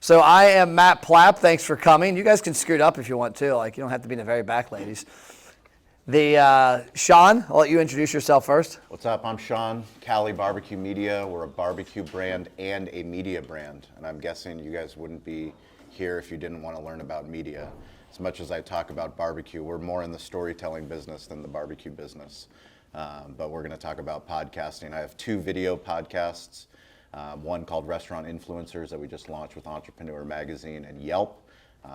So I am Matt Plapp. Thanks for coming. You guys can scoot up if you want to. Like, you don't have to be in the very back, ladies. Shawn, I'll let you introduce yourself first. What's up? I'm Shawn, Cali BBQ Media. We're a barbecue brand and a media brand. And I'm guessing you guys wouldn't be here if you didn't want to learn about media. As much as I talk about barbecue, we're more in the storytelling business than the barbecue business. But we're going to talk about podcasting. I have 2 video podcasts. One called Restaurant Influencers that we just launched with Entrepreneur Magazine and Yelp.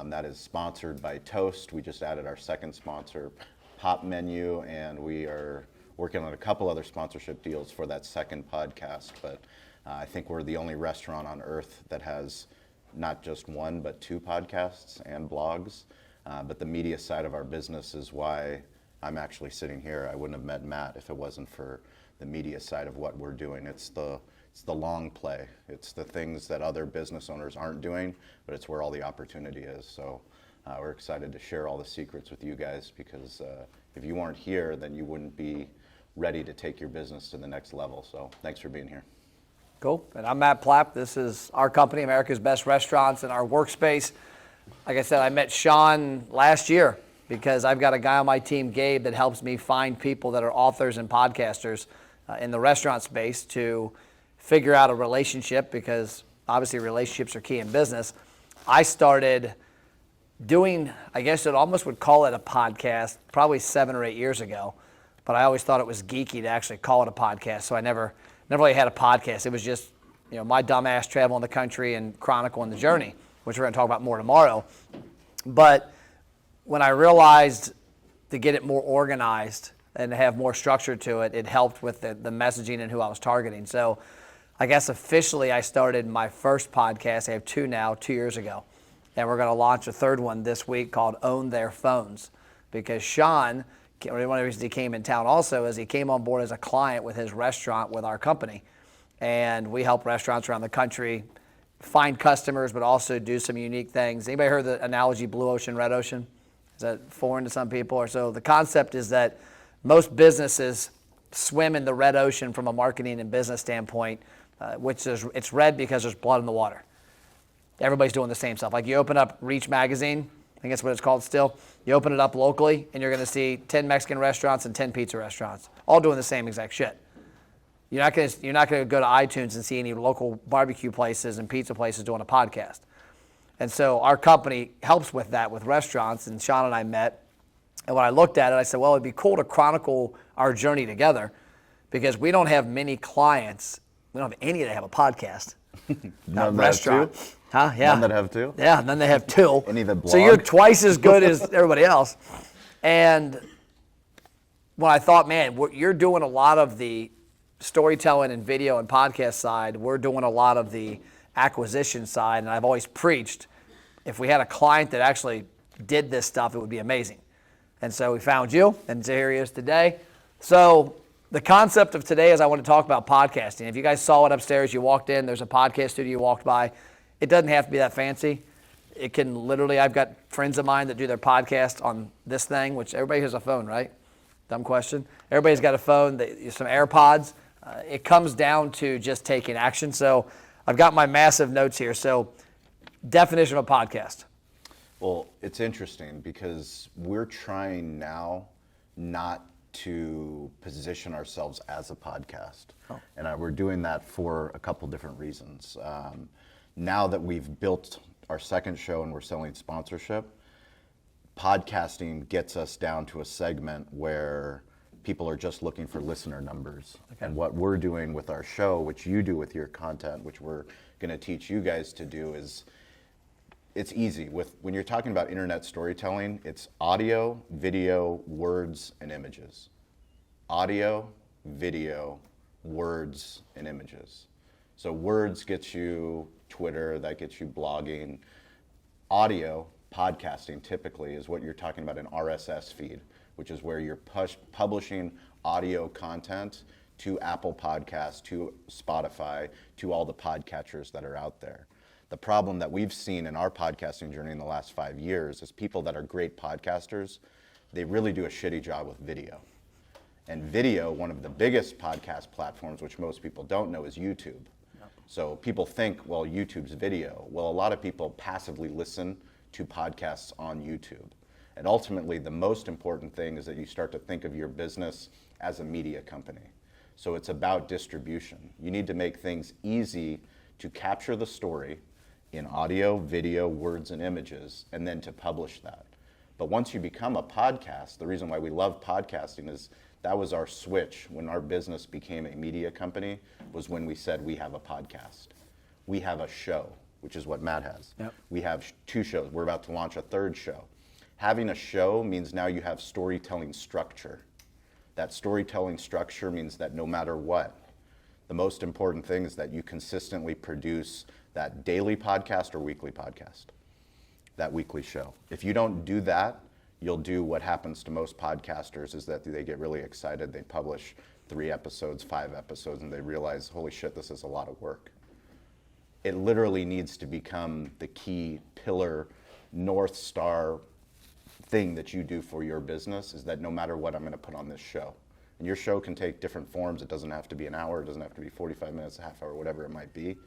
That is sponsored by Toast. We just added our second sponsor, Pop Menu, and we are working on a couple other sponsorship deals for that second podcast. But I think we're the only restaurant on earth that has not just 1, but 2 podcasts and blogs. But the media side of our business is why I'm actually sitting here. I wouldn't have met Matt if it wasn't for the media side of what we're doing. It's the long play. It's the things that other business owners aren't doing, but it's where all the opportunity is. So we're excited to share all the secrets with you guys because if you weren't here, then you wouldn't be ready to take your business to the next level. So thanks for being here. Cool. And I'm Matt Plapp. This is our company, America's Best Restaurants, and our workspace. Like I said, I met Shawn last year because I've got a guy on my team, Gabe, that helps me find people that are authors and podcasters in the restaurant space to figure out a relationship, because obviously relationships are key in business. I started doing, I guess it almost would call it a podcast, probably 7 or 8 years ago, but I always thought it was geeky to actually call it a podcast, so I never really had a podcast. It was just, my dumb ass traveling the country and chronicling the journey, which we're going to talk about more tomorrow. But when I realized to get it more organized and to have more structure to it, it helped with the messaging and who I was targeting. So I guess officially I started my first podcast. I have 2 now, 2 years ago. And we're going to launch a 3rd one this week called Own Their Phones. Because Shawn, one of the reasons he came in town also is he came on board as a client with his restaurant with our company. And we help restaurants around the country find customers, but also do some unique things. Anybody heard the analogy blue ocean, red ocean? Is that foreign to some people? Or so the concept is that most businesses swim in the red ocean from a marketing and business standpoint, which is, it's red because there's blood in the water. Everybody's doing the same stuff. Like you open up Reach magazine, I think that's what it's called still. You open it up locally and you're going to see 10 Mexican restaurants and 10 pizza restaurants, all doing the same exact shit. You're not going to go to iTunes and see any local barbecue places and pizza places doing a podcast. And so our company helps with that with restaurants, and Shawn and I met. And when I looked at it, I said, well, it'd be cool to chronicle our journey together because we don't have many clients. We don't have any that have a podcast. None that restaurant. have 2? Huh? Yeah. None that have 2? Yeah, none that have 2. Any that blog? So you're twice as good as everybody else. And when I thought, man, you're doing a lot of the storytelling and video and podcast side, we're doing a lot of the acquisition side, and I've always preached if we had a client that actually did this stuff, it would be amazing. And so we found you, and here he is today. So the concept of today is I want to talk about podcasting. If you guys saw it upstairs, you walked in, there's a podcast studio you walked by. It doesn't have to be that fancy. It can literally, I've got friends of mine that do their podcast on this thing, which everybody has a phone, right? Dumb question. Everybody's got a phone, some AirPods. It comes down to just taking action. So I've got my massive notes here. So definition of a podcast. Well, it's interesting because we're trying now not to position ourselves as a podcast. Oh. And we're doing that for a couple different reasons. Now that we've built our second show and we're selling sponsorship, podcasting gets us down to a segment where people are just looking for listener numbers. Okay. And what we're doing with our show, which you do with your content, which we're going to teach you guys to do, is it's easy. When you're talking about internet storytelling, it's audio, video, words, and images. Audio, video, words, and images. So words gets you Twitter, that gets you blogging. Audio, podcasting typically, is what you're talking about, an RSS feed, which is where you're publishing audio content to Apple Podcasts, to Spotify, to all the podcatchers that are out there. The problem that we've seen in our podcasting journey in the last 5 years is people that are great podcasters, they really do a shitty job with video. And video, one of the biggest podcast platforms, which most people don't know, is YouTube. Yep. So people think, well, YouTube's video. Well, a lot of people passively listen to podcasts on YouTube. And ultimately, the most important thing is that you start to think of your business as a media company. So it's about distribution. You need to make things easy to capture the story in audio, video, words, and images, and then to publish that. But once you become a podcast, the reason why we love podcasting is that was our switch when our business became a media company, was when we said we have a podcast. We have a show, which is what Matt has. Yep. We have 2 shows. We're about to launch a 3rd show. Having a show means now you have storytelling structure. That storytelling structure means that no matter what, the most important thing is that you consistently produce that daily podcast or weekly podcast, that weekly show. If you don't do that, you'll do what happens to most podcasters, is that they get really excited. They publish 3 episodes, 5 episodes, and they realize, holy shit, this is a lot of work. It literally needs to become the key pillar, North Star thing that you do for your business, is that no matter what, I'm going to put on this show. And your show can take different forms. It doesn't have to be an hour. It doesn't have to be 45 minutes, a half hour, whatever it might be.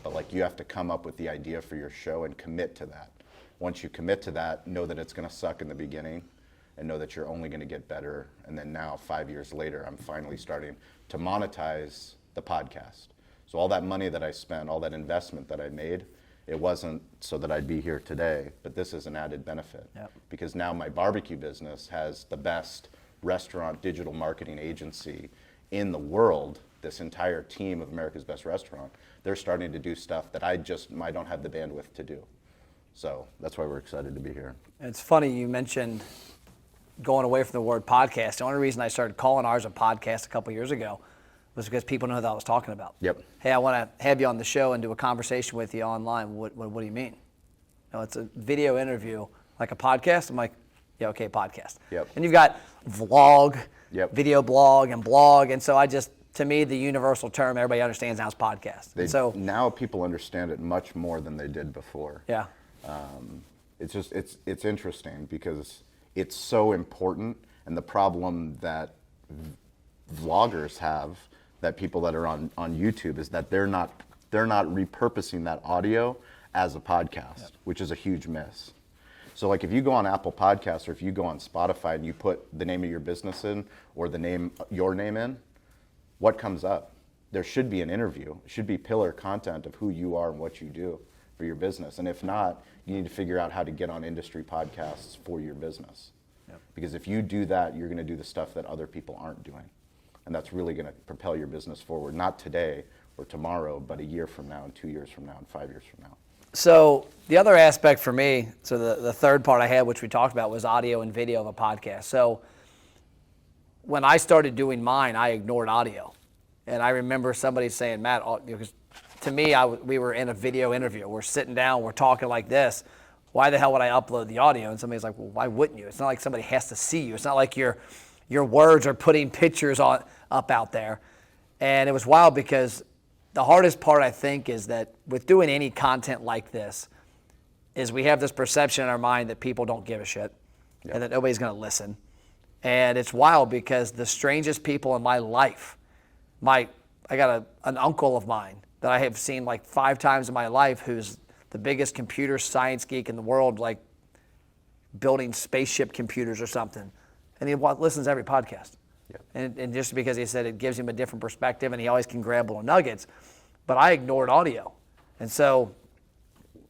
But like, you have to come up with the idea for your show and commit to that. Once you commit to that, know that it's going to suck in the beginning, and know that you're only going to get better. And then now, 5 years later, I'm finally starting to monetize the podcast. So all that money that I spent, all that investment that I made, it wasn't so that I'd be here today, but this is an added benefit. Yep. Because now my barbecue business has the best restaurant digital marketing agency in the world. This entire team of America's Best Restaurant, they're starting to do stuff that I don't have the bandwidth to do. So that's why we're excited to be here. It's funny you mentioned going away from the word podcast. The only reason I started calling ours a podcast a couple years ago was because people know what I was talking about. Yep. Hey, I want to have you on the show and do a conversation with you online. What do you mean? No, it's a video interview, like a podcast. I'm like, yeah, okay, podcast. Yep. And you've got vlog, Yep. video blog, and blog. And so to me, the universal term everybody understands now is podcast. So now people understand it much more than they did before. yeah. It's interesting because it's so important, and the problem that vloggers have, that people that are on YouTube, is that they're not repurposing that audio as a podcast, Yep. which is a huge miss. So like, if you go on Apple Podcasts, or if you go on Spotify and you put the name of your business in, or your name in, what comes up? There should be an interview. It should be pillar content of who you are and what you do for your business. And if not, you need to figure out how to get on industry podcasts for your business. Yep. Because if you do that, you're going to do the stuff that other people aren't doing. And that's really going to propel your business forward, not today or tomorrow, but a year from now, and 2 years from now, and 5 years from now. So the other aspect for me, so the third part I had, which we talked about, was audio and video of a podcast. So when I started doing mine, I ignored audio. And I remember somebody saying, Matt, because to me, we were in a video interview. We're sitting down, we're talking like this. Why the hell would I upload the audio? And somebody's like, well, why wouldn't you? It's not like somebody has to see you. It's not like your words are putting pictures up out there. And it was wild, because the hardest part, I think, is that with doing any content like this, is we have this perception in our mind that people don't give a shit, Yep. and that nobody's going to listen. And it's wild, because the strangest people in my life, I got an uncle of mine that I have seen like 5 times in my life, who's the biggest computer science geek in the world, like building spaceship computers or something. And he listens to every podcast. Yep. And just because he said it gives him a different perspective, and he always can grab little nuggets. But I ignored audio. And so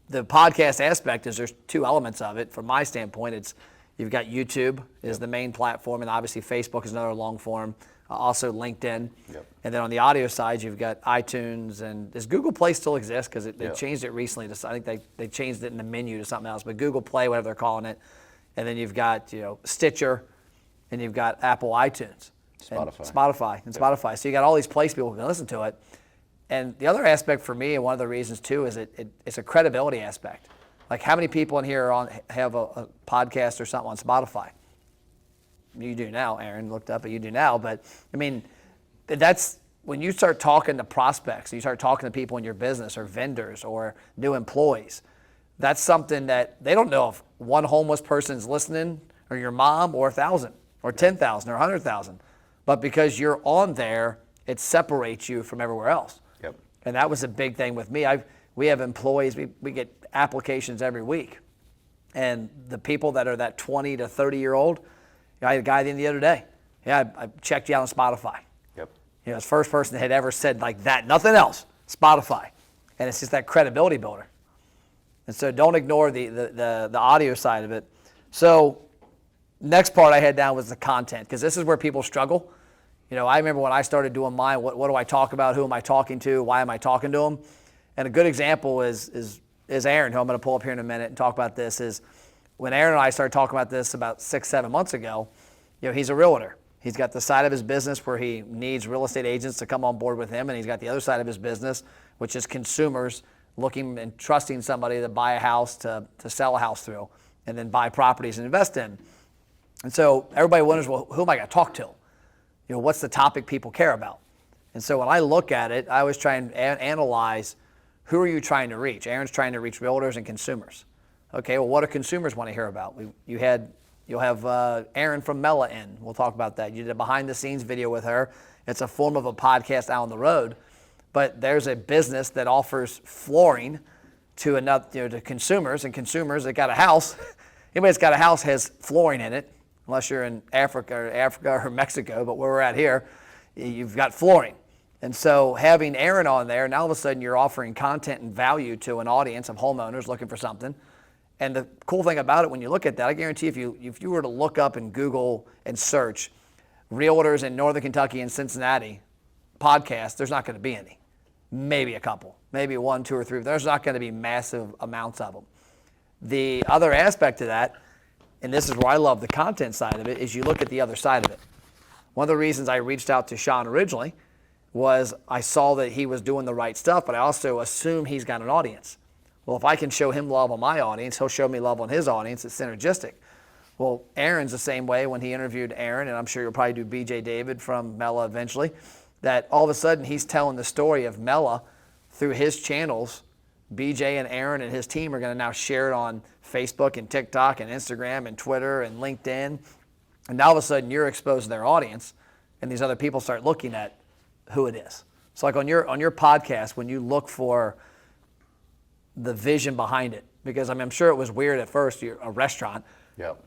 the podcast aspect is, there's 2 elements of it. From my standpoint, it's you've got YouTube is Yep. the main platform, and obviously Facebook is another long form. Also LinkedIn. Yep. And then on the audio side, you've got iTunes, and does Google Play still exist? Because they Yep. changed it recently. I think they changed it in the menu to something else, but Google Play, whatever they're calling it. And then you've got Stitcher, and you've got Apple iTunes. Spotify. And Spotify. So you got all these places people can listen to it. And the other aspect for me, and one of the reasons too, is it's a credibility aspect. Like, how many people in here have a podcast or something on Spotify? You do now, Aaron looked up, but you do now. But I mean, that's when you start talking to prospects, you start talking to people in your business, or vendors, or new employees. That's something that they don't know if one homeless person is listening, or your mom, or 1,000, or 10,000, or 100,000. But because you're on there, it separates you from everywhere else. Yep. And that was a big thing with me. We have employees, we get applications every week. And the people that are that 20 to 30-year-old, I had a guy the other day. Yeah, I checked you out on Spotify. Yep. It's the first person that had ever said like that, nothing else, Spotify. And it's just that credibility builder. And so don't ignore the audio side of it. So next part I had down was the content, because this is where people struggle. I remember when I started doing mine, what do I talk about? Who am I talking to? Why am I talking to them? And a good example is Aaron, who I'm going to pull up here in a minute and talk about this, is when Aaron and I started talking about this about 6-7 months ago, he's a realtor. He's got the side of his business where he needs real estate agents to come on board with him, and he's got the other side of his business, which is consumers looking and trusting somebody to buy a house, to sell a house through, and then buy properties and invest in. And so everybody wonders, well, who am I going to talk to? What's the topic people care about? And so when I look at it, I always try and analyze, who are you trying to reach? Aaron's trying to reach realtors and consumers. Okay, well, what do consumers want to hear about? You'll have Aaron from Mela in. We'll talk about that. You did a behind-the-scenes video with her. It's a form of a podcast out on the road. But there's a business that offers flooring to to consumers, and consumers that got a house. Anybody that's got a house has flooring in it, unless you're in Africa or Mexico. But where we're at here, you've got flooring. And so having Aaron on there, now all of a sudden you're offering content and value to an audience of homeowners looking for something. And the cool thing about it, when you look at that, I guarantee if you were to look up in Google and search realtors in Northern Kentucky and Cincinnati podcasts, there's not going to be any. Maybe a couple, maybe 1, 2, or 3. There's not going to be massive amounts of them. The other aspect to that, and this is where I love the content side of it, is you look at the other side of it. One of the reasons I reached out to Shawn originally was I saw that he was doing the right stuff, but I also assume he's got an audience. Well, if I can show him love on my audience, he'll show me love on his audience. It's synergistic. Well, Aaron's the same way. When he interviewed Aaron, and I'm sure you'll probably do BJ David from Mela eventually, that all of a sudden he's telling the story of Mela through his channels. BJ and Aaron and his team are going to now share it on Facebook and TikTok and Instagram and Twitter and LinkedIn. And now all of a sudden you're exposed to their audience, and these other people start looking at who it is. So like on your podcast, when you look for the vision behind it, because I'm sure it was weird at first, you're a restaurant. Yep.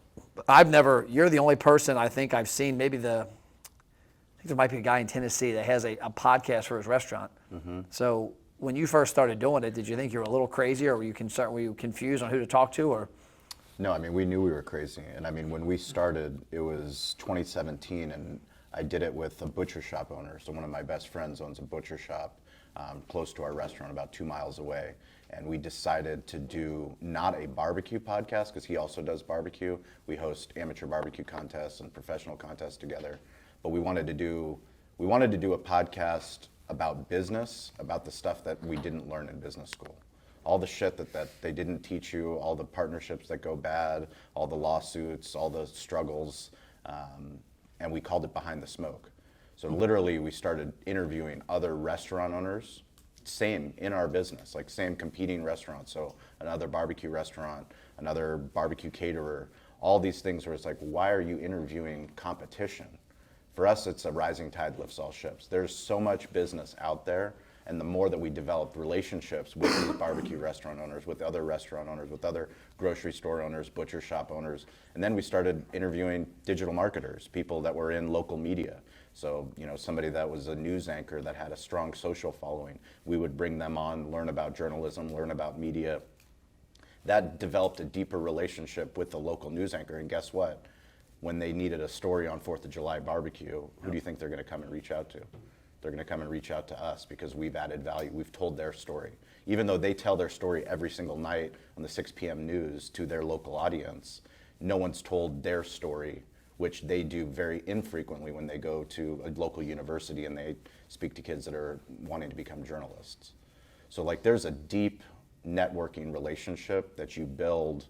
You're the only person I think I've seen, I think there might be a guy in Tennessee that has a podcast for his restaurant. Mm-hmm. So when you first started doing it, did you think you were a little crazy, or were you confused on who to talk to, or? No, we knew we were crazy. And when we started, it was 2017, and I did it with a butcher shop owner. So one of my best friends owns a butcher shop close to our restaurant, about 2 miles away. And we decided to do not a barbecue podcast, because he also does barbecue. We host amateur barbecue contests and professional contests together. But we wanted to do a podcast about business, about the stuff that we didn't learn in business school. All the shit that they didn't teach you, all the partnerships that go bad, all the lawsuits, all the struggles, and we called it Behind the Smoke. So literally we started interviewing other restaurant owners, same in our business, like same competing restaurants. So another barbecue restaurant, another barbecue caterer, all these things where it's like, why are you interviewing competition? For us, it's a rising tide lifts all ships. There's so much business out there, and the more that we develop relationships with these barbecue restaurant owners, with other restaurant owners, with other grocery store owners, butcher shop owners, and then we started interviewing digital marketers, people that were in local media. So, somebody that was a news anchor that had a strong social following, we would bring them on, learn about journalism, learn about media. That developed a deeper relationship with the local news anchor, and guess what? When they needed a story on 4th of July barbecue, who do you think they're going to come and reach out to? They're going to come and reach out to us because we've added value. We've told their story. Even though they tell their story every single night on the 6 p.m. news to their local audience, no one's told their story, which they do very infrequently when they go to a local university and they speak to kids that are wanting to become journalists. So there's a deep networking relationship that you build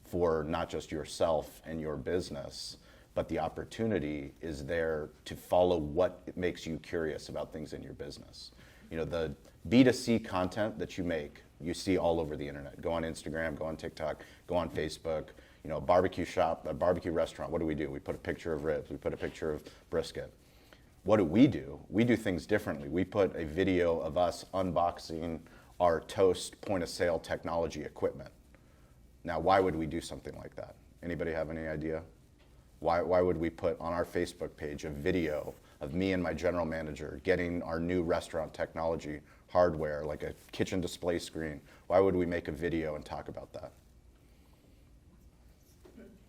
for not just yourself and your business, but the opportunity is there to follow what makes you curious about things in your business. The B2C content that you make, you see all over the internet. Go on Instagram, go on TikTok, go on Facebook. A barbecue shop, a barbecue restaurant, what do? We put a picture of ribs, we put a picture of brisket. What do? We do things differently. We put a video of us unboxing our Toast point of sale technology equipment. Now, why would we do something like that? Anybody have any idea? Why would we put on our Facebook page a video of me and my general manager getting our new restaurant technology hardware, like a kitchen display screen? Why would we make a video and talk about that?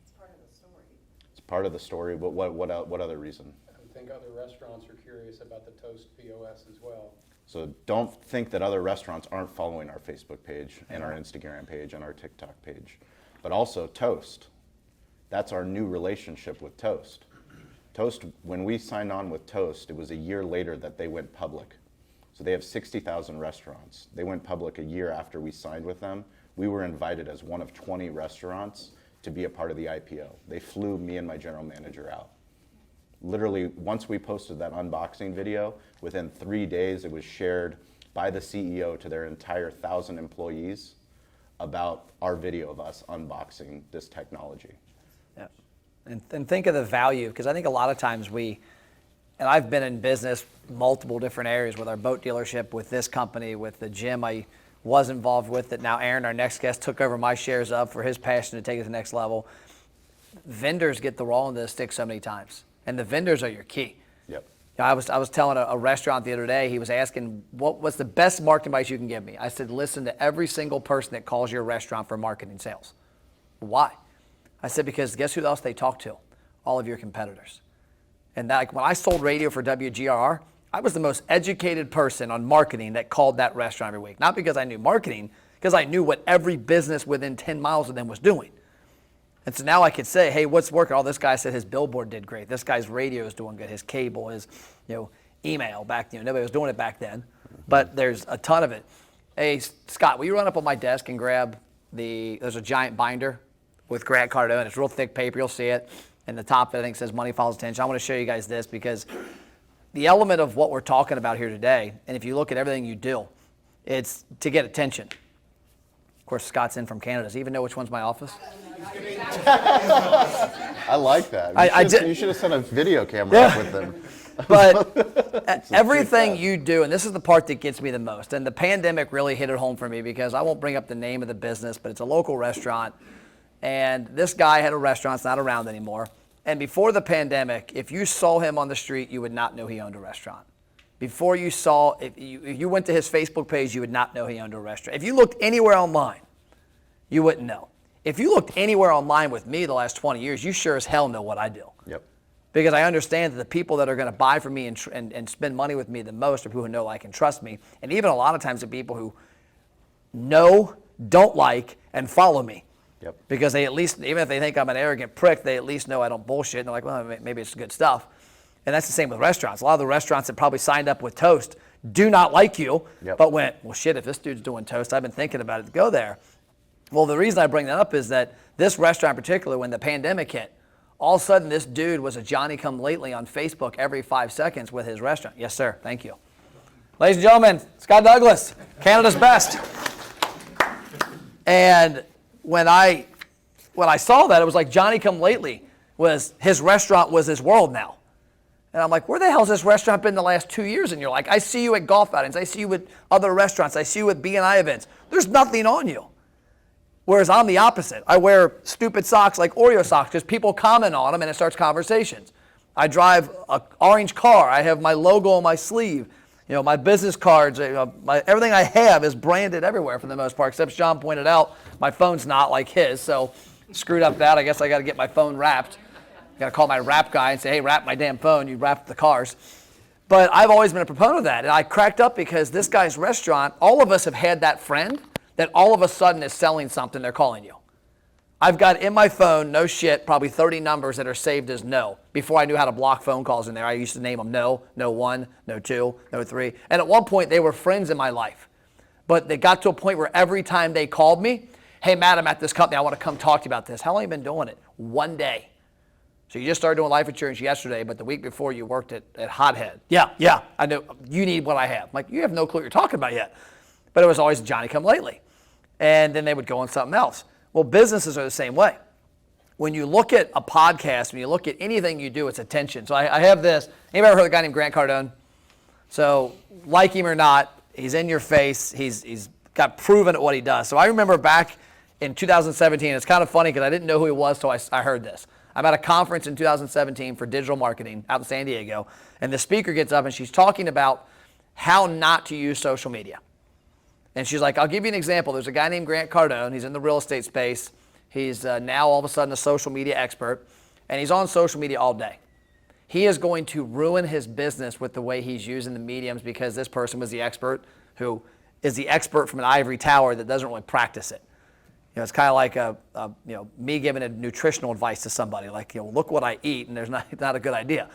It's part of the story. It's part of the story, but what other reason? I think other restaurants are curious about the Toast POS as well. So don't think that other restaurants aren't following our Facebook page and our Instagram page and our TikTok page. But also Toast. That's our new relationship with Toast. Toast, when we signed on with Toast, it was a year later that they went public. So they have 60,000 restaurants. They went public a year after we signed with them. We were invited as one of 20 restaurants to be a part of the IPO. They flew me and my general manager out. Literally, once we posted that unboxing video, within 3 days it was shared by the CEO to their entire 1,000 employees about our video of us unboxing this technology. Yeah. And think of the value, because I think a lot of times and I've been in business multiple different areas with our boat dealership, with this company, with the gym I was involved with that now Aaron, our next guest, took over my shares of for his passion to take it to the next level. Vendors get the raw end of the stick so many times, and the vendors are your key. Yep. I was telling a restaurant the other day, he was asking, what's the best marketing advice you can give me? I said, listen to every single person that calls your restaurant for marketing sales. Why? I said, because guess who else they talk to? All of your competitors. And like when I sold radio for WGRR, I was the most educated person on marketing that called that restaurant every week. Not because I knew marketing, because I knew what every business within 10 miles of them was doing. And so now I could say, hey, what's working? Oh, this guy said his billboard did great. This guy's radio is doing good. His cable, his email back, nobody was doing it back then. But there's a ton of it. Hey, Scott, will you run up on my desk and grab there's a giant binder with Grant Cardone. It's real thick paper. You'll see it. And the top of it, I think, says money follows attention. I want to show you guys this because the element of what we're talking about here today, and if you look at everything you do, it's to get attention. Of course, Scott's in from Canada. Does he even know which one's my office? I like that. You should have sent a video camera up with them. But everything you do, and this is the part that gets me the most, and the pandemic really hit it home for me because I won't bring up the name of the business, but it's a local restaurant. And this guy had a restaurant, it's not around anymore. And before the pandemic, if you saw him on the street, you would not know he owned a restaurant. Before you saw, if you went to his Facebook page, you would not know he owned a restaurant. If you looked anywhere online, you wouldn't know. If you looked anywhere online with me the last 20 years, you sure as hell know what I do. Yep. Because I understand that the people that are going to buy from me and spend money with me the most are people who know, like, and trust me. And even a lot of times the people who know, don't like, and follow me. Yep. Because they at least, even if they think I'm an arrogant prick, they at least know I don't bullshit. And they're like, well, maybe it's good stuff. And that's the same with restaurants. A lot of the restaurants that probably signed up with Toast do not like you, but went, well, shit, if this dude's doing Toast, I've been thinking about it to go there. Well, the reason I bring that up is that this restaurant in particular, when the pandemic hit, all of a sudden this dude was a Johnny-come-lately on Facebook every 5 seconds with his restaurant. Yes, sir. Thank you. Ladies and gentlemen, Scott Douglas, Canada's best. And when I saw that, it was like Johnny-come-lately was his restaurant was his world now. And I'm like, where the hell's this restaurant been the last 2 years? And you're like, I see you at golf outings. I see you at other restaurants. I see you at B&I events. There's nothing on you. Whereas I'm the opposite. I wear stupid socks like Oreo socks because people comment on them and it starts conversations. I drive an orange car. I have my logo on my sleeve. My business cards, everything I have is branded everywhere for the most part, except Shawn pointed out my phone's not like his, so screwed up that. I guess I got to get my phone wrapped. Got to call my wrap guy and say, hey, wrap my damn phone. You wrapped the cars. But I've always been a proponent of that. And I cracked up because this guy's restaurant, all of us have had that friend that all of a sudden is selling something they're calling you. I've got in my phone, no shit, probably 30 numbers that are saved as no. Before I knew how to block phone calls in there, I used to name them no, no 1, no 2, no 3. And at one point, they were friends in my life. But they got to a point where every time they called me, hey, Matt, I'm at this company. I want to come talk to you about this. How long have you been doing it? 1 day. So you just started doing life insurance yesterday, but the week before you worked at Hothead. Yeah, I know. You need what I have. I'm like, you have no clue what you're talking about yet. But it was always Johnny come lately. And then they would go on something else. Well, businesses are the same way. when you look at a podcast, when you look at anything you do, it's attention. So I have this. Anybody ever heard of a guy named Grant Cardone? So like him or not, he's in your face. He's got proven at what he does. So I remember back in 2017, it's kind of funny because I didn't know who he was until I heard this. I'm at a conference in 2017 for digital marketing out in San Diego, and the speaker gets up and she's talking about how not to use social media. And she's like, I'll give you an example. There's a guy named Grant Cardone. He's in the real estate space. He's now all of a sudden a social media expert, and he's on social media all day. He is going to ruin his business with the way he's using the mediums because this person was the expert who is the expert from an ivory tower that doesn't really practice it. It's kind of like me giving a nutritional advice to somebody, like, look what I eat, and there's not a good idea.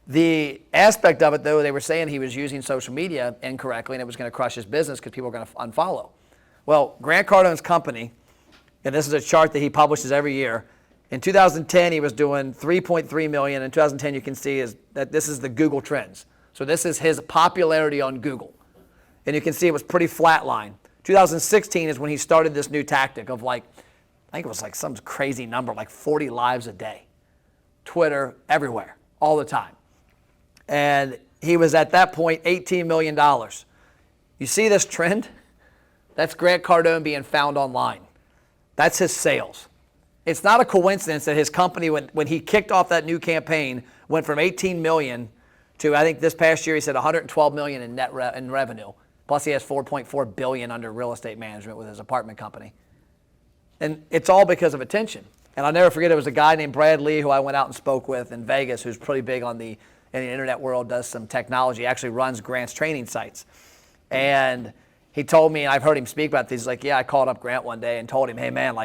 The aspect of it, though, they were saying he was using social media incorrectly, and it was going to crush his business because people were going to unfollow. Well, Grant Cardone's company, and this is a chart that he publishes every year. In 2010, he was doing 3.3 million. In 2010, you can see that this is the Google trends. So this is his popularity on Google. And you can see it was pretty flatline. 2016 is when he started this new tactic of I think it was like some crazy number, like 40 lives a day. Twitter, everywhere, all the time. And he was at that point $18 million. You see this trend? That's Grant Cardone being found online. That's his sales. It's not a coincidence that his company, when he kicked off that new campaign, went from 18 million to, I think this past year he said 112 million in net in revenue. Plus he has 4.4 billion under real estate management with his apartment company. And it's all because of attention. And I'll never forget, there was a guy named Brad Lee who I went out and spoke with in Vegas, who's pretty big in the internet world, does some technology, actually runs Grant's training sites. And he told me, and I've heard him speak about this, he's like, yeah, I called up Grant one day and told him, hey man,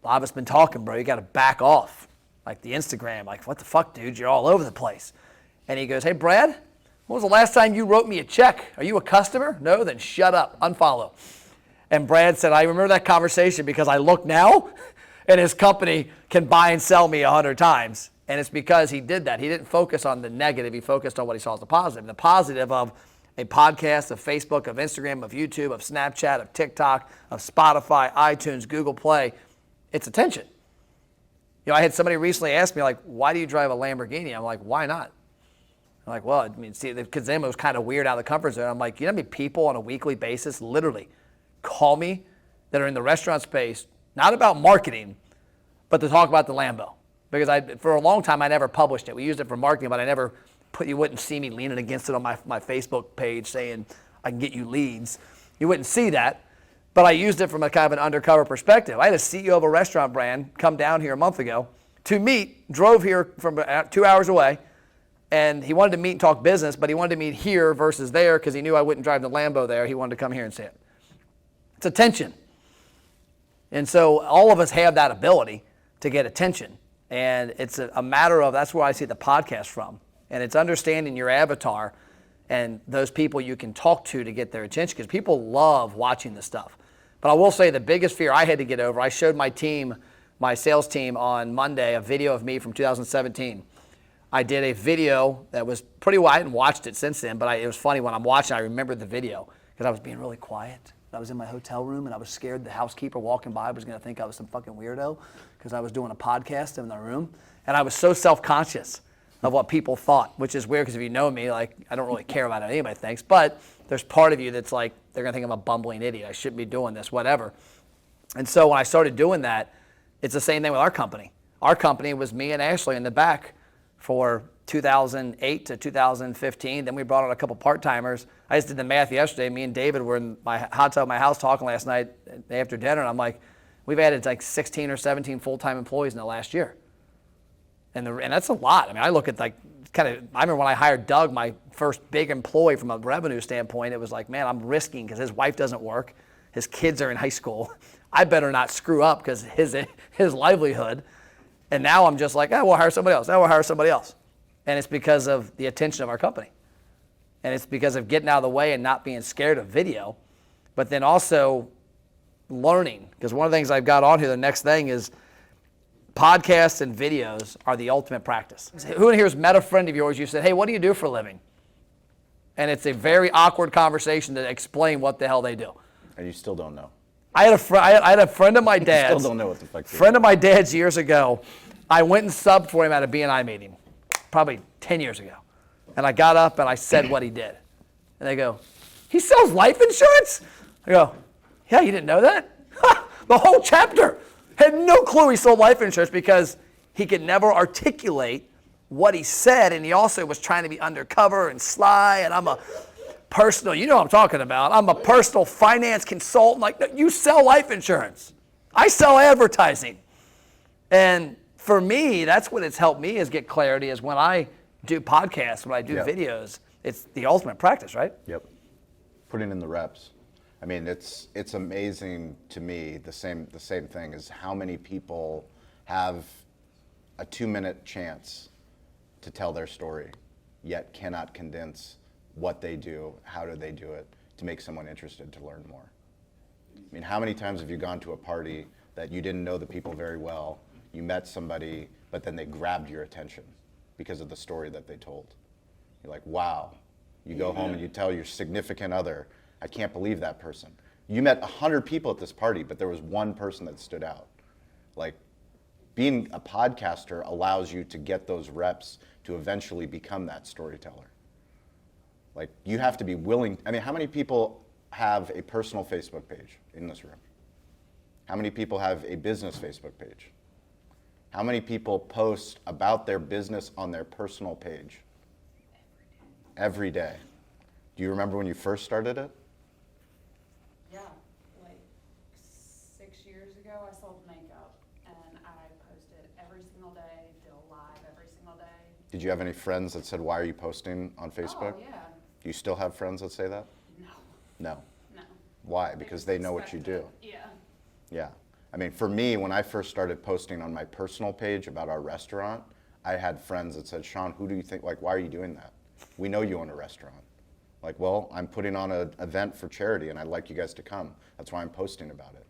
Bob has been talking, bro, you got to back off. Like the Instagram, what the fuck, dude, you're all over the place. And he goes, hey Brad, when was the last time you wrote me a check? Are you a customer? No? Then shut up, unfollow. And Brad said, I remember that conversation because I look now and his company can buy and sell me 100 times. And it's because he did that. He didn't focus on the negative. He focused on what he saw as the positive. The positive of a podcast, of Facebook, of Instagram, of YouTube, of Snapchat, of TikTok, of Spotify, iTunes, Google Play, it's attention. I had somebody recently ask me, why do you drive a Lamborghini? I'm like, why not? I'm like, well, because then it was kind of weird out of the comfort zone. I'm like, you know how many people on a weekly basis literally call me that are in the restaurant space, not about marketing, but to talk about the Lambo? Because for a long time, I never published it. We used it for marketing, but I never you wouldn't see me leaning against it on my Facebook page saying, I can get you leads. You wouldn't see that, but I used it from a kind of an undercover perspective. I had a CEO of a restaurant brand come down here a month ago to meet, drove here from 2 hours away, and he wanted to meet and talk business, but he wanted to meet here versus there because he knew I wouldn't drive the Lambo there. He wanted to come here and see it. It's attention. And so all of us have that ability to get attention. And it's a matter of, that's where I see the podcast from. And it's understanding your avatar and those people you can talk to get their attention, because people love watching this stuff. But I will say the biggest fear I had to get over, I showed my team, my sales team on Monday, a video of me from 2017. I did a video that was pretty wide, I hadn't watched it since then, but it was funny when I'm watching, I remembered the video because I was being really quiet. I was in my hotel room and I was scared the housekeeper walking by was going to think I was some fucking weirdo because I was doing a podcast in the room. And I was so self-conscious of what people thought, which is weird because if you know me, I don't really care about what anybody thinks. But there's part of you that's they're going to think I'm a bumbling idiot. I shouldn't be doing this, whatever. And so when I started doing that, it's the same thing with our company. Our company was me and Ashley in the back for 2008 to 2015. Then we brought on a couple part-timers. I just did the math yesterday. Me and David were in my hot tub at my house talking last night after dinner, and I'm like, we've added 16 or 17 full-time employees in the last year. And that's a lot. I look at I remember when I hired Doug, my first big employee from a revenue standpoint, it was man, I'm risking because his wife doesn't work. His kids are in high school. I better not screw up because his livelihood. And now I'm just we'll hire somebody else. We'll hire somebody else. And it's because of the attention of our company. And it's because of getting out of the way and not being scared of video, but then also learning. Because one of the things I've got on here, the next thing is podcasts and videos are the ultimate practice. Who in here has met a friend of yours, you said, hey, what do you do for a living? And it's a very awkward conversation to explain what the hell they do. And you still don't know. I had a friend of my dad's. Still don't know what the fuck. Friend of my dad's years ago. I went and subbed for him at a B&I meeting, probably 10 years ago. And I got up and I said what he did. And they go, he sells life insurance? I go, yeah, you didn't know that? The whole chapter. Had no clue he sold life insurance because he could never articulate what he said, and he also was trying to be undercover and sly, and I'm a personal, you know what I'm talking about, I'm a personal finance consultant. Like, no, you sell life insurance. I sell advertising. And for me, that's what it's helped me is get clarity is when I do podcasts, when I do videos, it's the ultimate practice, right? Yep. Putting in the reps. I mean, it's amazing to me, the same thing is how many people have a 2-minute chance to tell their story, yet cannot condense what they do, how do they do it, to make someone interested to learn more. I mean, how many times have you gone to a party that you didn't know the people very well, you met somebody, but then they grabbed your attention because of the story that they told? You're like, wow. You go home and you tell your significant other, I can't believe that person. You met 100 people at this party, but there was one person that stood out. Like, being a podcaster allows you to get those reps to eventually become that storyteller. Like, you have to be willing. I mean, how many people have a personal Facebook page in this room? How many people have a business Facebook page? How many people post about their business on their personal page? Every day. Do you remember when you first started it? Yeah, like 6 years ago, I sold makeup, and I posted every single day, did a live every single day. Did you have any friends that said, why are you posting on Facebook? Oh, yeah. Do you still have friends that say that? No, No. no. Why? Because they know what you do. Yeah. Yeah. I mean, for me, when I first started posting on my personal page about our restaurant, I had friends that said, Shawn, who do you think, like, why are you doing that? We know you own a restaurant. Like, well, I'm putting on an event for charity and I'd like you guys to come. That's why I'm posting about it.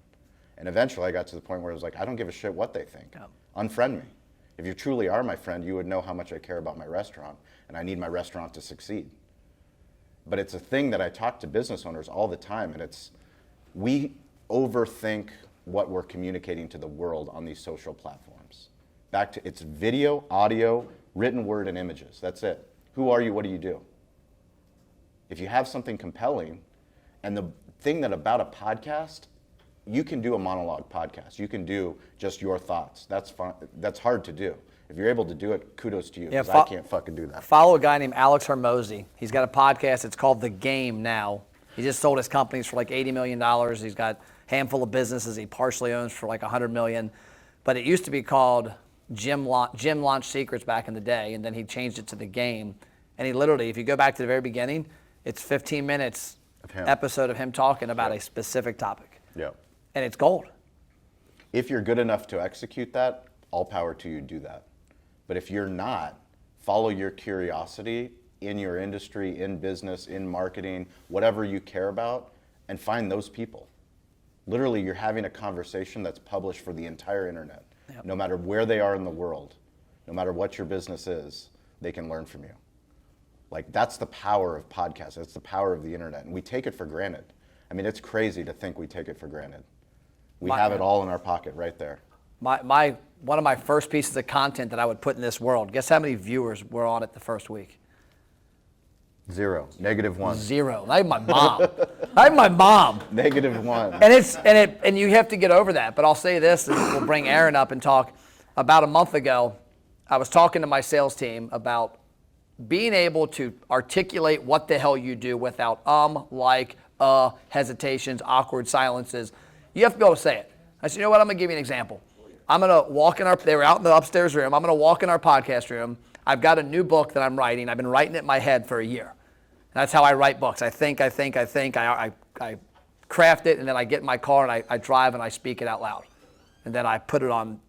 And eventually I got to the point where it was like, I don't give a shit what they think. Unfriend me. If you truly are my friend, you would know how much I care about my restaurant and I need my restaurant to succeed. But it's a thing that I talk to business owners all the time, and it's, we overthink what we're communicating to the world on these social platforms. Back to, it's video, audio, written word, and images. That's it. Who are you? What do you do? If you have something compelling, and the thing that about a podcast, you can do a monologue podcast. You can do just your thoughts. That's fine. That's hard to do. If you're able to do it, kudos to you, because I can't fucking do that. Follow a guy named Alex Hormozy. He's got a podcast. It's called The Game now. He just sold his companies for like $80 million. He's got a handful of businesses he partially owns for like $100 million. But it used to be called Gym Launch Secrets back in the day, and then he changed it to The Game. And he literally, if you go back to the very beginning, it's 15 minutes episode of him talking about a specific topic. Yeah. And it's gold. If you're good enough to execute that, all power to you, do that. But if you're not, follow your curiosity in your industry, in business, in marketing, whatever you care about, and find those people. Literally, you're having a conversation that's published for the entire internet. Yep. No matter where they are in the world, no matter what your business is, they can learn from you. Like, that's the power of podcasts. That's the power of the internet. And we take it for granted. I mean, it's crazy to think we take it for granted. We have it all in our pocket right there. One of my first pieces of content that I would put in this world, guess how many viewers were on it the first week? 0. -1. 0. I have my mom. I have my mom. -1. And you have to get over that. But I'll say this, and we'll bring Aaron up and talk. About a month ago, I was talking to my sales team about being able to articulate what the hell you do without hesitations, awkward silences. You have to be able to say it. I said, you know what, I'm going to give you an example. I'm going to walk in they were out in the upstairs room. I'm going to walk in our podcast room. I've got a new book that I'm writing. I've been writing it in my head for a year. And that's how I write books. I think. I craft it, and then I get in my car, and I drive, and I speak it out loud. And then I put it on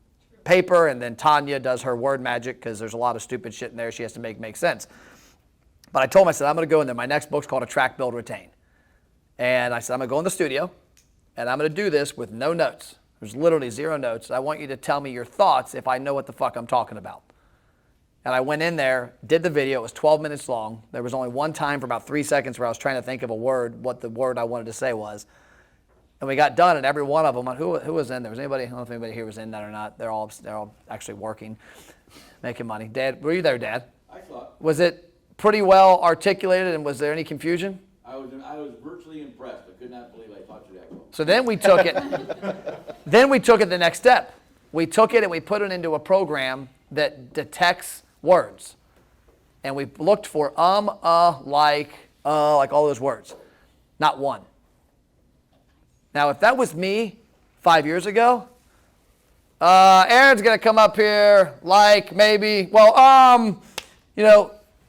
paper, and then Tanya does her word magic, because there's a lot of stupid shit in there she has to make sense. But I told him, I said, I'm going to go in there. My next book's called Attract, Build, Retain. And I said, I'm going to go in the studio, and I'm going to do this with no notes. There's literally 0 notes. I want you to tell me your thoughts if I know what the fuck I'm talking about. And I went in there, did the video. It was 12 minutes long. There was only one time for about 3 seconds where I was trying to think of a word, what the word I wanted to say was. And we got done, and every one of them, who was in there? Was anybody? I don't know if anybody here was in that or not. They're all actually working, making money. Dad, were you there, Dad? I thought, Was it pretty well articulated, and was there any confusion? I was virtually impressed. I could not believe I taught you that well. So then we took it. Then we took it the next step. We took it and we put it into a program that detects words, and we looked for like all those words, not one. Now, if that was me 5 years ago, Aaron's gonna come up here like maybe,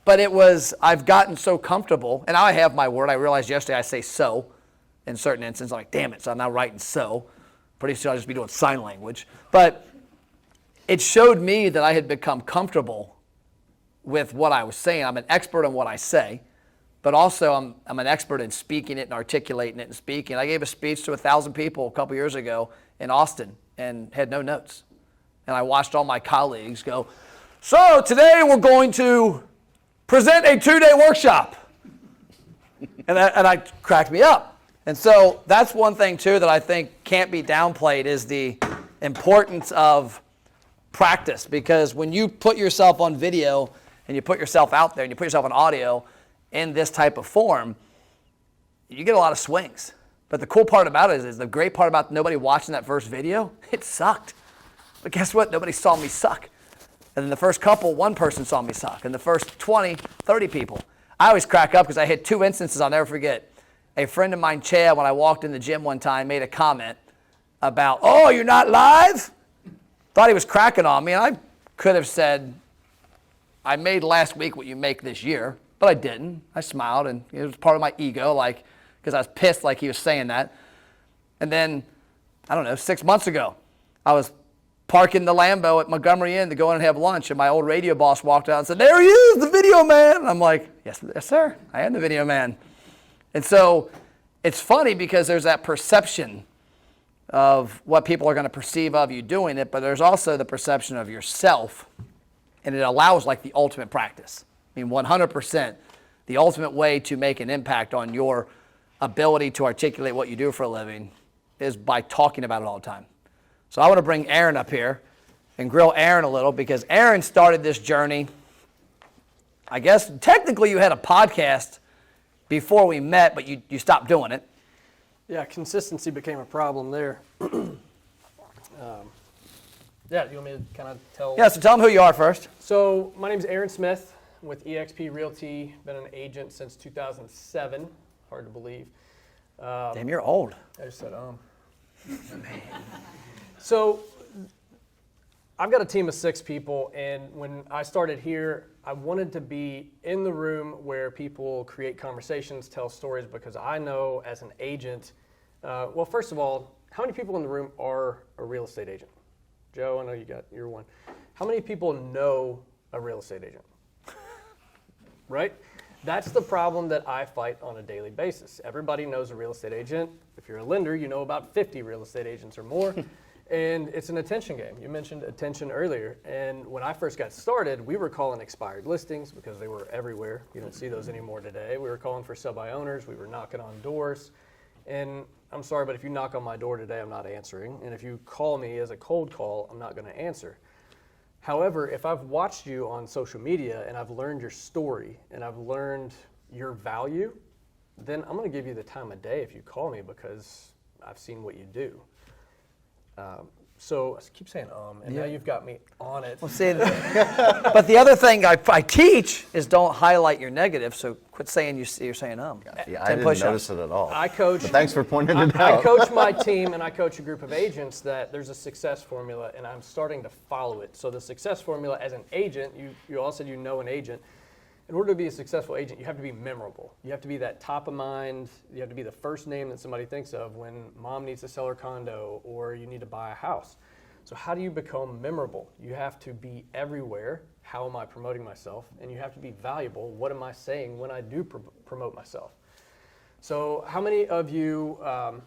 but it was, I've gotten so comfortable, and now I have my word. I realized yesterday I say so in certain instances. I'm like, damn it, so I'm now writing so. Pretty soon I'll just be doing sign language. But it showed me that I had become comfortable with what I was saying. I'm an expert on what I say, but also I'm an expert in speaking it and articulating it and speaking. I gave a speech to 1,000 people a couple years ago in Austin and had no notes. And I watched all my colleagues go, so today we're going to present a 2-day workshop. And that cracked me up. And so that's one thing, too, that I think can't be downplayed is the importance of practice. Because when you put yourself on video and you put yourself out there and you put yourself on audio in this type of form, you get a lot of swings. But the cool part about it is the great part about nobody watching that first video, it sucked. But guess what? Nobody saw me suck. And then the first couple, one person saw me suck. And the first 20, 30 people. I always crack up because I had 2 instances I'll never forget. A friend of mine, Chad, when I walked in the gym one time, made a comment about, oh, you're not live? Thought he was cracking on me. And I could have said, I made last week what you make this year. But I didn't. I smiled, and it was part of my ego, because I was pissed like he was saying that. And then, 6 months ago, I was parking the Lambo at Montgomery Inn to go in and have lunch, and my old radio boss walked out and said, there he is, the video man. And I'm like, yes, sir, I am the video man. And so it's funny because there's that perception of what people are going to perceive of you doing it, but there's also the perception of yourself, and it allows the ultimate practice. 100%, the ultimate way to make an impact on your ability to articulate what you do for a living is by talking about it all the time. So I want to bring Aaron up here and grill Aaron a little because Aaron started this journey. I guess technically you had a podcast before we met, but you stopped doing it. Yeah, consistency became a problem there. Yeah, do you want me to kind of tell? Yeah, so tell them who you are first. So my name's Aaron Smith with eXp Realty. Been an agent since 2007. Hard to believe. Damn, you're old. I just said, So I've got a team of 6 people, and when I started here, I wanted to be in the room where people create conversations, tell stories, because I know as an agent, well, first of all, how many people in the room are a real estate agent? Joe, I know you're one. How many people know a real estate agent? Right? That's the problem that I fight on a daily basis. Everybody knows a real estate agent. If you're a lender, you know about 50 real estate agents or more. And it's an attention game. You mentioned attention earlier. And when I first got started, we were calling expired listings because they were everywhere. You don't see those anymore today. We were calling for sub-by owners. We were knocking on doors. And I'm sorry, but if you knock on my door today, I'm not answering. And if you call me as a cold call, I'm not going to answer. However, if I've watched you on social media and I've learned your story and I've learned your value, then I'm going to give you the time of day if you call me because I've seen what you do. So I keep saying and now you've got me on it. Well, see, but the other thing I teach is don't highlight your negative, so quit saying you're saying Yeah, I didn't notice it at all. I coach. But thanks for pointing it I out. coach my team and I coach a group of agents that there's a success formula, and I'm starting to follow it. So the success formula as an agent, you all said you know an agent. In order to be a successful agent, you have to be memorable. You have to be that top of mind. You have to be the first name that somebody thinks of when mom needs to sell her condo or you need to buy a house. So how do you become memorable? You have to be everywhere. How am I promoting myself? And you have to be valuable. What am I saying when I do promote myself? So how many of you, I'll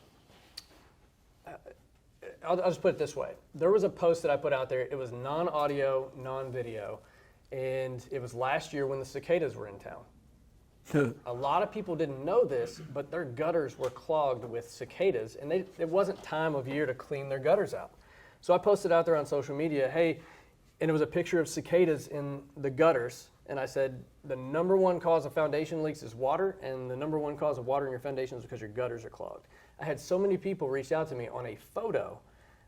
just put it this way. There was a post that I put out there. It was non-audio, non-video. And it was last year when the cicadas were in town. A lot of people didn't know this, but their gutters were clogged with cicadas, and it wasn't time of year to clean their gutters out. So I posted out there on social media, hey, and it was a picture of cicadas in the gutters, and I said, the number one cause of foundation leaks is water, and the number one cause of water in your foundation is because your gutters are clogged. I had so many people reach out to me on a photo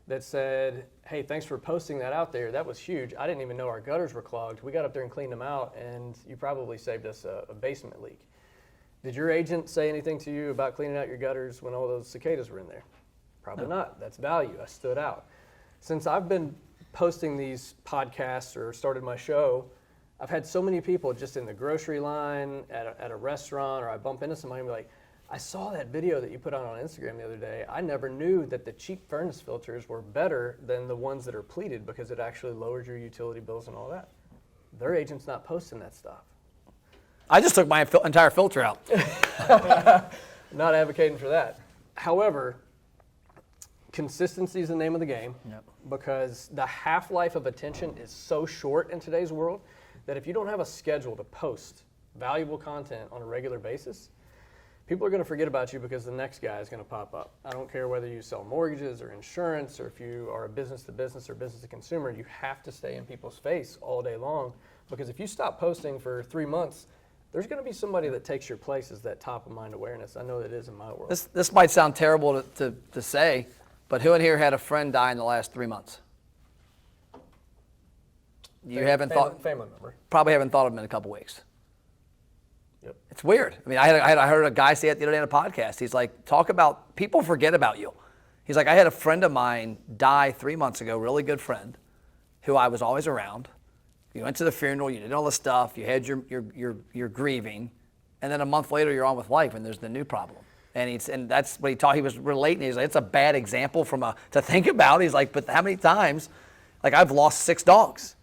that said, hey, thanks for posting that out there. That was huge. I didn't even know our gutters were clogged. We got up there and cleaned them out, and you probably saved us a basement leak. Did your agent say anything to you about cleaning out your gutters when all those cicadas were in there? Probably not. That's value. I stood out. Since I've been posting these podcasts or started my show, I've had so many people just in the grocery line, at a restaurant, or I bump into somebody and be like, I saw that video that you put on Instagram the other day. I never knew that the cheap furnace filters were better than the ones that are pleated because it actually lowers your utility bills and all that. Their agent's not posting that stuff. I just took my entire filter out. Not advocating for that. However, consistency is the name of the game. Yep. Because the half-life of attention is so short in today's world that if you don't have a schedule to post valuable content on a regular basis, people are going to forget about you because the next guy is going to pop up. I don't care whether you sell mortgages or insurance or if you are a business-to-business or business-to-consumer, you have to stay in people's face all day long, because if you stop posting for 3 months, there's going to be somebody that takes your place as that top-of-mind awareness. I know that is in my world. This might sound terrible to say, but who in here had a friend die in the last 3 months? You haven't thought, family member. probably haven't thought of them in a couple weeks. Yep. It's weird. I mean, I heard a guy say it the other day on a podcast. He's like, talk about, people forget about you. He's like, I had a friend of mine die 3 months ago, really good friend, who I was always around. You went to the funeral, you did all the stuff, you had your grieving, and then a month later you're on with life and there's the new problem. And that's what he was relating. He's like, it's a bad example to think about. He's like, but how many times, like I've lost 6 dogs.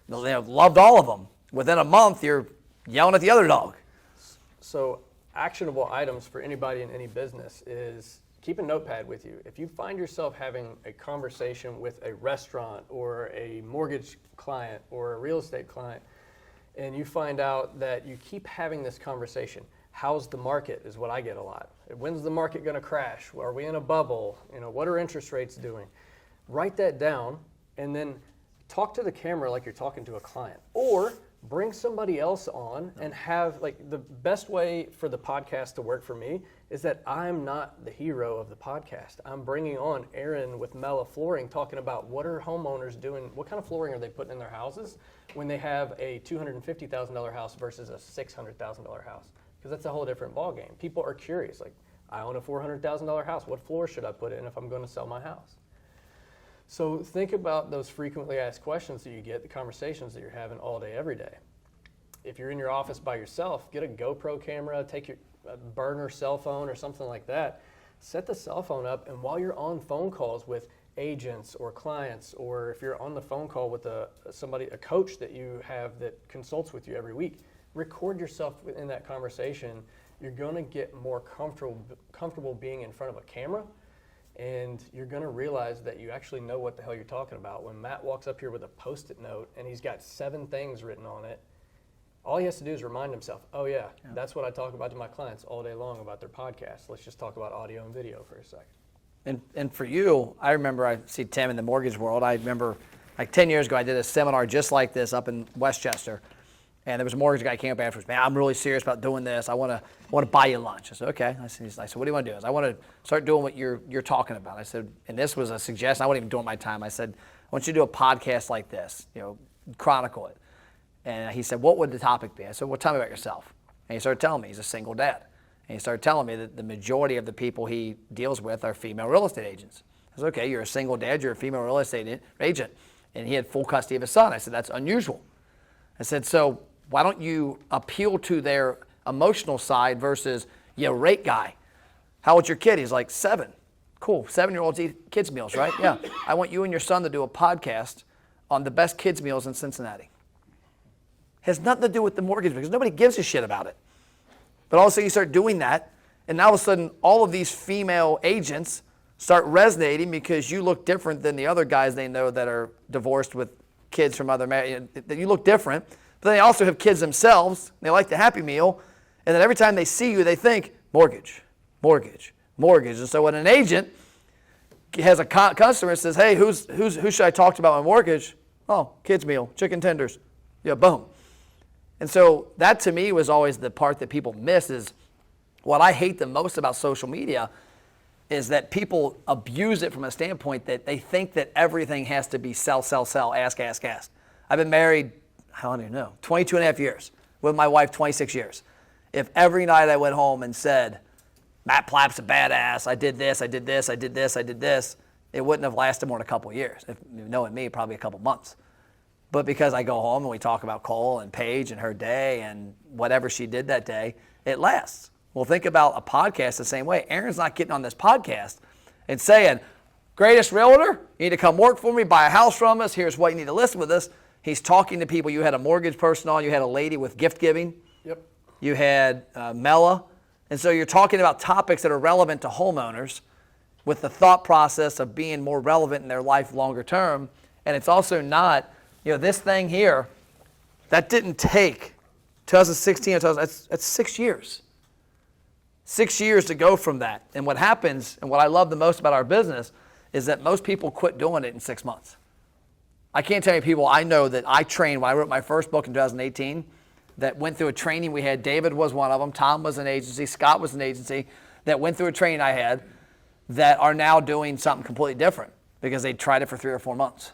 I've loved all of them. Within a month, you're yelling at the other dog. So actionable items for anybody in any business is keep a notepad with you. If you find yourself having a conversation with a restaurant or a mortgage client or a real estate client, and you find out that you keep having this conversation, how's the market is what I get a lot. When's the market going to crash? Are we in a bubble? What are interest rates doing? Write that down and then talk to the camera like you're talking to a client, or bring somebody else on and have, like, the best way for the podcast to work for me is that I'm not the hero of the podcast. I'm bringing on Aaron with Mela Flooring talking about what are homeowners doing, what kind of flooring are they putting in their houses when they have a $250,000 house versus a $600,000 house, because that's a whole different ballgame. People are curious, like, I own a $400,000 house. What floor should I put in if I'm going to sell my house? So think about those frequently asked questions that you get, the conversations that you're having all day, every day. If you're in your office by yourself, get a GoPro camera, take your burner cell phone or something like that. Set the cell phone up, and while you're on phone calls with agents or clients, or if you're on the phone call with a coach that you have that consults with you every week, record yourself in that conversation. You're going to get more comfortable being in front of a camera. And you're going to realize that you actually know what the hell you're talking about. When Matt walks up here with a Post-it note and he's got 7 things written on it, all he has to do is remind himself, oh yeah, that's what I talk about to my clients all day long about their podcast. Let's just talk about audio and video for a second. And for you, I remember, I see Tim in the mortgage world. I remember like 10 years ago, I did a seminar just like this up in Westchester. And there was a mortgage guy came up afterwards. Man, I'm really serious about doing this. I want to buy you lunch. I said, okay. I said, what do you want to do? I said, I want to start doing what you're talking about. I said, and this was a suggestion. I wasn't even doing my time. I said, I want you to do a podcast like this, chronicle it. And he said, what would the topic be? I said, well, tell me about yourself. And he started telling me he's a single dad. And he started telling me that the majority of the people he deals with are female real estate agents. I said, okay, you're a single dad. You're a female real estate agent. And he had full custody of his son. I said, that's unusual. I said, so why don't you appeal to their emotional side versus, rate guy. How old's your kid? He's like 7. Cool, 7-year-olds eat kids' meals, right? Yeah. I want you and your son to do a podcast on the best kids' meals in Cincinnati. Has nothing to do with the mortgage because nobody gives a shit about it. But all of a sudden you start doing that, and now all of a sudden all of these female agents start resonating because you look different than the other guys they know that are divorced with kids from other married. You look different. But they also have kids themselves. They like the Happy Meal. And then every time they see you, they think mortgage, mortgage, mortgage. And so when an agent has a customer and says, hey, who should I talk to about my mortgage? Oh, kids meal, chicken tenders. Yeah, boom. And so that to me was always the part that people miss is what I hate the most about social media is that people abuse it from a standpoint that they think that everything has to be sell, sell, sell, ask, ask, ask. I've been married, I don't even know, 22 and a half years, with my wife 26 years. If every night I went home and said, Matt Plapp's a badass, I did this, I did this, I did this, I did this, it wouldn't have lasted more than a couple of years. If knowing me, probably a couple months. But because I go home and we talk about Cole and Paige and her day and whatever she did that day, it lasts. Well, think about a podcast the same way. Aaron's not getting on this podcast and saying, greatest realtor, you need to come work for me, buy a house from us, here's what you need to list with us. He's talking to people. You had a mortgage person on, you had a lady with gift giving. Yep. You had Mela. And so you're talking about topics that are relevant to homeowners with the thought process of being more relevant in their life longer term. And it's also not, this thing here, that didn't take 2016, that's 6 years. 6 years to go from that. And what happens, and what I love the most about our business, is that most people quit doing it in 6 months. I can't tell you people I know that I trained when I wrote my first book in 2018 that went through a training we had. David was one of them. Tom was an agency. Scott was an agency that went through a training I had that are now doing something completely different because they tried it for 3 or 4 months.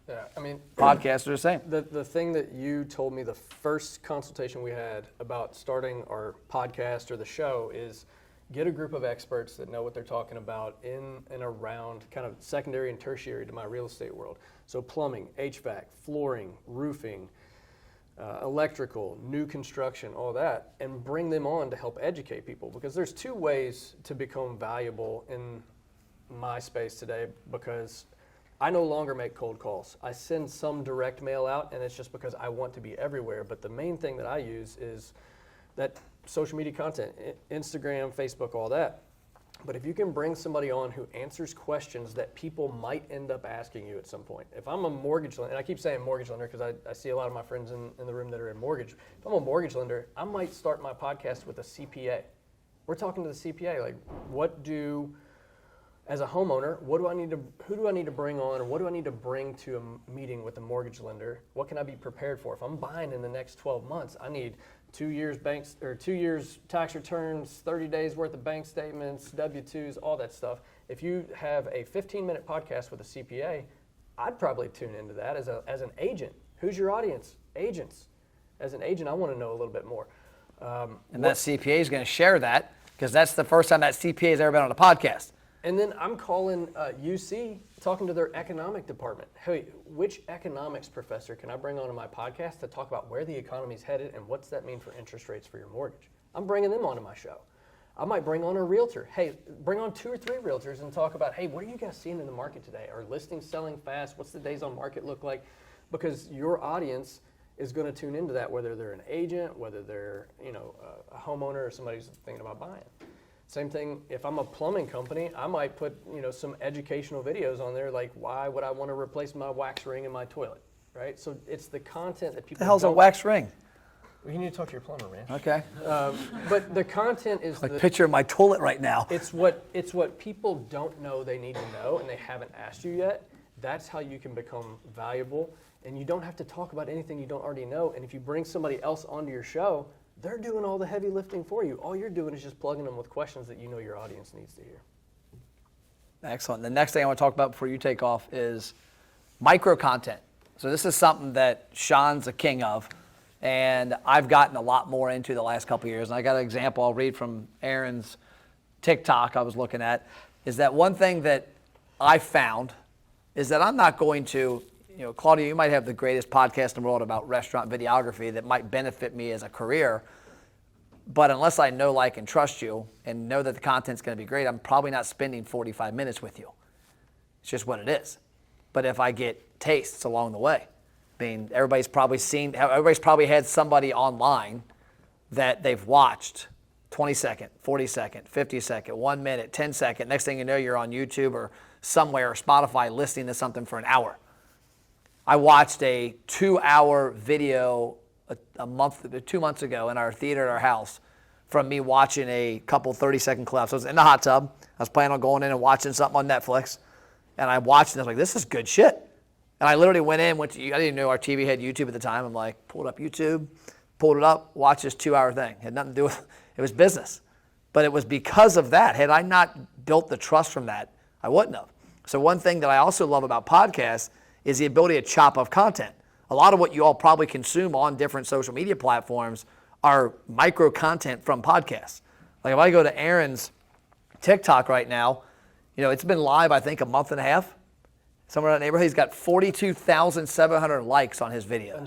Yeah, I mean, Podcasts are the same. The thing that you told me the first consultation we had about starting our podcast or the show is get a group of experts that know what they're talking about in and around kind of secondary and tertiary to my real estate world. So plumbing, HVAC, flooring, roofing, electrical, new construction, all that, and bring them on to help educate people because there's 2 ways to become valuable in my space today because I no longer make cold calls. I send some direct mail out, and it's just because I want to be everywhere. But the main thing that I use is that social media content, Instagram, Facebook, all that. But if you can bring somebody on who answers questions that people might end up asking you at some point. If I'm a mortgage lender, and I keep saying mortgage lender because I see a lot of my friends in the room that are in mortgage. If I'm a mortgage lender, I might start my podcast with a CPA. We're talking to the CPA, like as a homeowner, who do I need to bring on, or what do I need to bring to a meeting with a mortgage lender? What can I be prepared for? If I'm buying in the next 12 months, I need 2 years 2 years tax returns, 30 days worth of bank statements, W-2s, all that stuff. If you have a 15-minute podcast with a CPA, I'd probably tune into that as an agent. Who's your audience? Agents. As an agent, I want to know a little bit more. And that CPA is going to share that because that's the first time that CPA has ever been on a podcast. And then I'm calling UC, talking to their economic department. Hey, which economics professor can I bring onto my podcast to talk about where the economy's headed and what's that mean for interest rates for your mortgage? I'm bringing them onto my show. I might bring on a realtor. Hey, bring on 2 or 3 realtors and talk about, hey, what are you guys seeing in the market today? Are listings selling fast? What's the days on market look like? Because your audience is going to tune into that, whether they're an agent, whether they're a homeowner or somebody who's thinking about buying. Same thing, if I'm a plumbing company, I might put some educational videos on there like why would I want to replace my wax ring in my toilet, right? So it's the content that people The hell's a wax ring? Well, you need to talk to your plumber, man. Okay. But the content is Like picture of my toilet right now. It's what people don't know they need to know and they haven't asked you yet. That's how you can become valuable, and you don't have to talk about anything you don't already know. And if you bring somebody else onto your show, they're doing all the heavy lifting for you. All you're doing is just plugging them with questions that you know your audience needs to hear. Excellent. The next thing I want to talk about before you take off is micro content. So this is something that Shawn's a king of, and I've gotten a lot more into the last couple of years. And I got an example I'll read from Aaron's TikTok I was looking at, is that one thing that I found is that I'm not going to, Claudia, you might have the greatest podcast in the world about restaurant videography that might benefit me as a career, but unless I know, like, and trust you and know that the content's going to be great, I'm probably not spending 45 minutes with you. It's just what it is. But if I get tastes along the way, everybody's probably had somebody online that they've watched 20 second, 40 second, 50 second, 1 minute, 10 second. Next thing you know, you're on YouTube or somewhere or Spotify listening to something for an hour. I watched a 2-hour video a month, 2 months ago in our theater at our house from me watching a couple 30-second clips. I was in the hot tub. I was planning on going in and watching something on Netflix. And I watched it. I was like, this is good shit. And I literally went in, I didn't even know our TV had YouTube at the time. I'm like, pulled up YouTube, pulled it up, watched this 2-hour thing. It had nothing to do with, it was business. But it was because of that. Had I not built the trust from that, I wouldn't have. So one thing that I also love about podcasts is the ability to chop up content. A lot of what you all probably consume on different social media platforms are micro content from podcasts. Like if I go to Aaron's TikTok right now, it's been live, I think, a month and a half. Somewhere in that neighborhood. He's got 42,700 likes on his videos.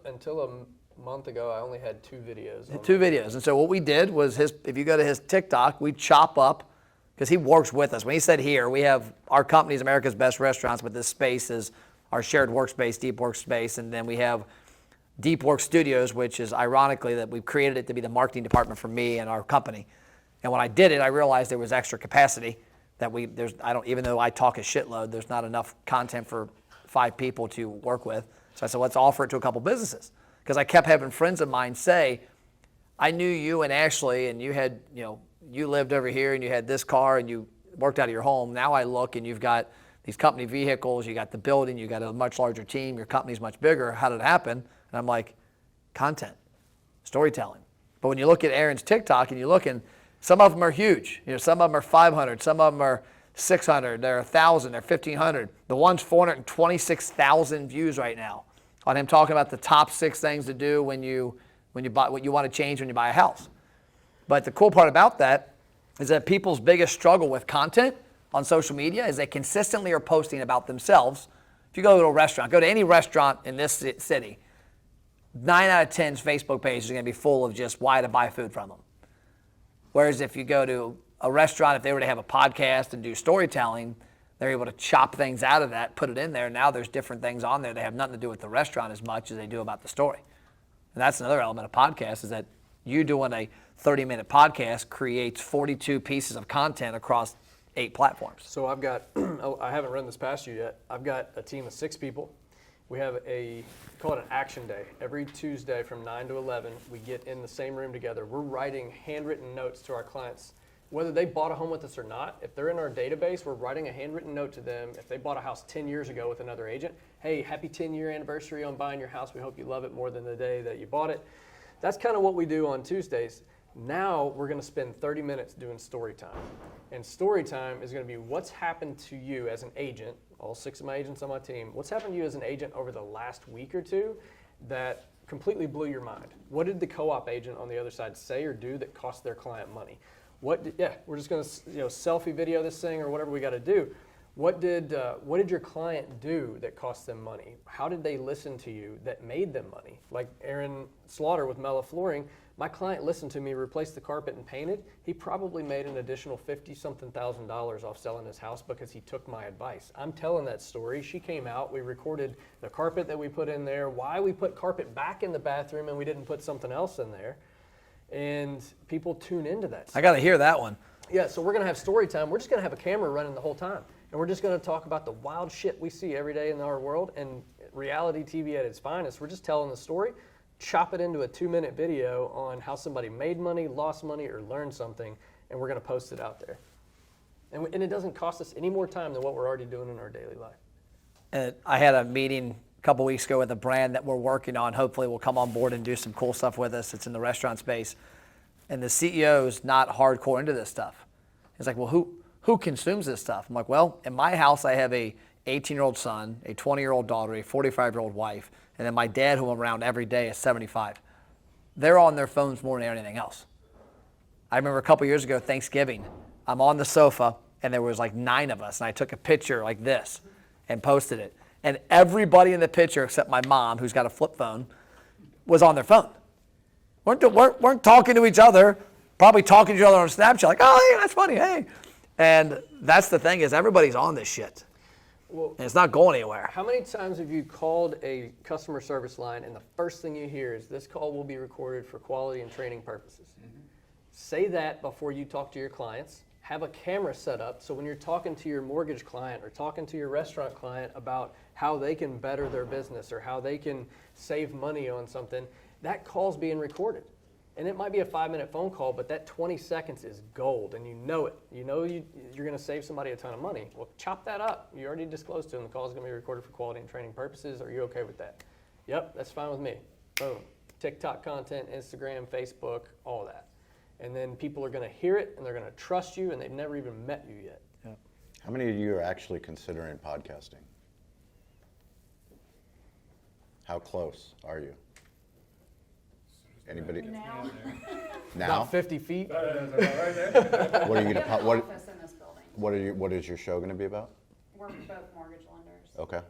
Until a month ago, I only had 2 videos. 2 videos. And so what we did was if you go to his TikTok, we chop up, because he works with us. When he said here, we have our company's America's Best Restaurants, but this space is our shared workspace, Deep Workspace, and then we have Deep Work Studios, which is ironically that we've created it to be the marketing department for me and our company. And when I did it, I realized there was extra capacity that even though I talk a shitload, there's not enough content for 5 people to work with. So I said, let's offer it to a couple businesses. Because I kept having friends of mine say, I knew you and Ashley, and you had, you lived over here and you had this car and you worked out of your home. Now I look and you've got these company vehicles, you got the building, you got a much larger team, your company's much bigger. How did it happen? And I'm like, content, storytelling. But when you look at Aaron's TikTok and you look, and some of them are huge. Some of them are 500, some of them are 600, they're 1,000, they're 1,500. The one's 426,000 views right now on him talking about the top 6 things to do when you buy what you want to change when you buy a house. But the cool part about that is that people's biggest struggle with content on social media is they consistently are posting about themselves. If you go to a restaurant, go to any restaurant in this city, 9 out of 10's Facebook page is going to be full of just why to buy food from them. Whereas if you go to a restaurant, if they were to have a podcast and do storytelling, they're able to chop things out of that, put it in there. Now there's different things on there that have nothing to do with the restaurant as much as they do about the story. And that's another element of podcasts, is that you doing a 30-minute podcast creates 42 pieces of content across 8 platforms. So I've got, I haven't run this past you yet. I've got a team of 6 people. We have call it an action day. Every Tuesday from 9 to 11, we get in the same room together. We're writing handwritten notes to our clients, whether they bought a home with us or not. If they're in our database, we're writing a handwritten note to them. If they bought a house 10 years ago with another agent, hey, happy 10-year anniversary on buying your house. We hope you love it more than the day that you bought it. That's kind of what we do on Tuesdays. Now we're going to spend 30 minutes doing story time. And story time is going to be what's happened to you as an agent, all 6 of my agents on my team, what's happened to you as an agent over the last week or 2 that completely blew your mind? What did the co-op agent on the other side say or do that cost their client money? We're just going to selfie video this thing or whatever we got to do. What did your client do that cost them money? How did they listen to you that made them money? Like Aaron Slaughter with Mellow Flooring, my client listened to me, replaced the carpet and painted. He probably made an additional $50-something thousand off selling his house because he took my advice. I'm telling that story. She came out, we recorded the carpet that we put in there, why we put carpet back in the bathroom and we didn't put something else in there. And people tune into that stuff. I got to hear that one. Yeah, so we're going to have story time. We're just going to have a camera running the whole time. And we're just going to talk about the wild shit we see every day in our world. And reality TV at its finest, we're just telling the story, chop it into a 2-minute video on how somebody made money, lost money, or learned something, and we're going to post it out there. And it doesn't cost us any more time than what we're already doing in our daily life. And I had a meeting a couple weeks ago with a brand that we're working on. Hopefully will come on board and do some cool stuff with us. It's in the restaurant space. And the CEO's not hardcore into this stuff. He's like, well, who consumes this stuff? I'm like, well, in my house, I have a 18-year-old son, a 20-year-old daughter, a 45-year-old wife, and then my dad, who I'm around every day, is 75. They're on their phones more than anything else. I remember a couple years ago, Thanksgiving, I'm on the sofa, and there was like 9 of us, and I took a picture like this and posted it. And everybody in the picture, except my mom, who's got a flip phone, was on their phone. Weren't talking to each other, probably talking to each other on Snapchat, like, oh, hey, that's funny, hey. And that's the thing, is everybody's on this shit. Well, and it's not going anywhere. How many times have you called a customer service line and the first thing you hear is, this call will be recorded for quality and training purposes? Mm-hmm. Say that before you talk to your clients. Have a camera set up so when you're talking to your mortgage client or talking to your restaurant client about how they can better their business or how they can save money on something, that call's being recorded. And it might be a 5-minute phone call, but that 20 seconds is gold, and you know it. You know you're going to save somebody a ton of money. Well, chop that up. You already disclosed to them the call is going to be recorded for quality and training purposes. Are you okay with that? Yep, that's fine with me. Boom. TikTok content, Instagram, Facebook, all that. And then people are going to hear it, and they're going to trust you, and they've never even met you yet. Yep. How many of you are actually considering podcasting? How close are you? Anybody? Now, Now? About 50 feet. What are you we gonna have an what? office in this building. What is your show going to be about? We're both mortgage lenders. Okay.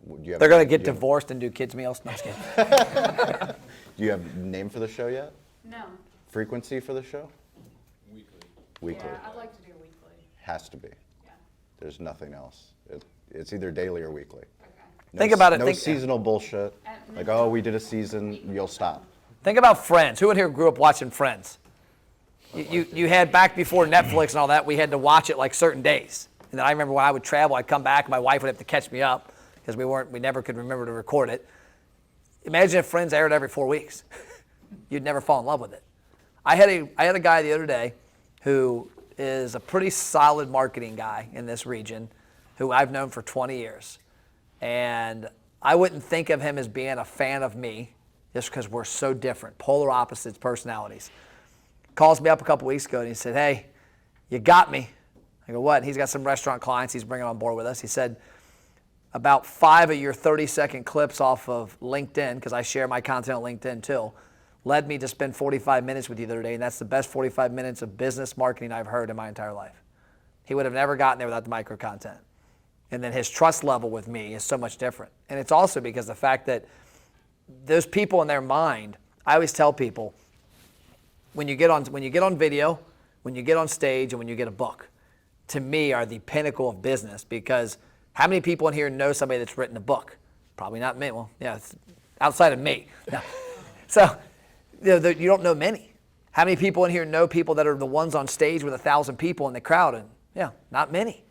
Do you have They're going to do get you have- divorced and do kids' meals. No, I'm just kidding. Do you have a name for the show yet? No. Frequency for the show? Weekly. Weekly. Yeah, I'd like to do weekly. Has to be. Yeah. There's nothing else. It's either daily or weekly. Okay. No Think about it, No think- seasonal bullshit. Like, oh, we did a season, you'll stop. Think about Friends. Who in here grew up watching Friends? You had back before Netflix and all that, we had to watch it like certain days. And then I remember when I would travel, I'd come back, my wife would have to catch me up because we never could remember to record it. Imagine if Friends aired every 4 weeks. You'd never fall in love with it. I had a guy the other day who is a pretty solid marketing guy in this region who I've known for 20 years. And I wouldn't think of him as being a fan of me just because we're so different, polar opposites personalities. Calls me up a couple weeks ago and he said, hey, you got me. I go, what? He's got some restaurant clients he's bringing on board with us. He said, about 5 of your 30-second clips off of LinkedIn, because I share my content on LinkedIn too, led me to spend 45 minutes with you the other day, and that's the best 45 minutes of business marketing I've heard in my entire life. He would have never gotten there without the micro content. And then his trust level with me is so much different. And it's also because the fact that those people in their mind, I always tell people, when you get on video, when you get on stage, and when you get a book, to me are the pinnacle of business, because how many people in here know somebody that's written a book? Probably not me. Well, yeah, it's outside of me. No. So you don't know many. How many people in here know people that are the ones on stage with 1,000 people in the crowd? And yeah, not many.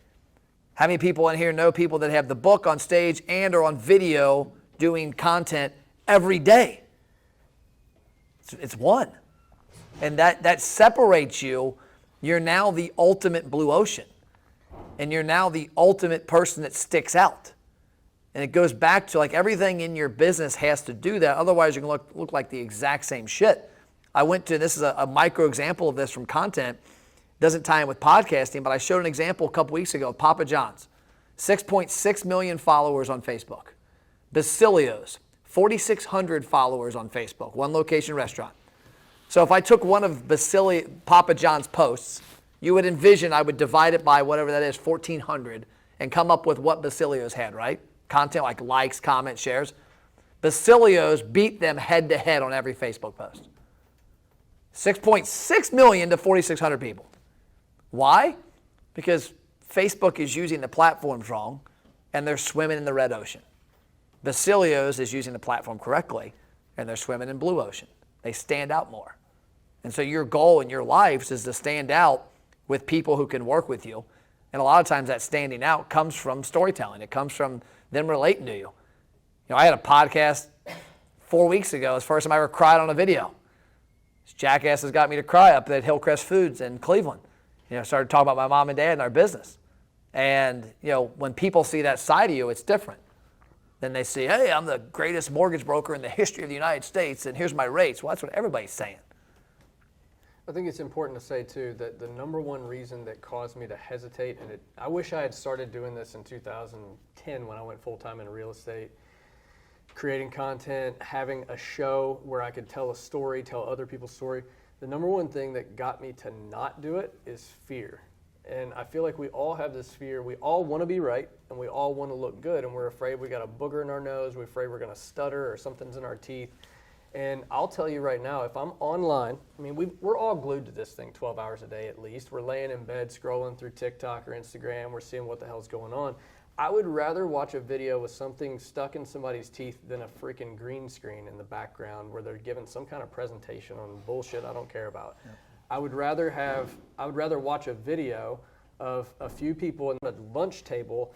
How many people in here know people that have the book on stage and are on video doing content every day? It's one. And that separates you. You're now the ultimate blue ocean. And you're now the ultimate person that sticks out. And it goes back to like everything in your business has to do that. Otherwise, you're going to look like the exact same shit. This is a micro example of this from content. Doesn't tie in with podcasting, but I showed an example a couple weeks ago of Papa John's. 6.6 million followers on Facebook. Basilio's, 4,600 followers on Facebook, one location restaurant. So if I took one of Papa John's posts, you would envision I would divide it by whatever that is, 1,400, and come up with what Basilio's had, right? Content like likes, comments, shares. Basilio's beat them head to head on every Facebook post. 6.6 million to 4,600 people. Why? Because Facebook is using the platforms wrong, and they're swimming in the red ocean. Basilio's is using the platform correctly, and they're swimming in blue ocean. They stand out more. And so your goal in your lives is to stand out with people who can work with you. And a lot of times that standing out comes from storytelling. It comes from them relating to you. You know, I had a podcast 4 weeks ago. It's the first time I ever cried on a video. This jackass has got me to cry up at Hillcrest Foods in Cleveland. You know, started talking about my mom and dad and our business. And, you know, when people see that side of you, it's different. Then they see, hey, I'm the greatest mortgage broker in the history of the United States, and here's my rates. Well, that's what everybody's saying. I think it's important to say, too, that the number one reason that caused me to hesitate, and I wish I had started doing this in 2010 when I went full-time in real estate, creating content, having a show where I could tell a story, tell other people's story. The number one thing that got me to not do it is fear. And I feel like we all have this fear. We all want to be right, and we all want to look good, and we're afraid we got a booger in our nose, we're afraid we're going to stutter or something's in our teeth. And I'll tell you right now, if I'm online, I mean, we're all glued to this thing 12 hours a day at least. We're laying in bed scrolling through TikTok or Instagram. We're seeing what the hell's going on. I would rather watch a video with something stuck in somebody's teeth than a freaking green screen in the background where they're giving some kind of presentation on bullshit I don't care about. Yeah. I would rather watch a video of a few people at a lunch table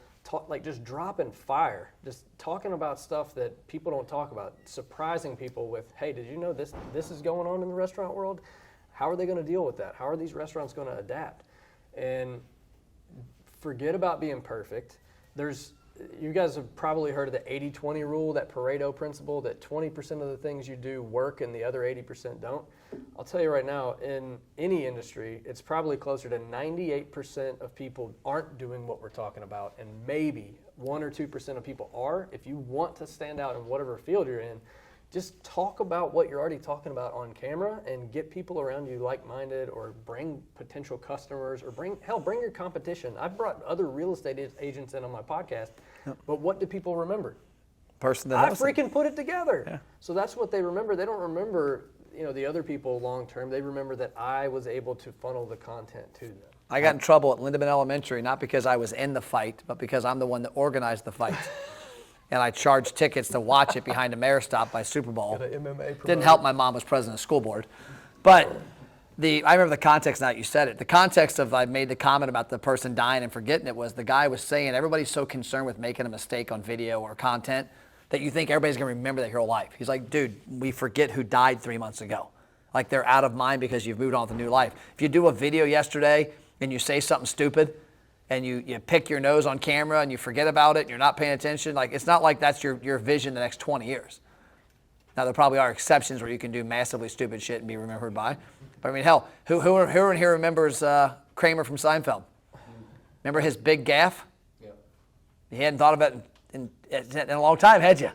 just dropping fire, just talking about stuff that people don't talk about, surprising people with, hey, did you know this is going on in the restaurant world? How are they going to deal with that? How are these restaurants going to adapt? And forget about being perfect. You guys have probably heard of the 80-20 rule, that Pareto principle, that 20% of the things you do work and the other 80% don't. I'll tell you right now, in any industry, it's probably closer to 98% of people aren't doing what we're talking about, and maybe 1 or 2% of people are. If you want to stand out in whatever field you're in, just talk about what you're already talking about on camera and get people around you like-minded, or bring potential customers, or bring your competition. I've brought other real estate agents in on my podcast, but what do people remember? Person that I knows it. freaking put it together. Yeah. So that's what they remember. They don't remember, the other people long term. They remember that I was able to funnel the content to them. I got in trouble at Lindemann Elementary, not because I was in the fight, but because I'm the one that organized the fight. And I charged tickets to watch it behind a mayor stop by Super Bowl. Didn't help my mom was president of the school board. But I remember the context now that you said it. The context of I made the comment about the person dying and forgetting it was the guy was saying everybody's so concerned with making a mistake on video or content that you think everybody's going to remember that your whole life. He's like, dude, we forget who died 3 months ago. Like they're out of mind because you've moved on to new life. If you do a video yesterday and you say something stupid, and you pick your nose on camera and you forget about it and you're not paying attention, like it's not like that's your vision the next 20 years. Now there probably are exceptions where you can do massively stupid shit and be remembered by. But I mean, hell, who in here remembers Kramer from Seinfeld? Remember his big gaffe? Yep. You hadn't thought of it in a long time, had you? I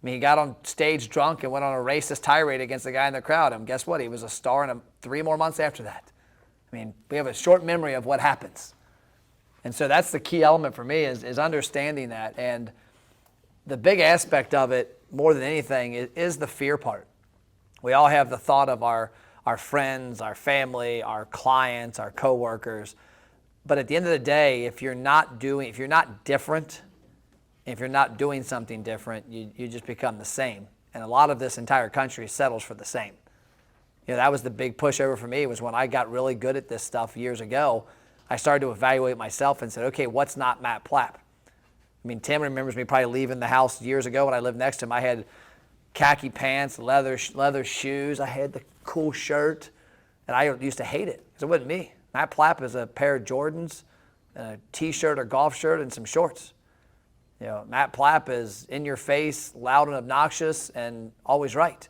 mean, he got on stage drunk and went on a racist tirade against the guy in the crowd. And guess what? He was a star in 3 more months after that. I mean, we have a short memory of what happens. And so that's the key element for me is understanding that. And the big aspect of it, more than anything, is the fear part. We all have the thought of our friends, our family, our clients, our coworkers. But at the end of the day, if you're not different, if you're not doing something different, you just become the same. And a lot of this entire country settles for the same. That was the big pushover for me, was when I got really good at this stuff years ago. I started to evaluate myself and said, okay, what's not Matt Plapp? I mean, Tim remembers me probably leaving the house years ago when I lived next to him. I had khaki pants, leather shoes. I had the cool shirt, and I used to hate it because it wasn't me. Matt Plapp is a pair of Jordans, a T-shirt or golf shirt, and some shorts. Matt Plapp is in your face, loud and obnoxious, and always right.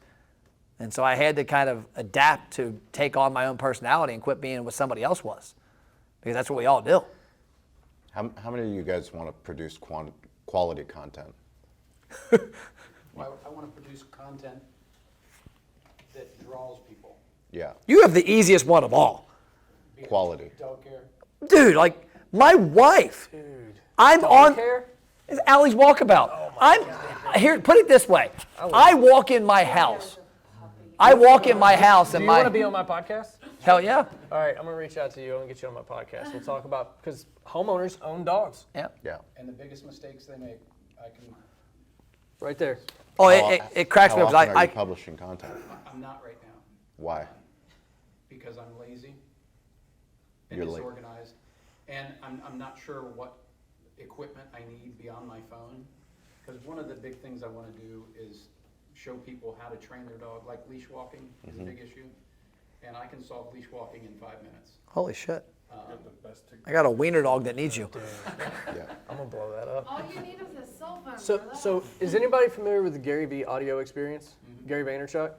And so I had to kind of adapt to take on my own personality and quit being what somebody else was. Because that's what we all do. How many of you guys want to produce quality content? I want to produce content that draws people. Yeah, You have the easiest one of all. Be it quality. Dog care. Dude, like my wife. Dude. I'm Dog on. care? It's Allie's walkabout. Here, put it this way. I walk in my house. I walk in my house Do and you want to be on my podcast? hell yeah. All right, I'm going to reach out to you. I'm going to get you on my podcast. We'll talk about, because homeowners own dogs. Yeah. Yeah. And the biggest mistakes they make, I can. Right there. Oh, it cracks me How up. often are you publishing content? I'm not right now Why? because I'm lazy and You're late. disorganized, and I'm not sure what equipment I need beyond my phone. Because one of the big things I want to do is show people how to train their dog, like leash walking is a big issue, and I can solve leash walking in 5 minutes. Holy shit. I got a wiener dog that needs you. Yeah. I'm going to blow that up. All you need is a cell phone. So is anybody familiar with the Gary Vee audio experience? Gary Vaynerchuk?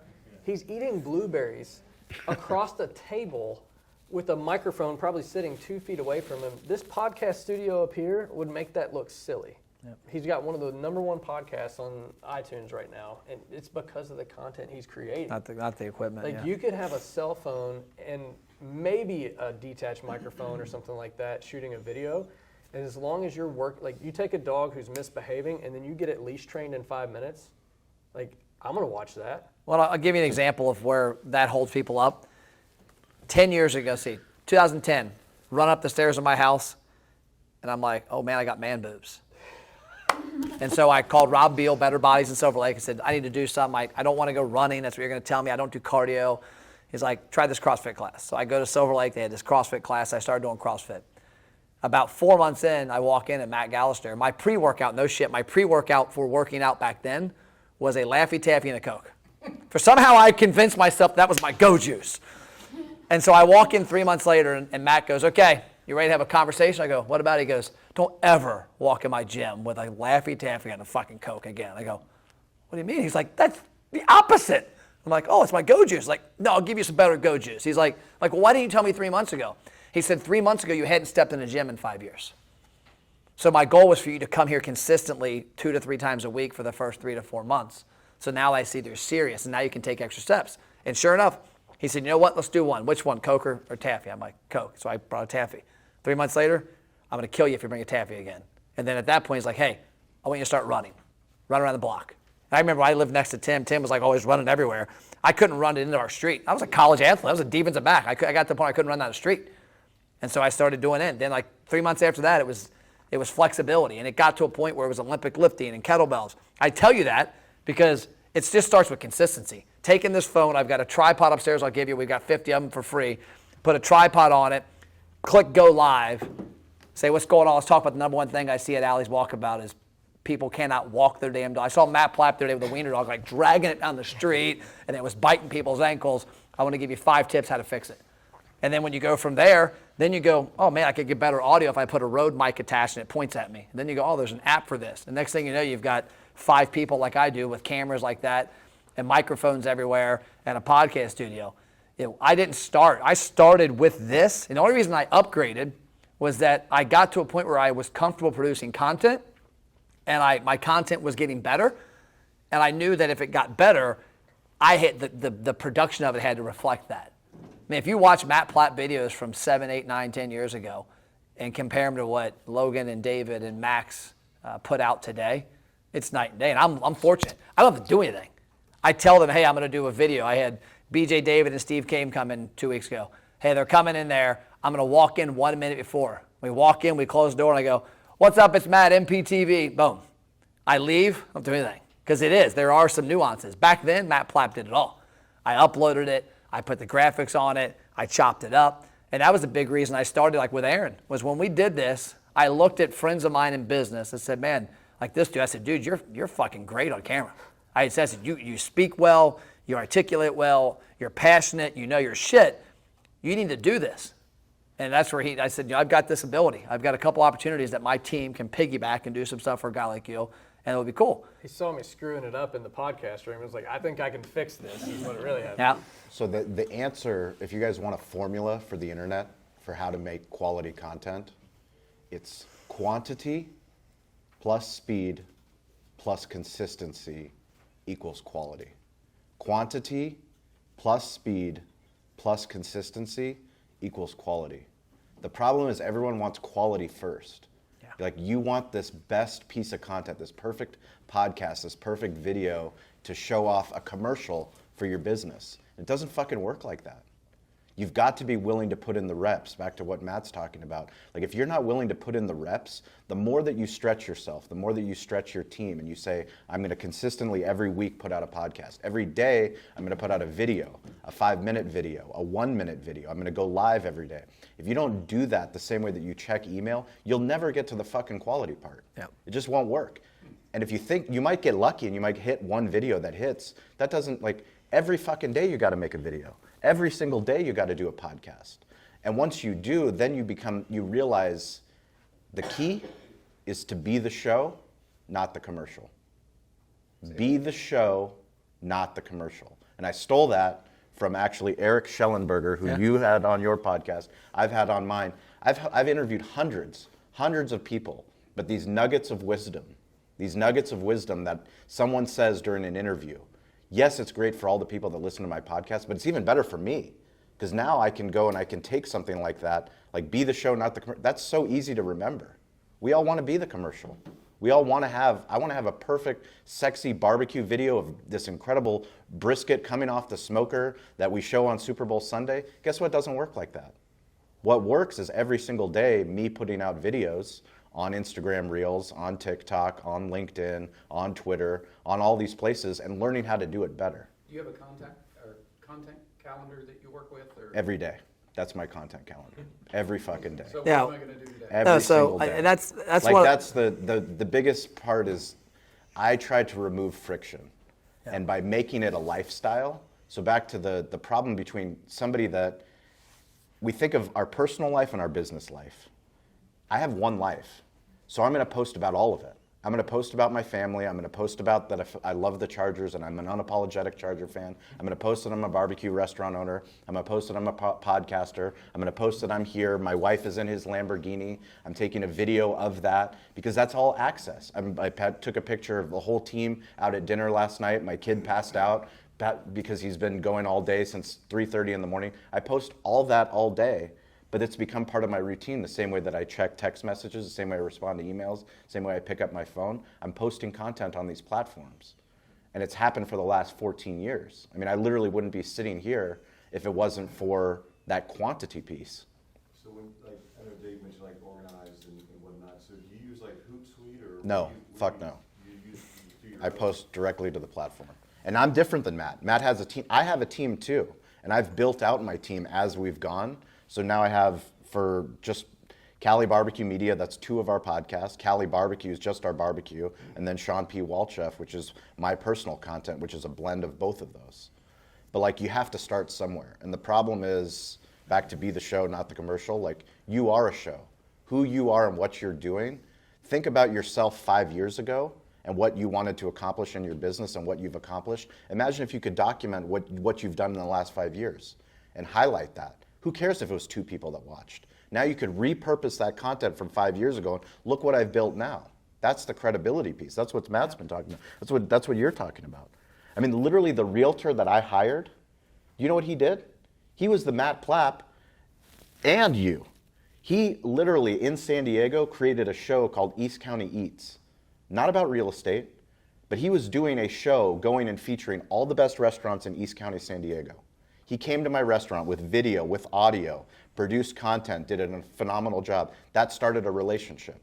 He's eating blueberries across the table with a microphone probably sitting 2 feet away from him. This podcast studio up here would make that look silly. Yep. He's got one of the #1 podcasts on iTunes right now, and it's because of the content he's creating. Not the equipment. Like you could have a cell phone and maybe a detached microphone or something like that shooting a video, and as long as you're you take a dog who's misbehaving and then you get it leash trained in 5 minutes, like I'm gonna watch that. Well, I'll give you an example of where that holds people up. 10 years ago, 2010, run up the stairs of my house, and I'm like, oh man, I got man boobs. And so I called Rob Beal, Better Bodies in Silver Lake, and said, I need to do something. I don't want to go running. That's what you're going to tell me. I don't do cardio. He's like, try this CrossFit class. So I go to Silver Lake. They had this CrossFit class. I started doing CrossFit. About 4 months in, I walk in at Matt Gallister. My pre-workout, no shit, my pre-workout for working out back then was a Laffy Taffy and a Coke. For somehow I convinced myself that was my go juice. And so I walk in 3 months later, and Matt goes, okay, you ready to have a conversation? I go, what about it? He goes, don't ever walk in my gym with a Laffy Taffy and a fucking Coke again. I go, what do you mean? He's like, that's the opposite. I'm like, oh, it's my go juice. Like, no, I'll give you some better go juice. He's like, well, why didn't you tell me 3 months ago? He said 3 months ago you hadn't stepped in a gym in 5 years. So my goal was for you to come here consistently 2 to 3 times a week for the first 3 to 4 months. So now I see they're serious, and now you can take extra steps. And sure enough, he said, you know what, let's do one. Which one, Coke or Taffy? I'm like, Coke. So I brought a Taffy. 3 months later, I'm going to kill you if you bring a Taffy again. And then at that point, he's like, hey, I want you to start running. Run around the block. And I remember I lived next to Tim. Tim was like always running everywhere. I couldn't run it into our street. I was a college athlete. I was a defensive back. I got to the point I couldn't run down the street. And so I started doing it. Then like 3 months after that, it was flexibility. And it got to a point where it was Olympic lifting and kettlebells. I tell you that because it just starts with consistency. Taking this phone, I've got a tripod upstairs I'll give you. We've got 50 of them for free. Put a tripod on it, click go live, say what's going on. Let's talk about the number one thing I see at Alley's Walkabout is people cannot walk their damn dog. I saw Matt Plapp the other day with a wiener dog, like dragging it down the street, and it was biting people's ankles. I want to give you 5 tips how to fix it. And then when you go from there, then you go, oh man, I could get better audio if I put a Rode mic attached and it points at me. And then you go, oh, there's an app for this. The next thing you know, you've got 5 people like I do with cameras like that and microphones everywhere and a podcast studio. I didn't start. I started with this. And the only reason I upgraded was that I got to a point where I was comfortable producing content and my content was getting better. And I knew that if it got better, the production of it had to reflect that. I mean, if you watch Matt Platt videos from 7, 8, 9, 10 years ago and compare them to what Logan and David and Max put out today, it's night and day. And I'm fortunate. I don't have to do anything. I tell them, hey, I'm going to do a video. I had BJ David and Steve Kame come in 2 weeks ago. Hey, they're coming in there. I'm going to walk in 1 minute before. We walk in, we close the door, and I go, what's up? It's Matt, MPTV. Boom. I leave. I don't do anything. Because it is. There are some nuances. Back then, Matt Plapp did it all. I uploaded it. I put the graphics on it. I chopped it up. And that was a big reason I started like with Aaron, was when we did this, I looked at friends of mine in business and said, man, like this dude, I said, dude, you're fucking great on camera. I said, you speak well, you articulate well, you're passionate, you know your shit. You need to do this. And that's where I said, I've got this ability. I've got a couple opportunities that my team can piggyback and do some stuff for a guy like you, and it would be cool. He saw me screwing it up in the podcast room. He was like, I think I can fix this, is what it really happened. Yeah. So the answer, if you guys want a formula for the internet for how to make quality content, it's quantity plus speed plus consistency equals quality. Quantity plus speed plus consistency equals quality. The problem is everyone wants quality first. Yeah. Like you want this best piece of content, this perfect podcast, this perfect video to show off a commercial for your business. It doesn't fucking work like that. You've got to be willing to put in the reps, back to what Matt's talking about. Like if you're not willing to put in the reps, the more that you stretch yourself, the more that you stretch your team and you say, I'm gonna consistently every week put out a podcast. Every day, I'm gonna put out a video, a 5-minute video, a 1-minute video. I'm gonna go live every day. If you don't do that the same way that you check email, you'll never get to the fucking quality part. Yep. It just won't work. And if you think, you might get lucky and you might hit one video that hits, that doesn't, like, every fucking day you gotta make a video. Every single day you got to do a podcast. And once you do, then you realize the key is to be the show, not the commercial. Be the show, not the commercial. And I stole that from actually Eric Schellenberger, who you had on your podcast, I've had on mine. I've interviewed hundreds of people, but these nuggets of wisdom that someone says during an interview, yes, it's great for all the people that listen to my podcast, but it's even better for me because now I can go and I can take something like that, like be the show, not the commercial. That's so easy to remember. We all want to be the commercial. We all want to have, I want to have a perfect, sexy barbecue video of this incredible brisket coming off the smoker that we show on Super Bowl Sunday. Guess what doesn't work like that? What works is every single day me putting out videos on Instagram Reels, on TikTok, on LinkedIn, on Twitter, on all these places, and learning how to do it better. Do you have a content calendar that you work with? Or? Every day. That's my content calendar. Every fucking day. So what Yeah. am I gonna do today? Every No, so single day. and that's like what that's the biggest part is I try to remove friction. And by making it a lifestyle, so back to the problem between somebody that we think of our personal life and our business life. I have one life, so I'm going to post about all of it. I'm going to post about my family. I'm going to post about that I love the Chargers and I'm an unapologetic Charger fan. I'm going to post that I'm a barbecue restaurant owner. I'm going to post that I'm a podcaster. I'm going to post that I'm here. My wife is in his Lamborghini. I'm taking a video of that because that's all access. I took a picture of the whole team out at dinner last night. My kid passed out because he's been going all day since 3:30 in the morning. I post all that all day. But it's become part of my routine, the same way that I check text messages, the same way I respond to emails, the same way I pick up my phone. I'm posting content on these platforms. And it's happened for the last 14 years. I mean, I literally wouldn't be sitting here if it wasn't for that quantity piece. So when, like, I know Dave mentioned like organized and whatnot, so do you use like Hootsuite or? No, fuck no. You do your I post directly to the platform. And I'm different than Matt. Matt has a team. I have a team too. And I've built out my team as we've gone. So now I have, for just Cali BBQ Media, that's 2 of our podcasts. Cali BBQ is just our barbecue. And then Shawn Walchef, which is my personal content, which is a blend of both of those. But like, you have to start somewhere. And the problem is, back to be the show, not the commercial, like, you are a show. Who you are and what you're doing. Think about yourself 5 years ago and what you wanted to accomplish in your business and what you've accomplished. Imagine if you could document what you've done in the last 5 years and highlight that. Who cares if it was 2 people that watched? Now you could repurpose that content from 5 years ago and look what I've built now. That's the credibility piece. That's what Matt's been talking about. That's what you're talking about. I mean, literally the realtor that I hired, you know what he did? He was the Matt Plapp and you. He literally, in San Diego, created a show called East County Eats. Not about real estate, but he was doing a show going and featuring all the best restaurants in East County, San Diego. He came to my restaurant with video, with audio, produced content, did a phenomenal job. That started a relationship.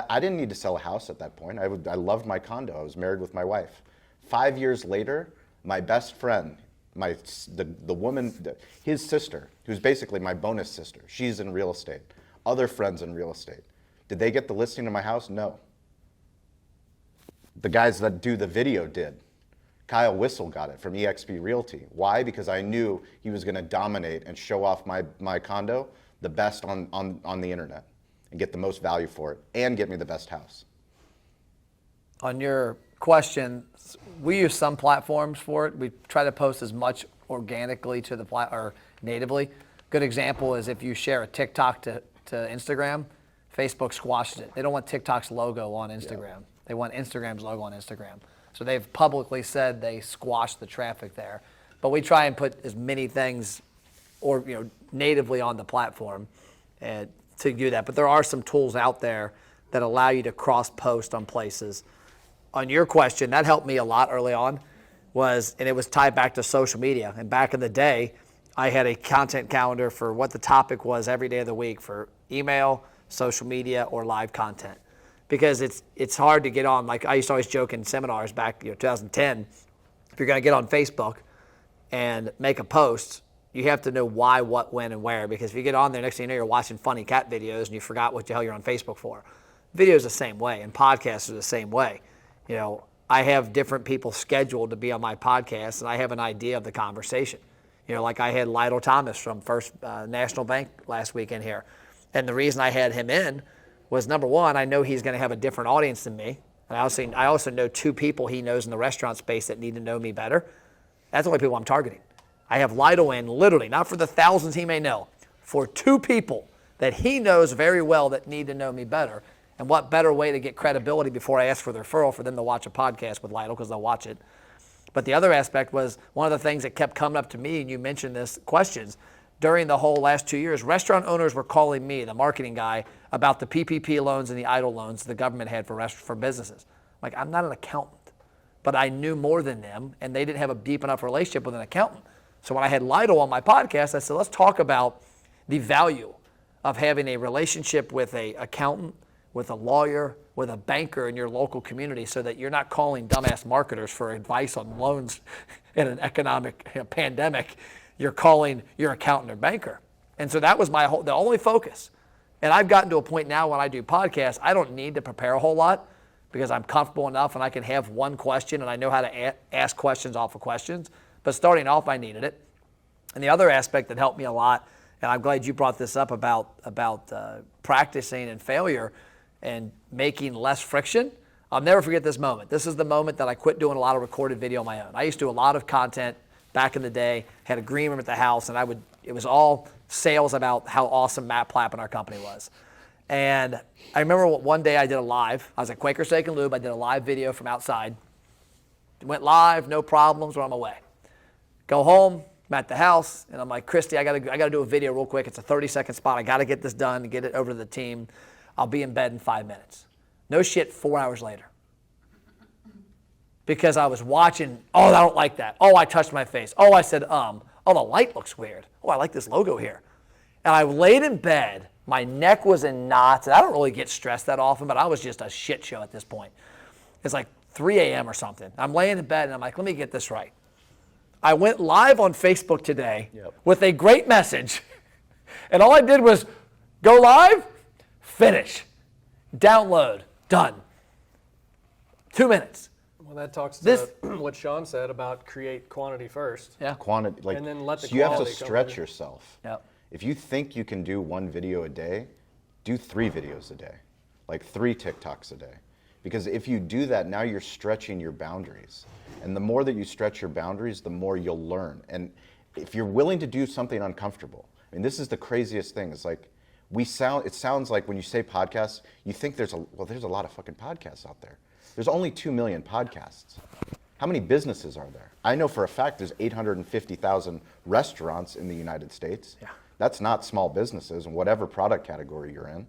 I didn't need to sell a house at that point. I loved my condo. I was married with my wife. 5 years later, my best friend, the woman, his sister, who's basically my bonus sister, she's in real estate. Other friends in real estate. Did they get the listing of my house? No. The guys that do the video did. Kyle Whistle got it from eXp Realty. Why? Because I knew he was going to dominate and show off my condo the best on the internet and get the most value for it and get me the best house. on your question, we use some platforms for it. We try to post as much organically to the or natively. Good example is if you share a TikTok to Instagram, Facebook squashes it. They don't want TikTok's logo on Instagram. Yeah. They want Instagram's logo on Instagram. So they've publicly said they squash the traffic there. But we try and put as many things or natively on the platform to do that. But there are some tools out there that allow you to cross-post on places. On your question, that helped me a lot early on, and it was tied back to social media. And back in the day, I had a content calendar for what the topic was every day of the week for email, social media, or live content. Because it's hard to get on. Like I used to always joke in seminars back 2010, if you're going to get on Facebook and make a post, you have to know why, what, when, and where. Because if you get on there, next thing you know, you're watching funny cat videos and you forgot what the hell you're on Facebook for. Videos the same way, and podcasts are the same way. I have different people scheduled to be on my podcast, and I have an idea of the conversation. Like I had Lytle Thomas from First National Bank last week in here. And the reason I had him in was, number one, I know he's going to have a different audience than me. And I also know two people he knows in the restaurant space that need to know me better. That's the only people I'm targeting. I have Lytle in literally, not for the thousands he may know, for two people that he knows very well that need to know me better. And what better way to get credibility before I ask for the referral for them to watch a podcast with Lytle, because they'll watch it. But the other aspect was one of the things that kept coming up to me, and you mentioned this, questions. During the whole last 2 years, restaurant owners were calling me, the marketing guy, about the PPP loans and the EIDL loans the government had for businesses. Like, I'm not an accountant, but I knew more than them, and they didn't have a deep enough relationship with an accountant. So when I had Lytle on my podcast, I said, let's talk about the value of having a relationship with an accountant, with a lawyer, with a banker in your local community, so that you're not calling dumbass marketers for advice on loans in an economic pandemic. You're calling your accountant or banker. And so that was the only focus. And I've gotten to a point now when I do podcasts, I don't need to prepare a whole lot because I'm comfortable enough and I can have one question and I know how to ask questions off of questions. But starting off, I needed it. And the other aspect that helped me a lot, and I'm glad you brought this up about practicing and failure and making less friction. I'll never forget this moment. This is the moment that I quit doing a lot of recorded video on my own. I used to do a lot of content back in the day, had a green room at the house, and it was all sales about how awesome Matt Plapp and our company was. And I remember one day I did a live. I was at Quaker Steak and Lube. I did a live video from outside. Went live, no problems, we're on my way. Go home, I'm at the house, and I'm like, Christy, I gotta do a video real quick. It's a 30-second spot. I gotta get this done and get it over to the team. I'll be in bed in 5 minutes. No shit, 4 hours later. Because I was watching, oh, I don't like that. Oh, I touched my face. Oh, I said, oh, the light looks weird. Oh, I like this logo here. And I laid in bed, my neck was in knots, and I don't really get stressed that often, but I was just a shit show at this point. It's like 3 a.m. or something. I'm laying in bed, and I'm like, let me get this right. I went live on Facebook today with a great message, and all I did was go live, finish, download, done. 2 minutes. Well, that talks to what Shawn said about create quantity first. Yeah. Quantity, like, And then let the so you have to quality come stretch later. yourself. Yep. If you think you can do 1 video a day, do 3 videos a day, like 3 TikToks a day. Because if you do that, now you're stretching your boundaries. And the more that you stretch your boundaries, the more you'll learn. And if you're willing to do something uncomfortable, I mean, this is the craziest thing. It's like, it sounds like when you say podcasts, you think there's a lot of fucking podcasts out there. There's only 2 million podcasts. How many businesses are there? I know for a fact there's 850,000 restaurants in the United States. Yeah. That's not small businesses in whatever product category you're in.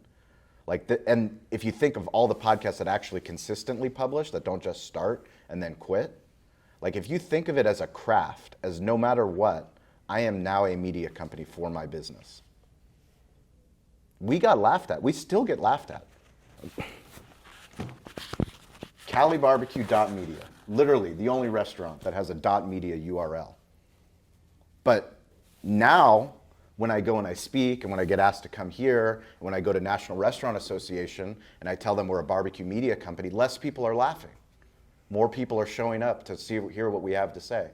And if you think of all the podcasts that actually consistently publish, that don't just start and then quit, like if you think of it as a craft, as no matter what, I am now a media company for my business. We got laughed at. We still get laughed at. Cali BBQ.media, literally the only restaurant that has a .media URL. But now, when I go and I speak, and when I get asked to come here, and when I go to National Restaurant Association, and I tell them we're a barbecue media company, less people are laughing. More people are showing up to hear what we have to say.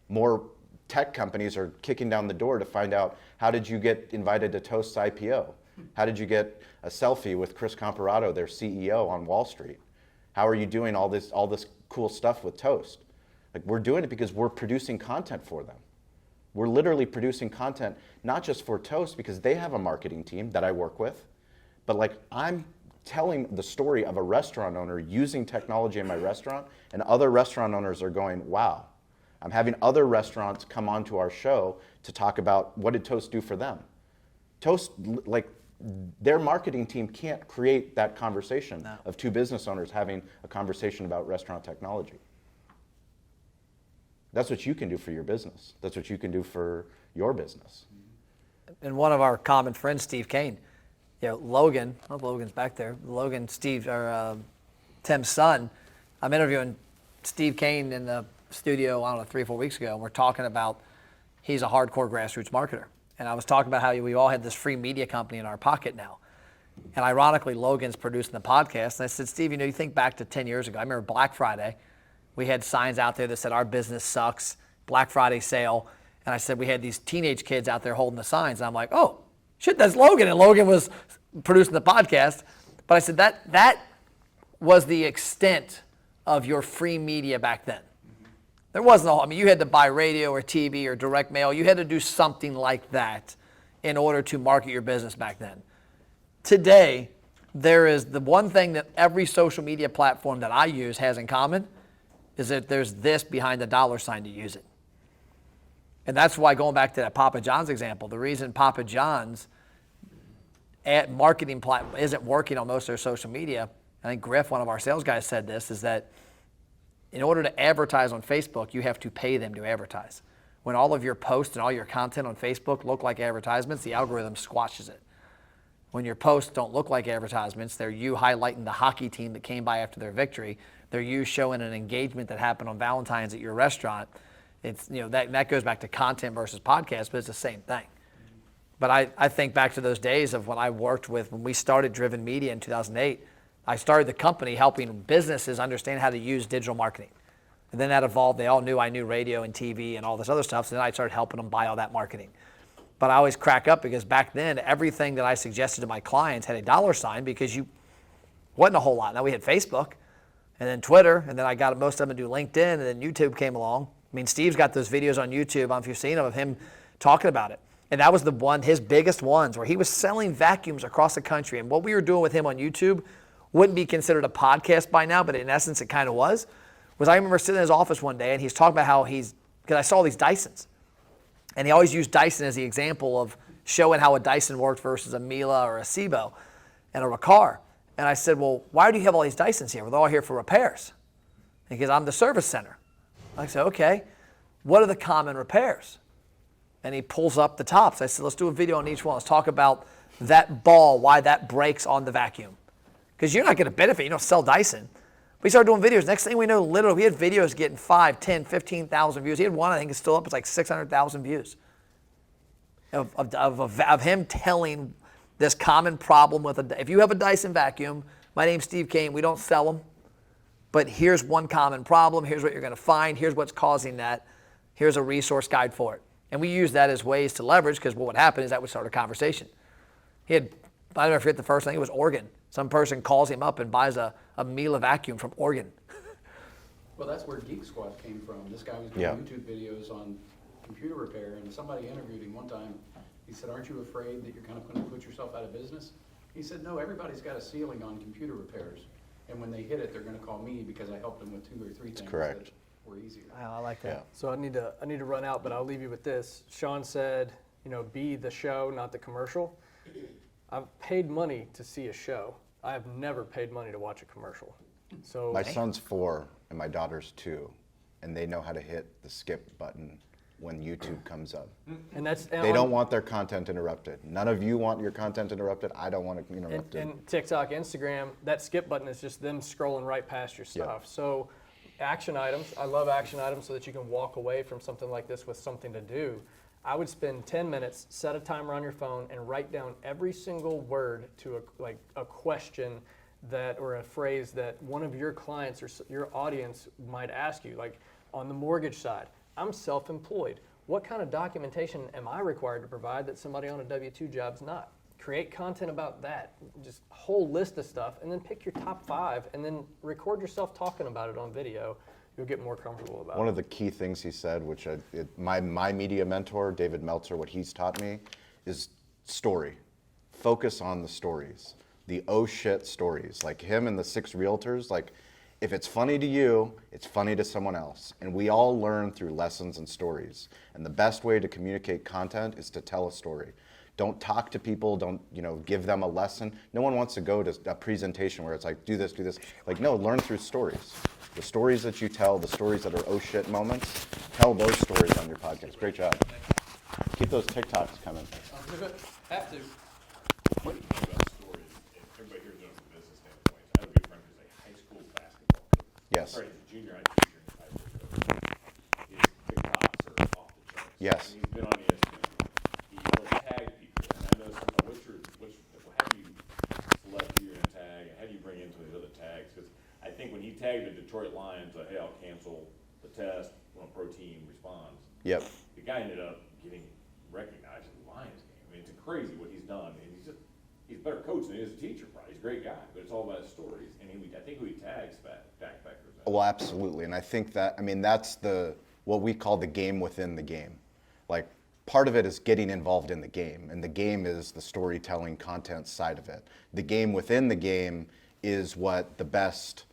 More tech companies are kicking down the door to find out, how did you get invited to Toast's IPO? How did you get a selfie with Chris Comparato, their CEO, on Wall Street? How are you doing all this cool stuff with Toast? Like, we're doing it because we're producing content for them. We're literally producing content, not just for Toast, because they have a marketing team that I work with, but like I'm telling the story of a restaurant owner using technology in my restaurant, and other restaurant owners are going, wow. I'm having other restaurants come onto our show to talk about what did Toast do for them. Toast, like, their marketing team can't create that conversation of 2 business owners having a conversation about restaurant technology. That's what you can do for your business. That's what you can do for your business. And one of our common friends, Steve Kane, Logan, I hope Logan's back there. Logan, Tim's son. I'm interviewing Steve Kane in the studio, I don't know, 3 or 4 weeks ago, and we're talking about he's a hardcore grassroots marketer. And I was talking about how we all had this free media company in our pocket now. And ironically, Logan's producing the podcast. And I said, Steve, you think back to 10 years ago. I remember Black Friday. We had signs out there that said, our business sucks, Black Friday sale. And I said, we had these teenage kids out there holding the signs. And I'm like, oh, shit, that's Logan. And Logan was producing the podcast. But I said, that was the extent of your free media back then. There wasn't you had to buy radio or TV or direct mail. You had to do something like that in order to market your business back then. Today, there is the one thing that every social media platform that I use has in common is that there's this behind the $ to use it. And that's why, going back to that Papa John's example, the reason Papa John's marketing platform isn't working on most of their social media, I think Griff, one of our sales guys, said this, is that in order to advertise on Facebook, you have to pay them to advertise. When all of your posts and all your content on Facebook look like advertisements, the algorithm squashes it. When your posts don't look like advertisements, they're you highlighting the hockey team that came by after their victory. They're you showing an engagement that happened on Valentine's at your restaurant. It's that goes back to content versus podcast, but it's the same thing. But I think back to those days of when when we started Driven Media in 2008, I started the company helping businesses understand how to use digital marketing. And then that evolved. They all knew I knew radio and TV and all this other stuff. So then I started helping them buy all that marketing. But I always crack up because back then, everything that I suggested to my clients had a dollar sign because you wasn't a whole lot. Now we had Facebook and then Twitter, and then I got most of them to do LinkedIn, and then YouTube came along. I mean, Steve's got those videos on YouTube, I don't know if you've seen them, of him talking about it. And that was his biggest ones, where he was selling vacuums across the country. And what we were doing with him on YouTube wouldn't be considered a podcast by now, but in essence, it kind of was I remember sitting in his office one day, and he's talking about how because I saw these Dysons. And he always used Dyson as the example of showing how a Dyson worked versus a Miele or a Sebo and a Riccar. And I said, well, why do you have all these Dysons here? Well, they're all here for repairs. Because I'm the service center. I said, okay, what are the common repairs? And he pulls up the tops. I said, let's do a video on each one. Let's talk about that ball, why that breaks on the vacuum. Because you're not going to benefit. You don't sell Dyson. We started doing videos. Next thing we know, literally, we had videos getting 5, 10, 15,000 views. He had one, I think it's still up. It's like 600,000 views of him telling this common problem with if you have a Dyson vacuum, my name's Steve Kane, we don't sell them, but here's one common problem. Here's what you're going to find. Here's what's causing that. Here's a resource guide for it. And we use that as ways to leverage, because what would happen is that would start a conversation. I don't know, forget the first thing, it was Oregon. Some person calls him up and buys a Miele vacuum from Oregon. Well, that's where Geek Squad came from. This guy was doing YouTube videos on computer repair, and somebody interviewed him one time. He said, aren't you afraid that you're kind of going to put yourself out of business? He said, no, everybody's got a ceiling on computer repairs. And when they hit it, they're going to call me because I helped them with 2 or 3 things correct. that were easier. I like that. Yeah. So I need to run out, but I'll leave you with this. Shawn said, be the show, not the commercial. I've paid money to see a show. I have never paid money to watch a commercial. So My son's 4 and my daughter's 2, and they know how to hit the skip button when YouTube comes up. and that's They don't want their content interrupted. None of you want your content interrupted. I don't want it interrupted. and TikTok, Instagram, that skip button is just them scrolling right past your stuff. So action items, I love action items so that you can walk away from something like this with something to do. I would spend 10 minutes, set a timer on your phone, and write down every single word to a question or a phrase that one of your clients or your audience might ask you. Like on the mortgage side, I'm self-employed. What kind of documentation am I required to provide that somebody on a W-2 job's not? Create content about that, just a whole list of stuff, and then pick your top 5, and then record yourself talking about it on video. You'll get more comfortable about it. One of the key things he said, which my media mentor, David Meltzer, what he's taught me is story. Focus on the stories, the oh shit stories. Like him and the 6 realtors, like if it's funny to you, it's funny to someone else. And we all learn through lessons and stories. And the best way to communicate content is to tell a story. Don't talk to people, don't give them a lesson. No one wants to go to a presentation where it's like, do this. Like, no, learn through stories. The stories that you tell, the stories that are oh shit moments, tell those stories on your podcast. Great job. Keep those TikToks coming. Have to. What do you think about stories? Everybody here knows from a business standpoint. I have a good friend who's a high school basketball coach. Yes. Sorry, he's a junior high teacher and high school coach. His TikToks are off the charts. Yes. And he's been on ESPN. He will tag people. And I know some, how do you select who you're going to tag, and how do you bring in some of these other tags? Because I think when he tagged the Detroit Lions, like, hey, I'll cancel the test when a pro team responds. Yep. The guy ended up getting recognized in the Lions game. I mean, it's crazy what he's done. And he's a better coach than he is a teacher, probably. He's a great guy, but it's all about his stories. And I think who he tags backpackers. Well, absolutely. And I think that's what we call the game within the game. Like, part of it is getting involved in the game, and the game is the storytelling content side of it. The game within the game is what the best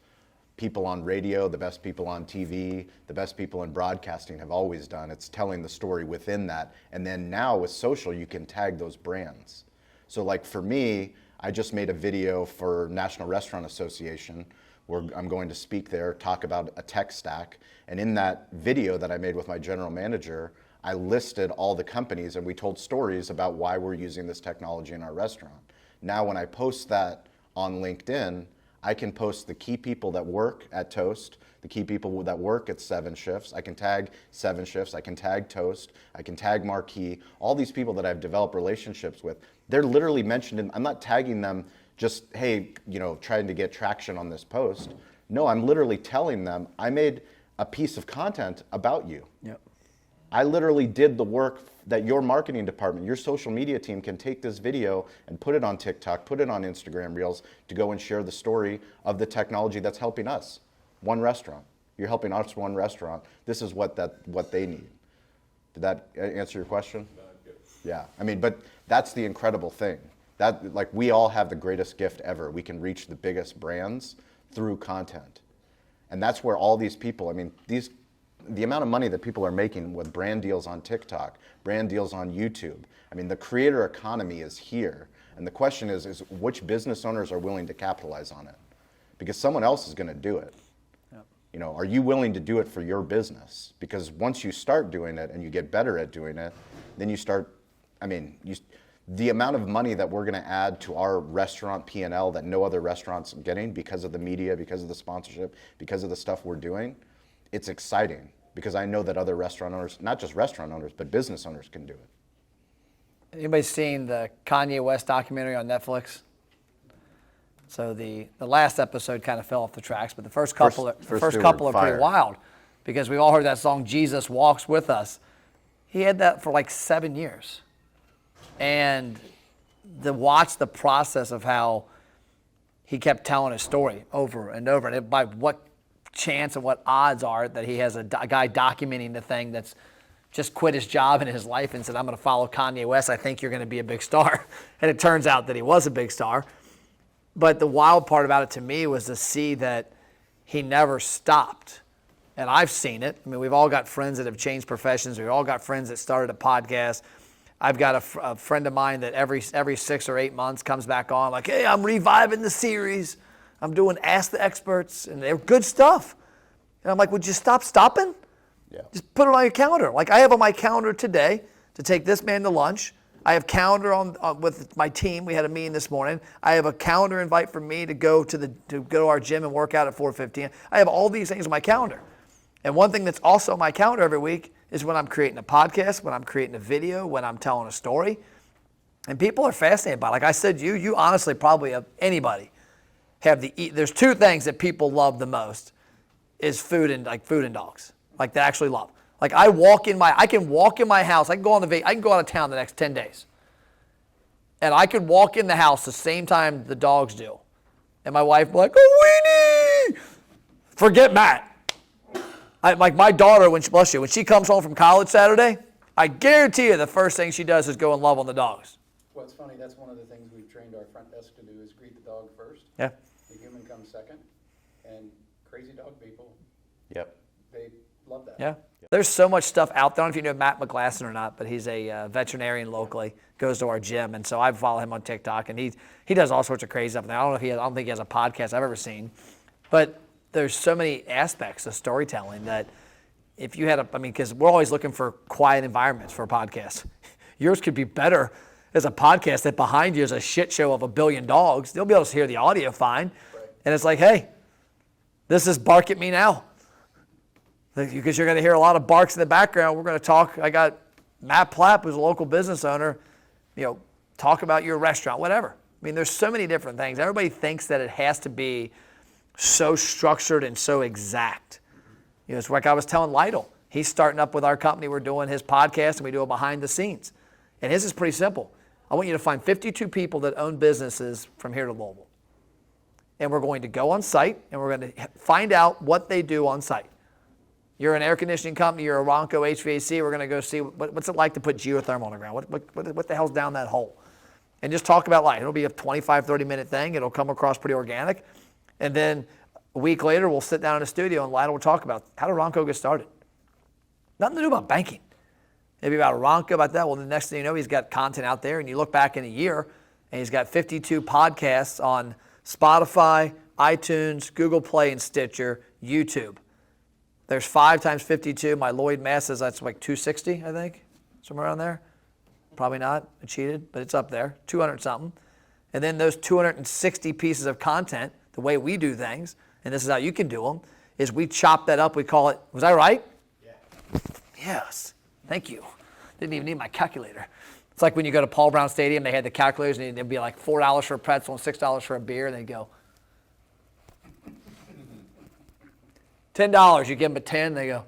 people on radio, the best people on TV, the best people in broadcasting have always done. It's telling the story within that. And then now with social, you can tag those brands. So like for me, I just made a video for National Restaurant Association where I'm going to speak there, talk about a tech stack. And in that video that I made with my general manager, I listed all the companies and we told stories about why we're using this technology in our restaurant. Now when I post that on LinkedIn, I can post the key people that work at Toast, the key people that work at 7 Shifts. I can tag 7 Shifts. I can tag Toast. I can tag Marquee. All these people that I've developed relationships with, they're literally mentioned in, I'm not tagging them just, hey, you know, trying to get traction on this post. No, I'm literally telling them I made a piece of content about you. Yep. I literally did the work that your marketing department, your social media team can take this video and put it on TikTok, put it on Instagram Reels to go and share the story of the technology that's helping us. One restaurant. You're helping us one restaurant. This is what they need. Did that answer your question? Yeah. I mean, but that's the incredible thing. That, like, we all have the greatest gift ever. We can reach the biggest brands through content. And that's where all these people, I mean, the amount of money that people are making with brand deals on TikTok, brand deals on YouTube. I mean, the creator economy is here. And the question is which business owners are willing to capitalize on it? Because someone else is going to do it. Yep. You know, are you willing to do it for your business? Because once you start doing it and you get better at doing it, then you start, I mean, the amount of money that we're going to add to our restaurant P&L that no other restaurant's getting because of the media, because of the sponsorship, because of the stuff we're doing, it's exciting because I know that other restaurant owners, not just restaurant owners, but business owners can do it. Anybody seen the Kanye West documentary on Netflix? So the last episode kind of fell off the tracks, but the first couple are pretty wild because we all heard that song, Jesus Walks With Us. He had that for like 7 years. And to watch the process of how he kept telling his story over and over, and by what chance and what odds are that he has a guy documenting the thing that's just quit his job in his life and said, I'm going to follow Kanye West. I think you're going to be a big star. And it turns out that he was a big star. But the wild part about it to me was to see that he never stopped. And I've seen it. I mean, we've all got friends that have changed professions. We've all got friends that started a podcast. I've got a friend of mine that every 6 or 8 months comes back on like, hey, I'm reviving the series. I'm doing Ask the Experts, and they're good stuff. And I'm like, would you stop stopping? Yeah. Just put it on your calendar. Like I have on my calendar today to take this man to lunch. I have calendar on with my team. We had a meeting this morning. I have a calendar invite for me to go to our gym and work out at 4:15. I have all these things on my calendar. And one thing that's also on my calendar every week is when I'm creating a podcast, when I'm creating a video, when I'm telling a story. And people are fascinated by it. Like I said, you honestly probably of anybody have there's 2 things that people love the most is food and dogs. Like they actually love. Like I can walk in my house, I can go out of town the next 10 days. And I could walk in the house the same time the dogs do. And my wife will be like, oh, Weenie! Forget Matt. Like my daughter, when she comes home from college Saturday, I guarantee you the first thing she does is go and love on the dogs. Well, it's funny, that's one of the things we've trained our front desk to do is greet the dog first. Yeah. The human comes second, and crazy dog people, Yep. they love that. Yeah. There's so much stuff out there. I don't know if you know Matt McGlasson or not, but he's a veterinarian locally, goes to our gym, and so I follow him on TikTok, and he does all sorts of crazy stuff. Now, I don't think he has a podcast I've ever seen, but there's so many aspects of storytelling that if you had because we're always looking for quiet environments for a podcast. Yours could be better as a podcast that behind you is a shit show of a billion dogs. They'll be able to hear the audio fine. Right. And it's like, hey, this is Bark at Me Now. Because you're going to hear a lot of barks in the background. We're going to talk. I got Matt Plapp, who's a local business owner, talk about your restaurant, whatever. I mean, there's so many different things. Everybody thinks that it has to be so structured and so exact. It's like I was telling Lytle. He's starting up with our company. We're doing his podcast, and we do it behind the scenes. And his is pretty simple. I want you to find 52 people that own businesses from here to Louisville. And we're going to go on site, and we're going to find out what they do on site. You're an air conditioning company. You're a Ronco HVAC. We're going to go see what's it like to put geothermal on the ground. What the hell's down that hole? And just talk about life. It'll be a 25, 30-minute thing. It'll come across pretty organic. And then a week later, we'll sit down in the studio and Lytle will talk about how did Ronco get started? Nothing to do about banking. Maybe about Ronco, about that. Well, the next thing you know, he's got content out there. And you look back in a year, and he's got 52 podcasts on Spotify, iTunes, Google Play, and Stitcher, YouTube. There's 5 times 52. My Lloyd Mass says that's like 260, I think, somewhere around there. Probably not. I cheated, but it's up there, 200 something. And then those 260 pieces of content The way we do things, and this is how you can do them, is we chop that up. We call it, was I right? Yeah. Yes. Thank you. Didn't even need my calculator. It's like when you go to Paul Brown Stadium, they had the calculators, and it'd be like $4 for a pretzel and $6 for a beer, and they'd go, $10. You give them a 10, they go,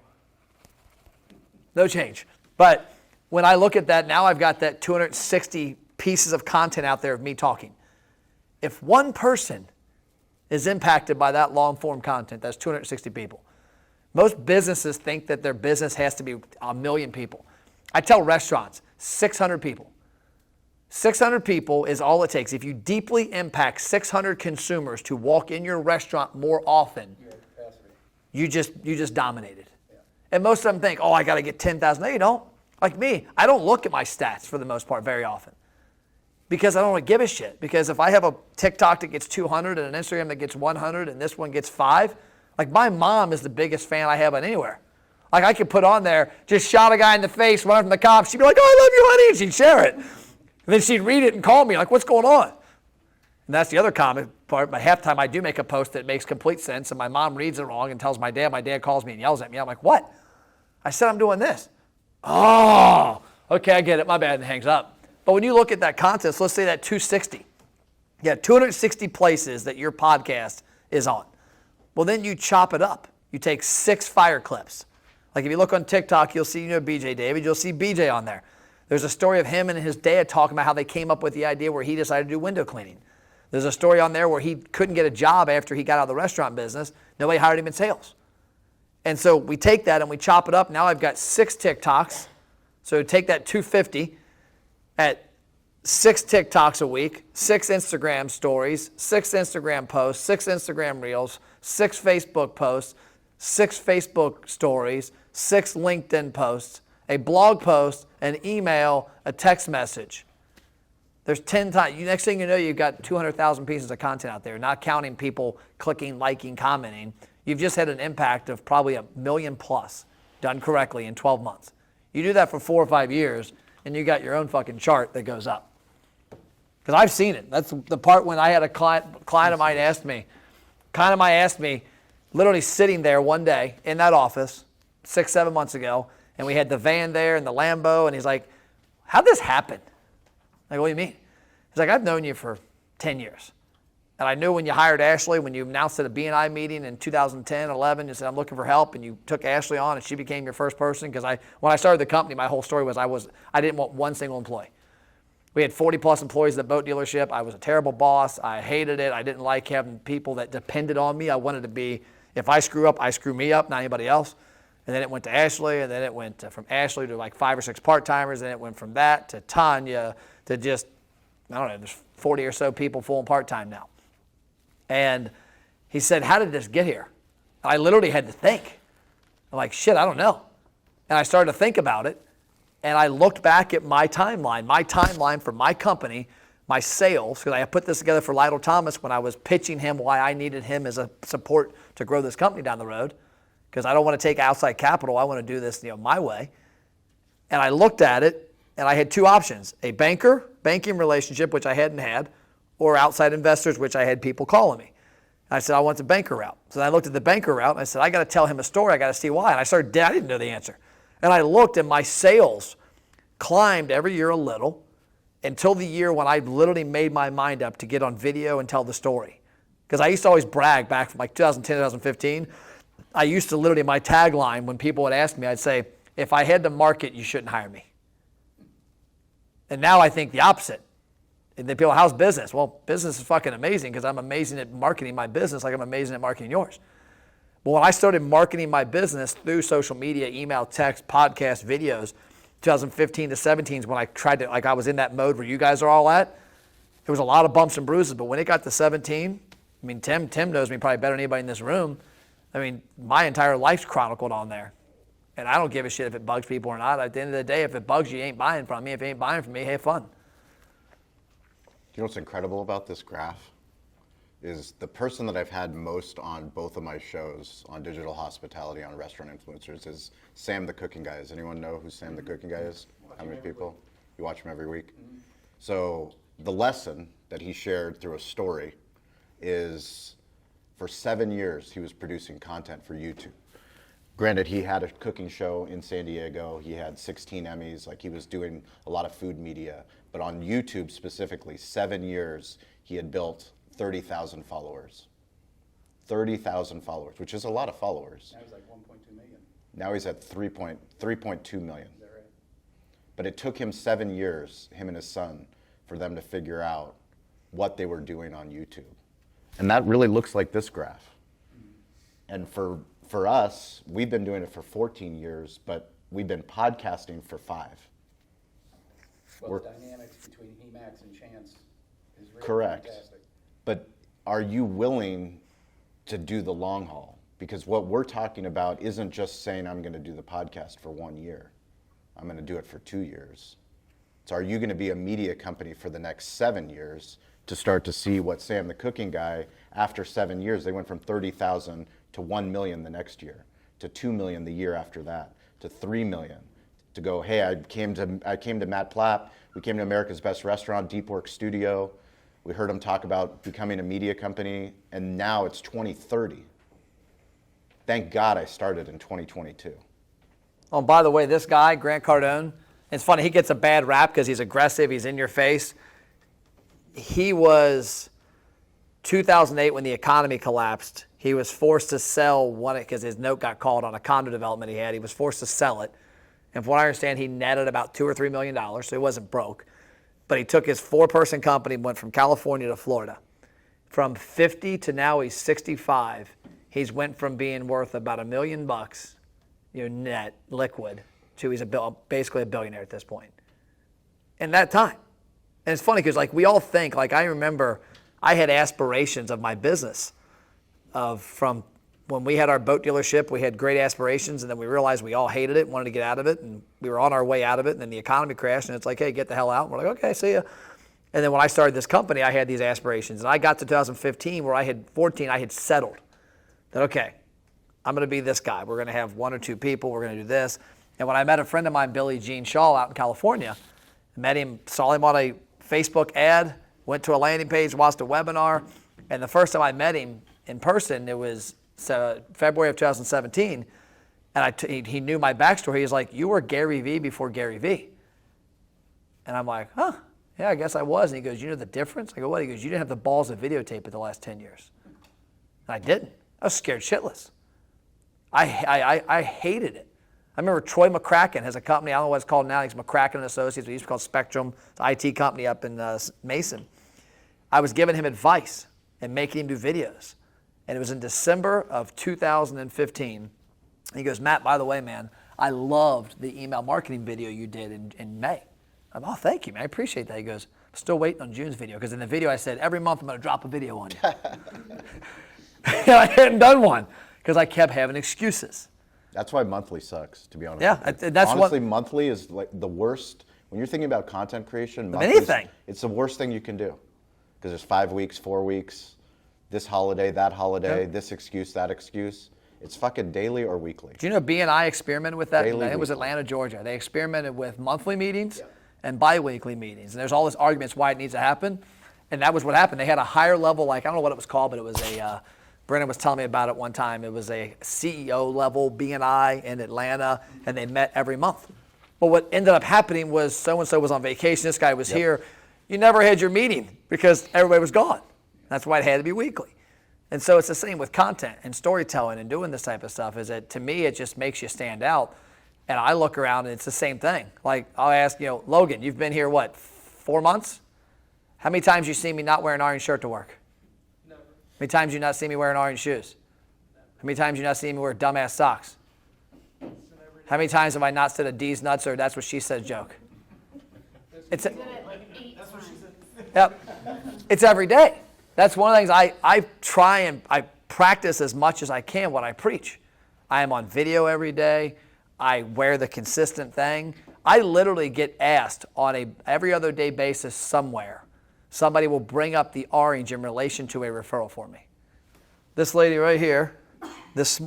no change. But when I look at that, now I've got that 260 pieces of content out there of me talking. If one person is impacted by that long-form content, that's 260 people. Most businesses think that their business has to be 1 million people. I tell restaurants, 600 people. 600 people is all it takes. If you deeply impact 600 consumers to walk in your restaurant more often, you just dominated. Yeah. And most of them think, oh, I got to get 10,000. No, you don't. Like me, I don't look at my stats for the most part very often because I don't want to give a shit. Because if I have a TikTok that gets 200 and an Instagram that gets 100 and this one gets 5, like my mom is the biggest fan I have on anywhere. Like I could put on there, just shot a guy in the face, run from the cops. She'd be like, oh, I love you, honey. And she'd share it. And then she'd read it and call me like, what's going on? And that's the other comment part. By halftime, I do make a post that makes complete sense, and my mom reads it wrong and tells my dad. My dad calls me and yells at me. I'm like, what? I said I'm doing this. Oh, okay, I get it. My bad, and hangs up. But when you look at that content, so let's say that 260. You have 260 places that your podcast is on. Well, then you chop it up. You take 6 fire clips. Like if you look on TikTok, you'll see, BJ David, you'll see BJ on there. There's a story of him and his dad talking about how they came up with the idea where he decided to do window cleaning. There's a story on there where he couldn't get a job after he got out of the restaurant business. Nobody hired him in sales. And so we take that and we chop it up. Now I've got 6 TikToks. So take that 250 at 6 TikToks a week, 6 Instagram stories, 6 Instagram posts, 6 Instagram reels, 6 Facebook posts, 6 Facebook stories, 6 LinkedIn posts, a blog post, an email, a text message. There's 10 times. Next thing you know, you've got 200,000 pieces of content out there, not counting people clicking, liking, commenting. You've just had an impact of probably 1 million plus done correctly in 12 months. You do that for 4 or 5 years, and you got your own fucking chart that goes up. Because I've seen it. That's the part when I had a client of mine asked me, literally sitting there one day in that office 6-7 months ago, and we had the van there and the Lambo, and he's like, how'd this happen? Like, what do you mean? He's like, I've known you for 10 years. And I knew when you hired Ashley, when you announced at a B&I meeting in 2010, 11, you said, I'm looking for help, and you took Ashley on, and she became your first person. Because when I started the company, my whole story was I didn't want one single employee. We had 40-plus employees at the boat dealership. I was a terrible boss. I hated it. I didn't like having people that depended on me. I wanted to be, if I screw up, I screw me up, not anybody else. And then it went to Ashley, and then it went from Ashley to like 5 or 6 part-timers, and it went from that to Tanya to just, I don't know, there's 40 or so people full and part-time now. And he said, how did this get here? I literally had to think. I'm like, shit, I don't know. And I started to think about it, and I looked back at my timeline for my company, my sales, because I put this together for Lytle Thomas when I was pitching him why I needed him as a support to grow this company down the road, because I don't want to take outside capital. I want to do this my way. And I looked at it, and I had 2 options, a banking relationship, which I hadn't had, or outside investors, which I had people calling me. And I said, I want the banker route. So I looked at the banker route, and I said, I got to tell him a story. I got to see why. And I didn't know the answer. And I looked, and my sales climbed every year a little until the year when I literally made my mind up to get on video and tell the story. Because I used to always brag back from like 2010, 2015. I used to literally, my tagline, when people would ask me, I'd say, if I had to market, you shouldn't hire me. And now I think the opposite. And then people, how's business? Well, business is fucking amazing because I'm amazing at marketing my business like I'm amazing at marketing yours. But when I started marketing my business through social media, email, text, podcast, videos, 2015 to 17 is when I tried to, like I was in that mode where you guys are all at. There was a lot of bumps and bruises, but when it got to 17, I mean, Tim knows me probably better than anybody in this room. I mean, my entire life's chronicled on there. And I don't give a shit if it bugs people or not. At the end of the day, if it bugs you, you ain't buying from me. If you ain't buying from me, have fun. You know what's incredible about this graph is the person that I've had most on both of my shows, on digital hospitality, on restaurant influencers, is Sam the Cooking Guy. Does anyone know who Sam the Cooking Guy is? How many people? You watch him every week? So the lesson that he shared through a story is For 7 years, he was producing content for YouTube. Granted, he had a cooking show in San Diego. He had 16 Emmys. Like, he was doing a lot of food media. But on YouTube specifically, 7 years, he had built 30,000 followers. 30,000 followers, which is a lot of followers. Now he's like 1.2 million. Now he's at 3.2 million. Is that right? But it took him 7 years, him and his son, for them to figure out what they were doing on YouTube. And that really looks like this graph. And for us, we've been doing it for 14 years, but we've been podcasting for 5. Well, the dynamics between Emacs and Chance is really Correct. fantastic. But are you willing to do the long haul? Because what we're talking about isn't just saying I'm going to do the podcast for 1 year. I'm going to do it for 2 years. So are you going to be a media company for the next 7 years to start to see what Sam the Cooking Guy, after 7 years, they went from 30,000 to 1 million the next year, to 2 million the year after that, to 3 million. To go, hey, I came to Matt Plapp, we came to America's Best Restaurant, Deep Work Studio. We heard him talk about becoming a media company, and now it's 2030. Thank God I started in 2022. Oh, and by the way, this guy, Grant Cardone, it's funny, he gets a bad rap because he's aggressive, he's in your face. He was, 2008 when the economy collapsed, he was forced to sell one, because his note got called on a condo development he had. He was forced to sell it. And from what I understand, he netted about $2 or $3 million, so he wasn't broke. But he took his 4-person company, went from California to Florida. From 50 to now he's 65. He's went from being worth about $1 million, net, liquid, to he's basically a billionaire at this point. In that time. And it's funny because like we all think, like I remember I had aspirations of my business from when we had our boat dealership, we had great aspirations, and then we realized we all hated it, wanted to get out of it, and we were on our way out of it, and then the economy crashed, and it's like, hey, get the hell out. And we're like, okay, see ya. And then when I started this company, I had these aspirations, and I got to 2015 where I had settled that, okay, I'm going to be this guy. We're going to have 1 or 2 people. We're going to do this. And when I met a friend of mine, Billy Gene Shaw, out in California, met him, saw him on a Facebook ad, went to a landing page, watched a webinar, and the first time I met him in person, it was February of 2017, and he knew my backstory. He's like, you were Gary Vee before Gary Vee. And I'm like, huh, yeah, I guess I was. And he goes, you know the difference? I go, what? He goes, you didn't have the balls to videotape it the last 10 years. And I didn't. I was scared shitless. I hated it. I remember Troy McCracken has a company, I don't know what it's called now, he's McCracken & Associates, it used to be called Spectrum, it's an IT company up in Mason. I was giving him advice and making him do videos. And it was in December of 2015. He goes, Matt, by the way, man, I loved the email marketing video you did in May. I'm, oh, thank you, man, I appreciate that. He goes, I'm still waiting on June's video, because in the video I said, every month I'm gonna drop a video on you. And I hadn't done one, because I kept having excuses. That's why monthly sucks, to be honest. Yeah, with you. that's honestly, monthly is like the worst. When you're thinking about content creation, anything, it's the worst thing you can do, because there's 5 weeks, 4 weeks, this holiday, that holiday, this excuse, that excuse. It's fucking daily or weekly. Do you know BNI experimented with that? Daily, it was Atlanta, Georgia. They experimented with monthly meetings and bi-weekly meetings. And there's all this arguments why it needs to happen. And that was what happened. They had a higher level, like, I don't know what it was called, but it was a, Brennan was telling me about it one time. It was a CEO level BNI in Atlanta, and they met every month. But what ended up happening was so-and-so was on vacation, this guy was here. You never had your meeting because everybody was gone. That's why it had to be weekly. And so it's the same with content and storytelling and doing this type of stuff, is that to me, it just makes you stand out. And I look around and it's the same thing. Like I'll ask, Logan, you've been here, what, 4 months? How many times you see me not wearing an orange shirt to work? Never. How many times you not see me wearing orange shoes? How many times you not see me wear dumbass socks? How many times have I not said a D's nuts or that's what she said joke? It's Did it like 8 times. Yep. It's every day. That's one of the things I try and I practice as much as I can what I preach. I am on video every day. I wear the consistent thing. I literally get asked on a every other day basis somewhere. Somebody will bring up the orange in relation to a referral for me. This lady right here,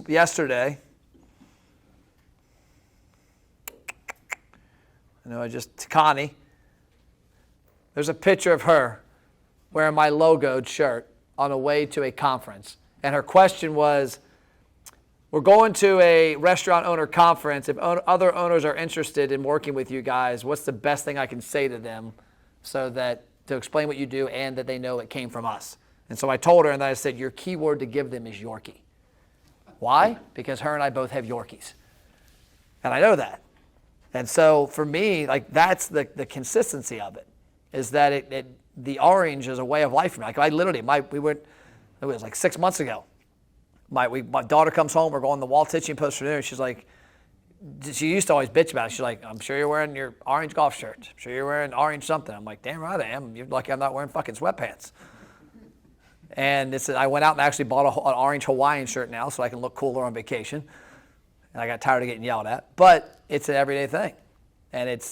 yesterday, Connie, there's a picture of her wearing my logoed shirt on a way to a conference. And her question was, we're going to a restaurant owner conference. If other owners are interested in working with you guys, what's the best thing I can say to them so that to explain what you do and that they know it came from us? And so I told her, and I said, your key word to give them is Yorkie. Why? Because her and I both have Yorkies. And I know that. And so for me, like that's the consistency of it, is that the orange is a way of life for me. Like I literally, it was like 6 months ago. My daughter comes home, we're going to the Walt Disney Post for dinner, and she's like, she used to always bitch about it. She's like, I'm sure you're wearing your orange golf shirt. I'm sure you're wearing orange something. I'm like, damn right I am. You're lucky I'm not wearing fucking sweatpants. And I went out and actually bought an orange Hawaiian shirt now so I can look cooler on vacation. And I got tired of getting yelled at. But it's an everyday thing. And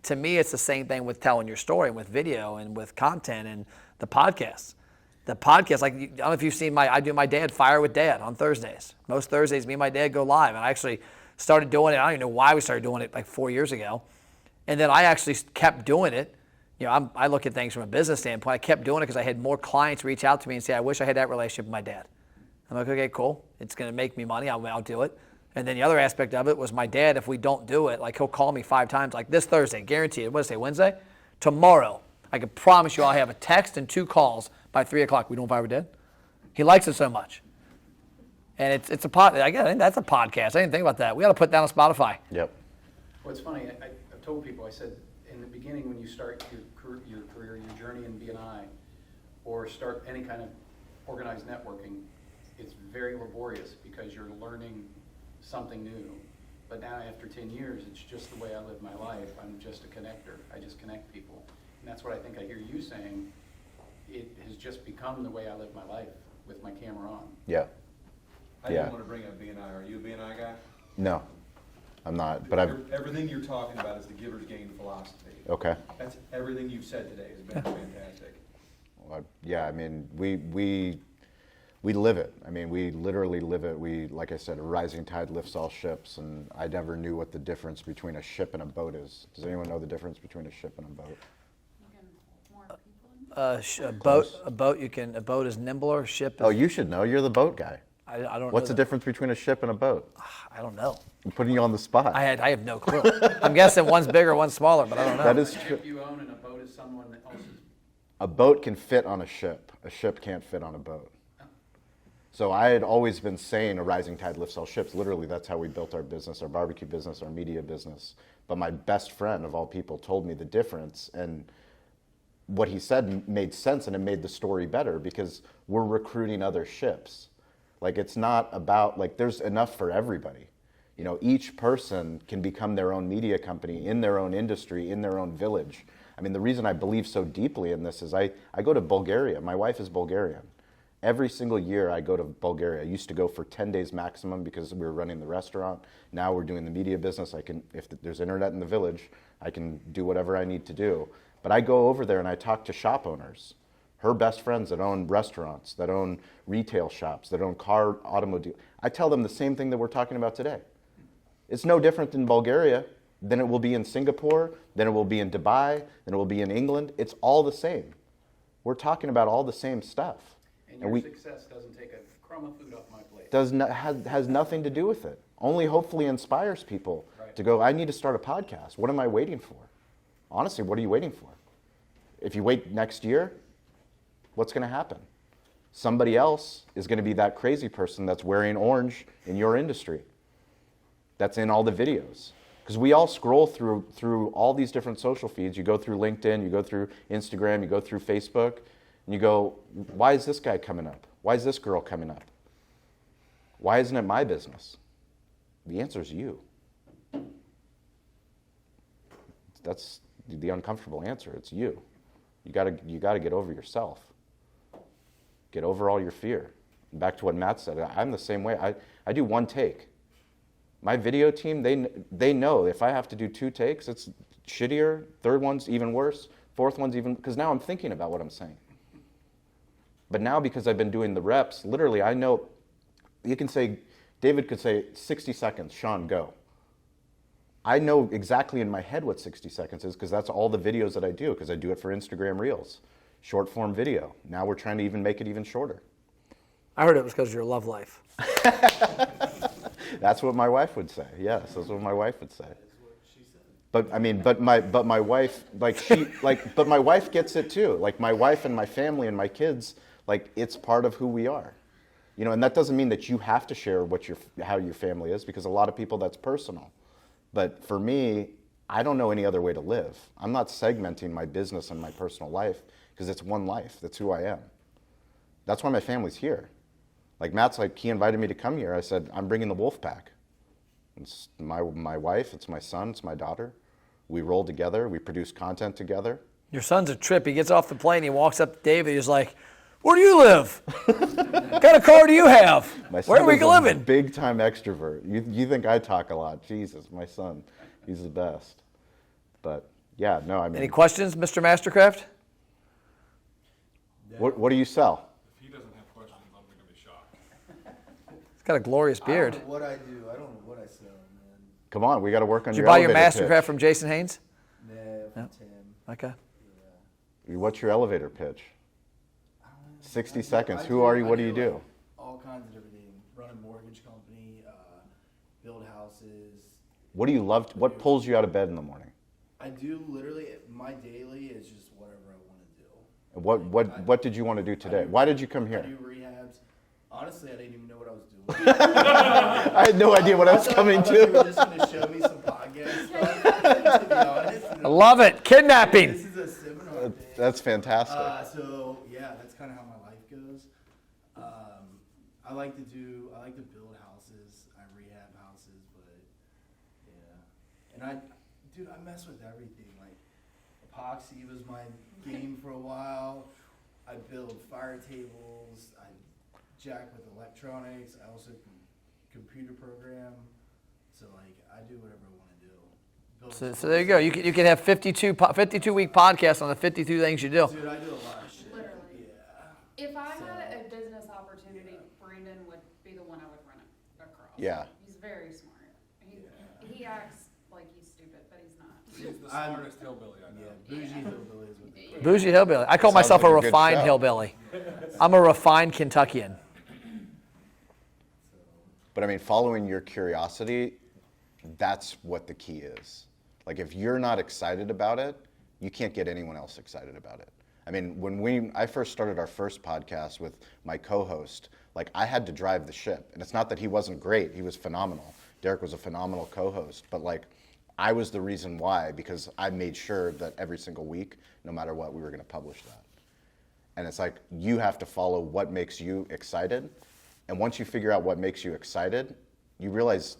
to me, it's the same thing with telling your story and with video and with content and the podcast. The podcast, like, I don't know if you've seen I do my dad Fire with Dad on Thursdays. Most Thursdays, me and my dad go live. And I actually started doing it. I don't even know why we started doing it like 4 years ago. And then I actually kept doing it. You know, I look at things from a business standpoint. I kept doing it because I had more clients reach out to me and say, I wish I had that relationship with my dad. I'm like, okay, cool. It's going to make me money. I'll do it. And then the other aspect of it was my dad, if we don't do it, like he'll call me 5 times, like this Thursday, guaranteed. What is it, Wednesday? Tomorrow, I can promise you I'll have a text and 2 calls by 3 o'clock. We don't Fire with Dad? He likes it so much. And it's a podcast. I think that's a podcast. I didn't think about that. We got to put that on Spotify. Yep. Well, it's funny, I've told people, I said, in the beginning when you start your career, your journey in B&I, or start any kind of organized networking, it's very laborious because you're learning something new. But now after 10 years, it's just the way I live my life. I'm just a connector. I just connect people. And that's what I think I hear you saying. It has just become the way I live my life with my camera on. Yeah. I didn't want to bring up B&I. Are you a B&I guy? No, I'm not. But Everything you're talking about is the giver's gain philosophy. Okay. That's everything you've said today has been fantastic. Well, yeah, I mean, we live it. I mean, we literally live it. Like I said, a rising tide lifts all ships, and I never knew what the difference between a ship and a boat is. Does anyone know the difference between a ship and a boat? You can hold more people in. A boat is nimbler. A ship is, Oh, you should know. You're the boat guy. I don't What's know the difference between a ship and a boat? I don't know. I'm putting you on the spot. I have no clue. I'm guessing one's bigger, one's smaller, but I don't know. That is A true. ship you own and a boat is someone else's. A boat can fit on a ship. A ship can't fit on a boat. So I had always been saying a rising tide lifts all ships. Literally, that's how we built our business, our barbecue business, our media business. But my best friend of all people told me the difference, and what he said made sense, and it made the story better because we're recruiting other ships. Like, it's not about, like, there's enough for everybody. You know, each person can become their own media company in their own industry, in their own village. I mean, the reason I believe so deeply in this is I go to Bulgaria. My wife is Bulgarian. Every single year I go to Bulgaria. I used to go for 10 days maximum because we were running the restaurant. Now we're doing the media business. If there's internet in the village, I can do whatever I need to do. But I go over there and I talk to shop owners. Her best friends that own restaurants, that own retail shops, that own automobile. I tell them the same thing that we're talking about today. It's no different in Bulgaria than it will be in Singapore, than it will be in Dubai, than it will be in England. It's all the same. We're talking about all the same stuff. And your success doesn't take a crumb of food off my plate. Has nothing to do with it. Only hopefully inspires people to go, I need to start a podcast. What am I waiting for? Honestly, what are you waiting for? If you wait next year, what's going to happen? Somebody else is going to be that crazy person that's wearing orange in your industry, that's in all the videos. Because we all scroll through all these different social feeds. You go through LinkedIn, you go through Instagram, you go through Facebook, and you go, why is this guy coming up? Why is this girl coming up? Why isn't it my business? The answer is you. That's the uncomfortable answer. It's you. You gotta get over yourself. Get over all your fear. And back to what Matt said, I'm the same way. I do one take. My video team, they know if I have to do 2 takes, it's shittier. 3rd one's even worse. 4th one's even, because now I'm thinking about what I'm saying. But now because I've been doing the reps, literally I know, David could say 60 seconds, Shawn, go. I know exactly in my head what 60 seconds is because that's all the videos that I do because I do it for Instagram Reels. Short form video. Now we're trying to even make it even shorter. I heard it was because of your love life. That's what my wife would say. Yes, that's what my wife would say. But I mean, but my wife, but my wife gets it too. Like my wife and my family and my kids, like it's part of who we are, and that doesn't mean that you have to share how your family is, because a lot of people that's personal. But for me, I don't know any other way to live. I'm not segmenting my business and my personal life because it's one life. That's who I am. That's why my family's here. Like Matt's like, he invited me to come here. I said, I'm bringing the wolf pack. It's my wife, it's my son, it's my daughter. We roll together, we produce content together. Your son's a trip. He gets off the plane, he walks up to David, he's like, where do you live? What kind of car do you have? Where are we living? Big time extrovert. You think I talk a lot. Jesus, my son, he's the best. But yeah, no, I mean. Any questions, Mr. Mastercraft? What do you sell? If he doesn't have questions, I'm going to be shocked. He's got a glorious beard. I don't know what I do. I don't know what I sell, man. Come on, we got to work on Did you your buy your elevator Mastercraft pitch. from Jason Haynes? Nah, from Tim. Okay. What's your elevator pitch? I don't know. 60 seconds. Who are you? What do you do? Like, all kinds of everything. Run a mortgage company, build houses. What do you love? What pulls you out of bed in the morning? I do literally, my daily is just whatever I want to do. What did you want to do today? Why did you come I here? do rehabs. Honestly, I didn't even know what I was doing. I had no idea what I was coming I thought you were to. just going to show me some podcast stuff, to be honest. I love it. Kidnapping. This is a seminar day. That's fantastic. So yeah, that's kind of how my life goes. I like to build houses. I rehab houses, but yeah. And I mess with everything. Like epoxy was my game for a while. I build fire tables. I jack with electronics. I also can computer program. So like I do whatever I want to do. Build So there you go. You can have 52-week podcasts on the 52 things you do. Dude, I do a lot of shit. Literally. Yeah. If I had a business opportunity, Brandon would be the one I would run it across. Yeah. He's very smart. He acts like he's stupid, but he's not. He's the smartest hillbilly I know. Yeah, bougie hillbilly is what they call it. Bougie hillbilly. I call Sounds myself like a a good refined show. hillbilly. I'm a refined Kentuckian. But I mean, following your curiosity, that's what the key is. Like if you're not excited about it, you can't get anyone else excited about it. I mean, when I first started our first podcast with my co-host, like I had to drive the ship. And it's not that he wasn't great, he was phenomenal. Derek was a phenomenal co-host, but like I was the reason why, because I made sure that every single week, no matter what, we were gonna publish that. And it's like, you have to follow what makes you excited. And once you figure out what makes you excited, you realize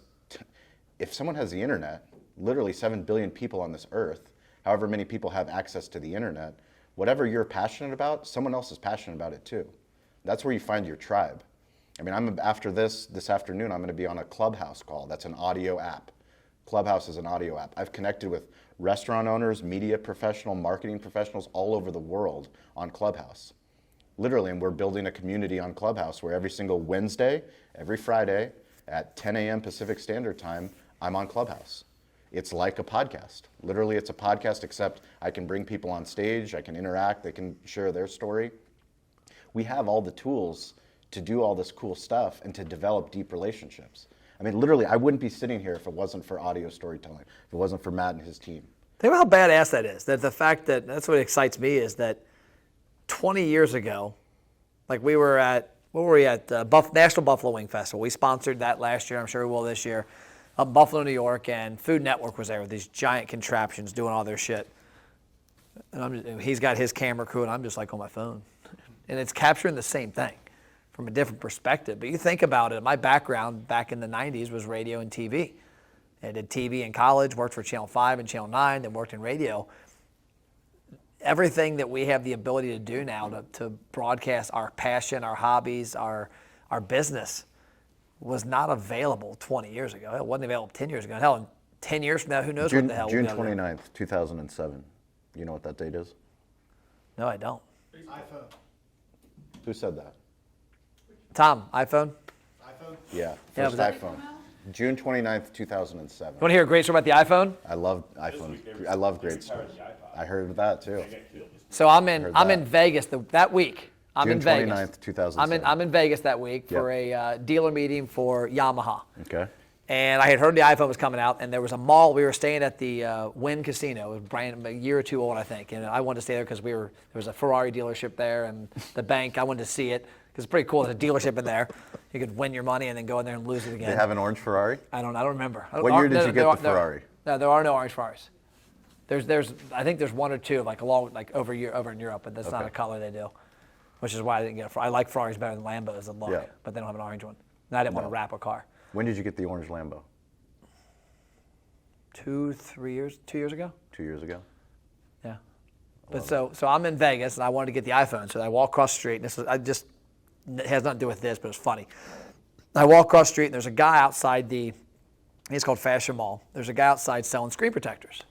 if someone has the internet, literally 7 billion people on this earth, however many people have access to the internet, whatever you're passionate about, someone else is passionate about it too. That's where you find your tribe. I mean, after this afternoon, I'm gonna be on a Clubhouse call. That's an audio app. Clubhouse is an audio app. I've connected with restaurant owners, media professionals, marketing professionals all over the world on Clubhouse. Literally, and we're building a community on Clubhouse where every single Wednesday, every Friday at 10 a.m. Pacific Standard Time, I'm on Clubhouse. It's like a podcast. Literally, it's a podcast, except I can bring people on stage, I can interact, they can share their story. We have all the tools to do all this cool stuff and to develop deep relationships. I mean, literally, I wouldn't be sitting here if it wasn't for audio storytelling, if it wasn't for Matt and his team. Think about how badass that is. That the fact that's what excites me is that 20 years ago, like we were at, what were we at? National Buffalo Wing Festival. We sponsored that last year. I'm sure we will this year. Up in Buffalo, New York, and Food Network was there with these giant contraptions doing all their shit. And he's got his camera crew, and I'm just like on my phone. And it's capturing the same thing from a different perspective. But you think about it, my background back in the 90s was radio and TV. I did TV in college, worked for Channel 5 and Channel 9, then worked in radio. Everything that we have the ability to do now to broadcast our passion, our hobbies, our business was not available 20 years ago. It wasn't available 10 years ago. Hell, in 10 years from now, who knows what the hell June we'll be able to do. 29th, 2007. You know what that date is? No, I don't. iPhone. Who said that? Tom, iPhone? iPhone? Yeah, Yeah, first was that- iPhone. June 29th, 2007. You want to hear a great story about the iPhone? I love iPhone. I love great stories. I heard that too. So I'm Heard in that. Vegas that week. I'm in June Vegas. 29th, 2007. I'm in Vegas that week Yep. for a dealer meeting for Yamaha. Okay. And I had heard the iPhone was coming out, and there was a mall. We were staying at the Wynn Casino. It was brand a year or two old, I think. And I wanted to stay there because there was a Ferrari dealership there, and the bank. I wanted to see it because it's pretty cool. There's a dealership in there. You could win your money and then go in there and lose it again. They have an orange Ferrari? I don't remember. What year did you get the Ferrari? No, there are no orange Ferraris. I think there's one or two over in Europe, but that's not Okay. a color they do, which is why I didn't get a Ferrari. I like Ferraris better than Lambos and look, Yeah. but they don't have an orange one. And I didn't want to wrap a car. When did you get the orange Lambo? 2 years ago. 2 years ago? Yeah. But so I'm in Vegas and I wanted to get the iPhone, so I walk across the street. And it has nothing to do with this, but it's funny. I walk across the street and there's a guy outside it's called Fashion Mall. There's a guy outside selling screen protectors.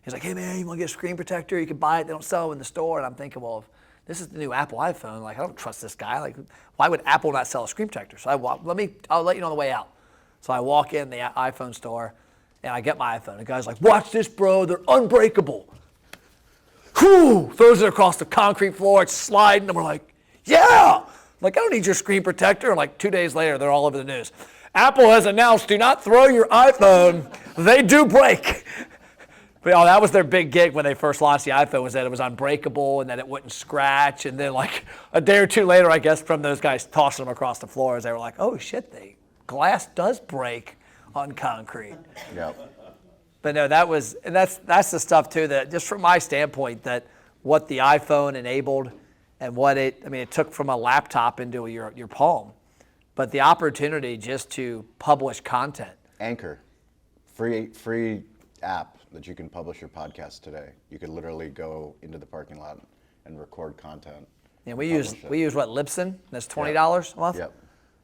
He's like, hey man, you want to get a screen protector? You can buy it. They don't sell them in the store. And I'm thinking, well, if this is the new Apple iPhone, like I don't trust this guy. Like, why would Apple not sell a screen protector? So I'll let you know on the way out. So I walk in the iPhone store and I get my iPhone. The guy's like, watch this, bro. They're unbreakable. Whew! Throws it across the concrete floor. It's sliding. And we're like, yeah. Like, I don't need your screen protector. And like 2 days later, they're all over the news. Apple has announced, do not throw your iPhone. They do break. But that was their big gig when they first launched the iPhone, was that it was unbreakable and that it wouldn't scratch. And then like a day or two later, I guess, from those guys tossing them across the floors, they were like, oh shit, glass does break on concrete. Yep. But no, that's the stuff too that just from my standpoint, that what the iPhone enabled and it took from a laptop into your palm, but the opportunity just to publish content. Anchor, free app that you can publish your podcast today. You could literally go into the parking lot and record content. And we use what, Libsyn? That's $20 a month? Yep.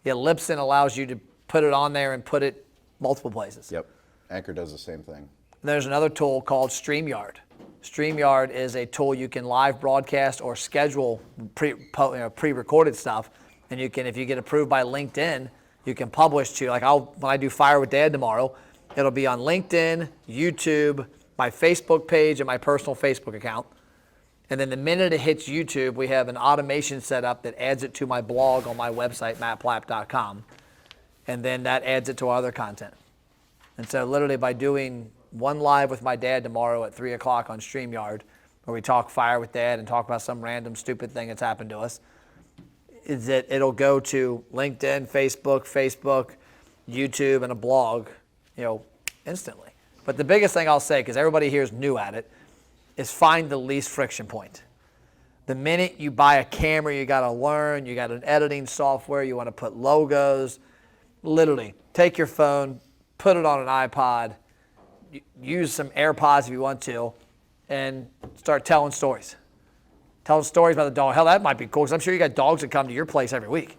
Yeah, Libsyn allows you to put it on there and put it multiple places. Yep. Anchor does the same thing. There's another tool called StreamYard. StreamYard is a tool you can live broadcast or schedule pre-recorded stuff. And you can, if you get approved by LinkedIn, you can publish to, like when I do Fire with Dad tomorrow, it'll be on LinkedIn, YouTube, my Facebook page, and my personal Facebook account. And then the minute it hits YouTube, we have an automation set up that adds it to my blog on my website, mattplapp.com. And then that adds it to our other content. And so literally by doing one live with my dad tomorrow at 3 o'clock on StreamYard, where we talk Fire with Dad and talk about some random stupid thing that's happened to us, is that it'll go to LinkedIn, Facebook, YouTube, and a blog, instantly. But the biggest thing I'll say, because everybody here is new at it, is find the least friction point. The minute you buy a camera, you got to learn, you got an editing software, you want to put logos, literally take your phone, put it on an iPod, use some AirPods if you want to, and start telling stories. Telling stories about the dog. Hell, that might be cool, because I'm sure you got dogs that come to your place every week.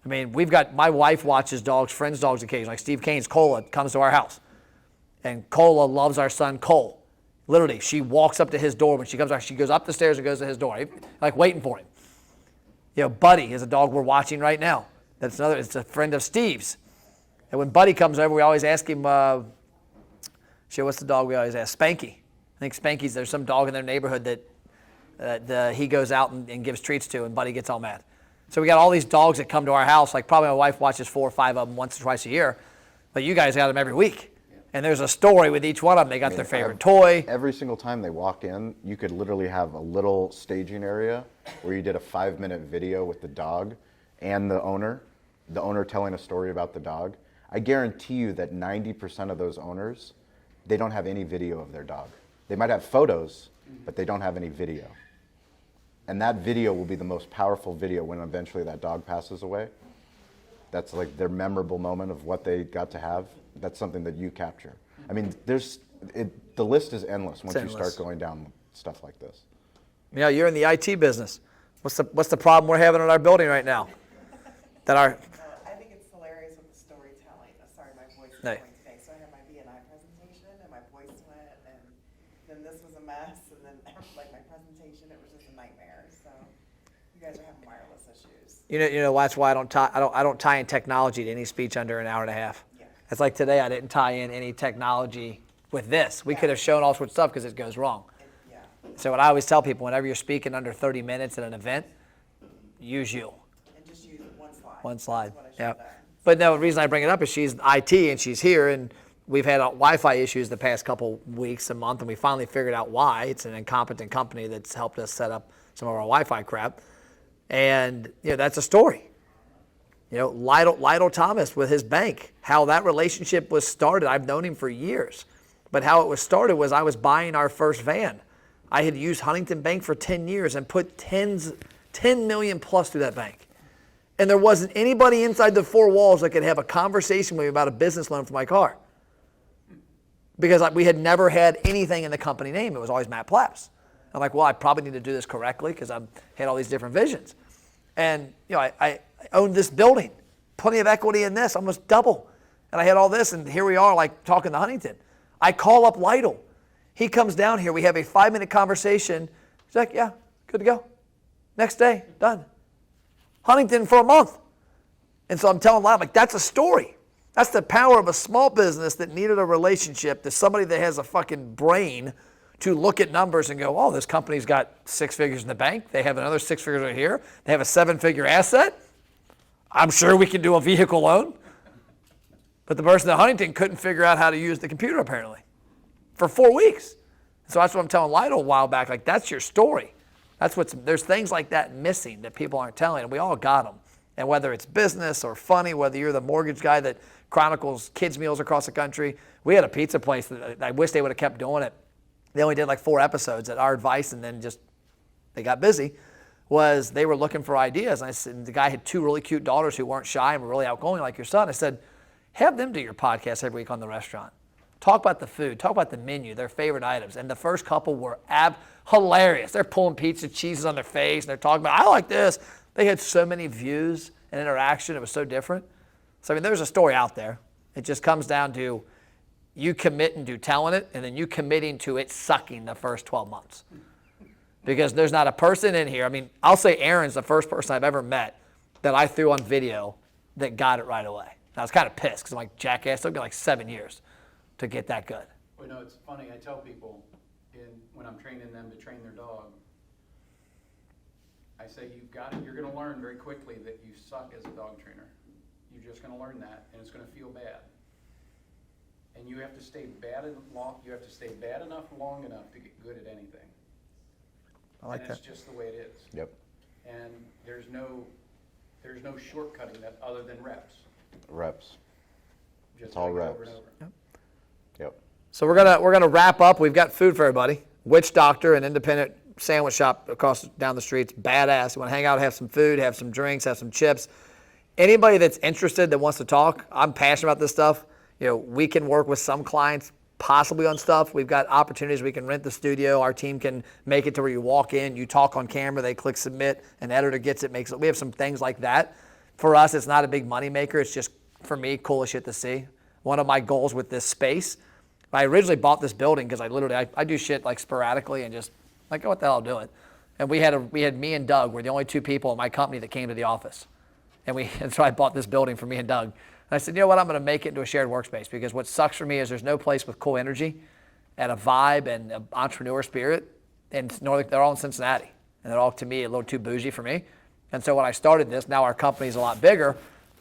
I mean, my wife watches dogs, friends' dogs occasionally. Like Steve Kane's Cola comes to our house. And Cola loves our son, Cole. Literally, she walks up to his door when she comes out. She goes up the stairs and goes to his door, like waiting for him. Buddy is a dog we're watching right now. It's a friend of Steve's. And when Buddy comes over, we always ask him, what's the dog we always ask? Spanky. I think Spanky's, there's some dog in their neighborhood that he goes out and gives treats to, and Buddy gets all mad. So we got all these dogs that come to our house. Like probably my wife watches 4 or 5 of them once or twice a year, but you guys got them every week. And there's a story with each one of them. They got their favorite toy. Every single time they walk in, you could literally have a little staging area where you did a 5-minute video with the dog and the owner telling a story about the dog. I guarantee you that 90% of those owners, they don't have any video of their dog. They might have photos, but they don't have any video. And that video will be the most powerful video when eventually that dog passes away. That's like their memorable moment of what they got to have. That's something that you capture. I mean, the list is endless once you start going down stuff like this. Yeah, you're in the IT business. What's the problem we're having in our building right now? I think it's hilarious with the storytelling. Sorry, my voice is going today. So I had my B&I presentation, and my voice went, and then this was a mess, and then like my presentation, it was just a nightmare. So you guys are having wireless issues. That's why I don't tie in technology to any speech under an hour and a half. Yeah. It's like today, I didn't tie in any technology with this. We could have shown all sorts of stuff because it goes wrong. So what I always tell people, whenever you're speaking under 30 minutes at an event, use you. And just use one slide. One slide. That's what I should've Yeah. done. But no, the reason I bring it up is she's IT and she's here, and we've had Wi-Fi issues the past couple weeks, a month, and we finally figured out why. It's an incompetent company that's helped us set up some of our Wi-Fi crap. And, that's a story. Lytle Thomas with his bank, how that relationship was started. I've known him for years. But how it was started was I was buying our first van. I had used Huntington Bank for 10 years and put 10 million plus through that bank. And there wasn't anybody inside the four walls that could have a conversation with me about a business loan for my car. Because we had never had anything in the company name. It was always Matt Plapp's. I'm like, well, I probably need to do this correctly because I had all these different visions. And, I owned this building, plenty of equity in this, almost double. And I had all this, and here we are, like, talking to Huntington. I call up Lytle. He comes down here. We have a 5-minute conversation. He's like, yeah, good to go. Next day, done. Huntington for a month. And so I'm telling Lytle, like, that's a story. That's the power of a small business that needed a relationship to somebody that has a fucking brain to look at numbers and go, oh, this company's got 6 figures in the bank. They have another 6 figures right here. They have a 7-figure asset. I'm sure we can do a vehicle loan. But the person at Huntington couldn't figure out how to use the computer apparently for 4 weeks. So that's what I'm telling Lytle a while back. Like, that's your story. There's things like that missing that people aren't telling, and we all got them. And whether it's business or funny, whether you're the mortgage guy that chronicles kids' meals across the country. We had a pizza place that I wish they would have kept doing it. They only did like 4 episodes at our advice, and then just they got busy. Was they were looking for ideas. And I said, the guy had 2 really cute daughters who weren't shy and were really outgoing like your son. I said, have them do your podcast every week on the restaurant. Talk about the food. Talk about the menu, their favorite items. And the first couple were hilarious. They're pulling pizza cheeses on their face, and they're talking about, I like this. They had so many views and interaction. It was so different. So, I mean, there's a story out there. It just comes down to you committing to telling it, and then you committing to it sucking the first 12 months. Because there's not a person in here. I mean, I'll say Aaron's the first person I've ever met that I threw on video that got it right away. And I was kind of pissed because I'm like, jackass, it took me like 7 years to get that good. Well, it's funny. I tell people when I'm training them to train their dog, I say you're going to learn very quickly that you suck as a dog trainer. You're just going to learn that, and it's going to feel bad. And you have to stay bad enough long enough to get good at anything. I like and that. It's just the way it is. Yep. And there's no shortcutting that other than reps. Reps. Just It's all like reps. over and over. Yep. So we're gonna wrap up. We've got food for everybody. Witch Doctor, an independent sandwich shop down the street. It's badass. You want to hang out, have some food, have some drinks, have some chips. Anybody that's interested that wants to talk, I'm passionate about this stuff. We can work with some clients possibly on stuff. We've got opportunities. We can rent the studio. Our team can make it to where you walk in, you talk on camera, they click submit, an editor gets it, makes it. We have some things like that. For us, it's not a big money maker. It's just, for me, cool as shit to see. One of my goals with this space, I originally bought this building because I do shit like sporadically and just like, what the hell, I'll do it. And we had me and Doug were the only 2 people in my company that came to the office. And so I bought this building for me and Doug. And I said, you know what, I'm going to make it into a shared workspace because what sucks for me is there's no place with cool energy and a vibe and an entrepreneur spirit. And they're all in Cincinnati. And they're all, to me, a little too bougie for me. And so when I started this, now our company's a lot bigger.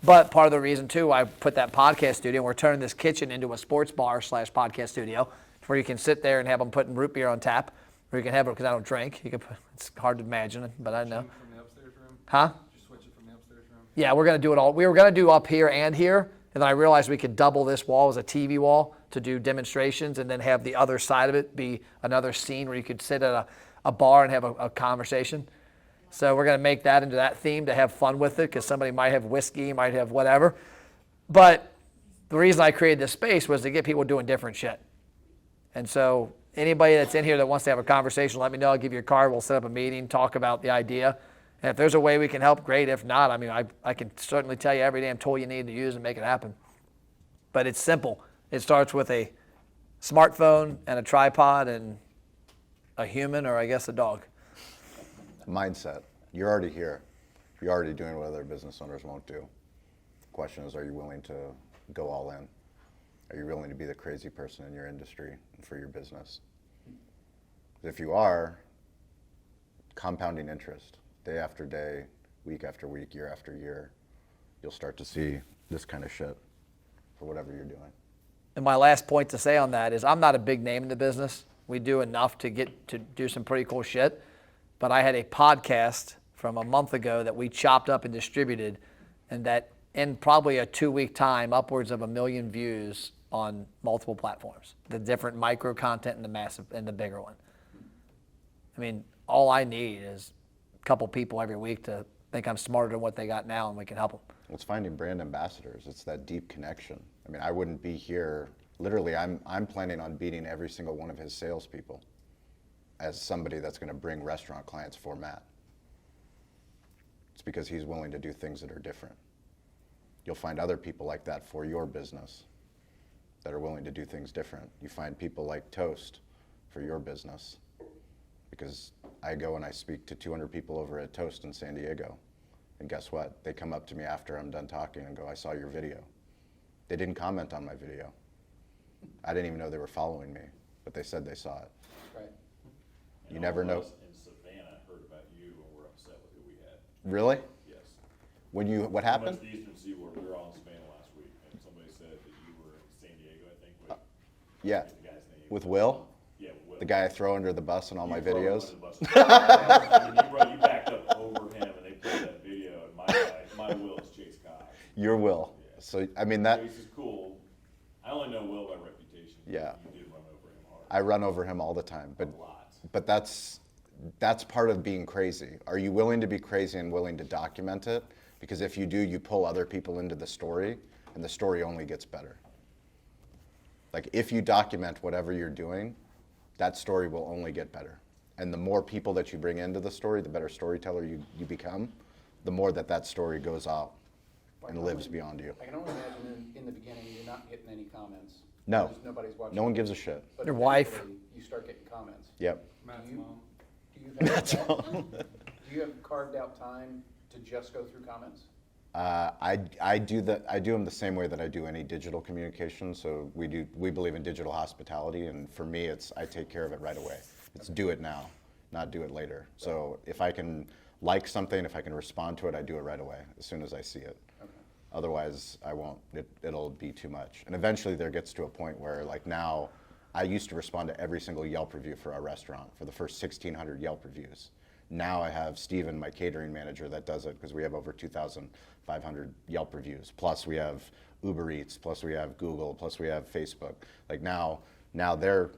But part of the reason, too, I put that podcast studio, and we're turning this kitchen into a sports bar / podcast studio where you can sit there and have them putting root beer on tap. Or you can have it because I don't drink. It's hard to imagine, but I know. From the upstairs room? Huh? Just switch it from the upstairs room? Yeah, we're going to do it all. We were going to do up here and here, and then I realized we could double this wall as a TV wall to do demonstrations and then have the other side of it be another scene where you could sit at a bar and have a conversation. So we're going to make that into that theme to have fun with it because somebody might have whiskey, might have whatever. But the reason I created this space was to get people doing different shit. And so anybody that's in here that wants to have a conversation, let me know. I'll give you a card. We'll set up a meeting, talk about the idea. And if there's a way we can help, great. If not, I mean, I can certainly tell you every damn tool you need to use and make it happen. But it's simple. It starts with a smartphone and a tripod and a human or I guess a dog. Mindset. You're already here. You're already doing what other business owners won't do. The question is, are you willing to go all in? Are you willing to be the crazy person in your industry and for your business? If you are, compounding interest, day after day, week after week, year after year, you'll start to see this kind of shit for whatever you're doing. And my last point to say on that is I'm not a big name in the business. We do enough to get to do some pretty cool shit. But I had a podcast from a month ago that we chopped up and distributed, and that in probably a 2-week time, upwards of 1 million views on multiple platforms, the different micro content and the massive and the bigger one. I mean, all I need is a couple people every week to think I'm smarter than what they got now, and we can help them. It's finding brand ambassadors. It's that deep connection. I mean, I wouldn't be here. Literally, I'm planning on beating every single one of his salespeople as somebody that's going to bring restaurant clients for Matt. It's because he's willing to do things that are different. You'll find other people like that for your business that are willing to do things different. You find people like Toast for your business, because I go and I speak to 200 people over at Toast in San Diego. And guess what? They come up to me after I'm done talking and go, I saw your video. They didn't comment on my video. I didn't even know they were following me, but they said they saw it. Right. You And never all of know. us in Savannah heard about you and were upset with who we had. Really? Yes. What happened? Much the Eastern Seaboard, we were all in Savannah last week, and somebody said that you were in San Diego, I think. Wait, Yeah. the guy's name. With Will? Yeah, with Will. The guy I throw under the bus in all my You throw him videos? under the bus. And you backed up over him, and they played that video, and my Will is Chase Cox. Your Will. Yeah. So, I mean, that, Chase is cool. I only know Will by reputation. Yeah. You did run over him hard. I run over him all the time, A lot. but that's part of being crazy. Are you willing to be crazy and willing to document it? Because if you do, you pull other people into the story, and the story only gets better. Like, if you document whatever you're doing, that story will only get better. And the more people that you bring into the story, the better storyteller you become, the more that story goes out and lives beyond you. I can only imagine in the beginning, you're not getting any comments. No. Because nobody's watching. No one gives a shit. But Your wife. eventually, you start getting comments. Yep. Do you have carved out time to just go through comments? I do them the same way that I do any digital communication. So we believe in digital hospitality, and for me, I take care of it right away. It's do it now, not do it later. So if I can like something, if I can respond to it, I do it right away as soon as I see it. Okay. Otherwise, I won't. It'll be too much. And eventually, there gets to a point where, like now, I used to respond to every single Yelp review for our restaurant for the first 1,600 Yelp reviews. Now I have Steven, my catering manager, that does it because we have over 2,500 Yelp reviews. Plus we have Uber Eats, plus we have Google, plus we have Facebook. Like now they're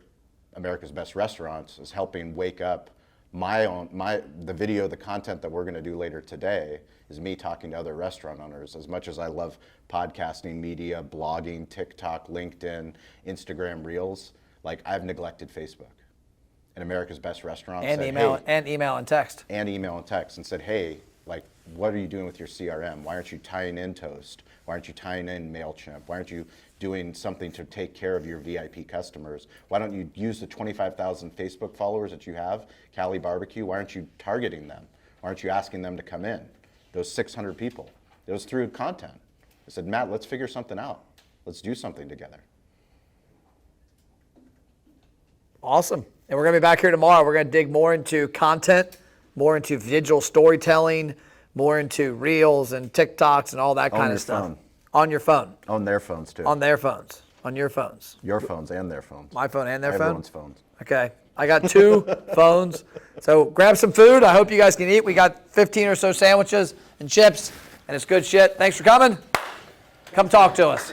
America's Best Restaurants is helping wake up the video, the content that we're going to do later today is me talking to other restaurant owners. As much as I love podcasting, media, blogging, TikTok, LinkedIn, Instagram Reels, like I've neglected Facebook. And America's Best Restaurants And said, email hey, and email and text. and email and text and said, hey, like, what are you doing with your CRM? Why aren't you tying in Toast? Why aren't you tying in MailChimp? Why aren't you doing something to take care of your VIP customers? Why don't you use the 25,000 Facebook followers that you have, Cali BBQ? Why aren't you targeting them? Why aren't you asking them to come in? Those 600 people. It was through content. I said, Matt, let's figure something out. Let's do something together. Awesome. And we're going to be back here tomorrow. We're going to dig more into content, more into digital storytelling, more into Reels and TikToks and all that kind your of stuff. phone. On your phone. On their phones, too. On their phones. On your phones. Your phones and their phones. My phone and their Everyone's phone? phones. Okay. I got 2 phones. So grab some food. I hope you guys can eat. We got 15 or so sandwiches and chips, and it's good shit. Thanks for coming. Come talk to us.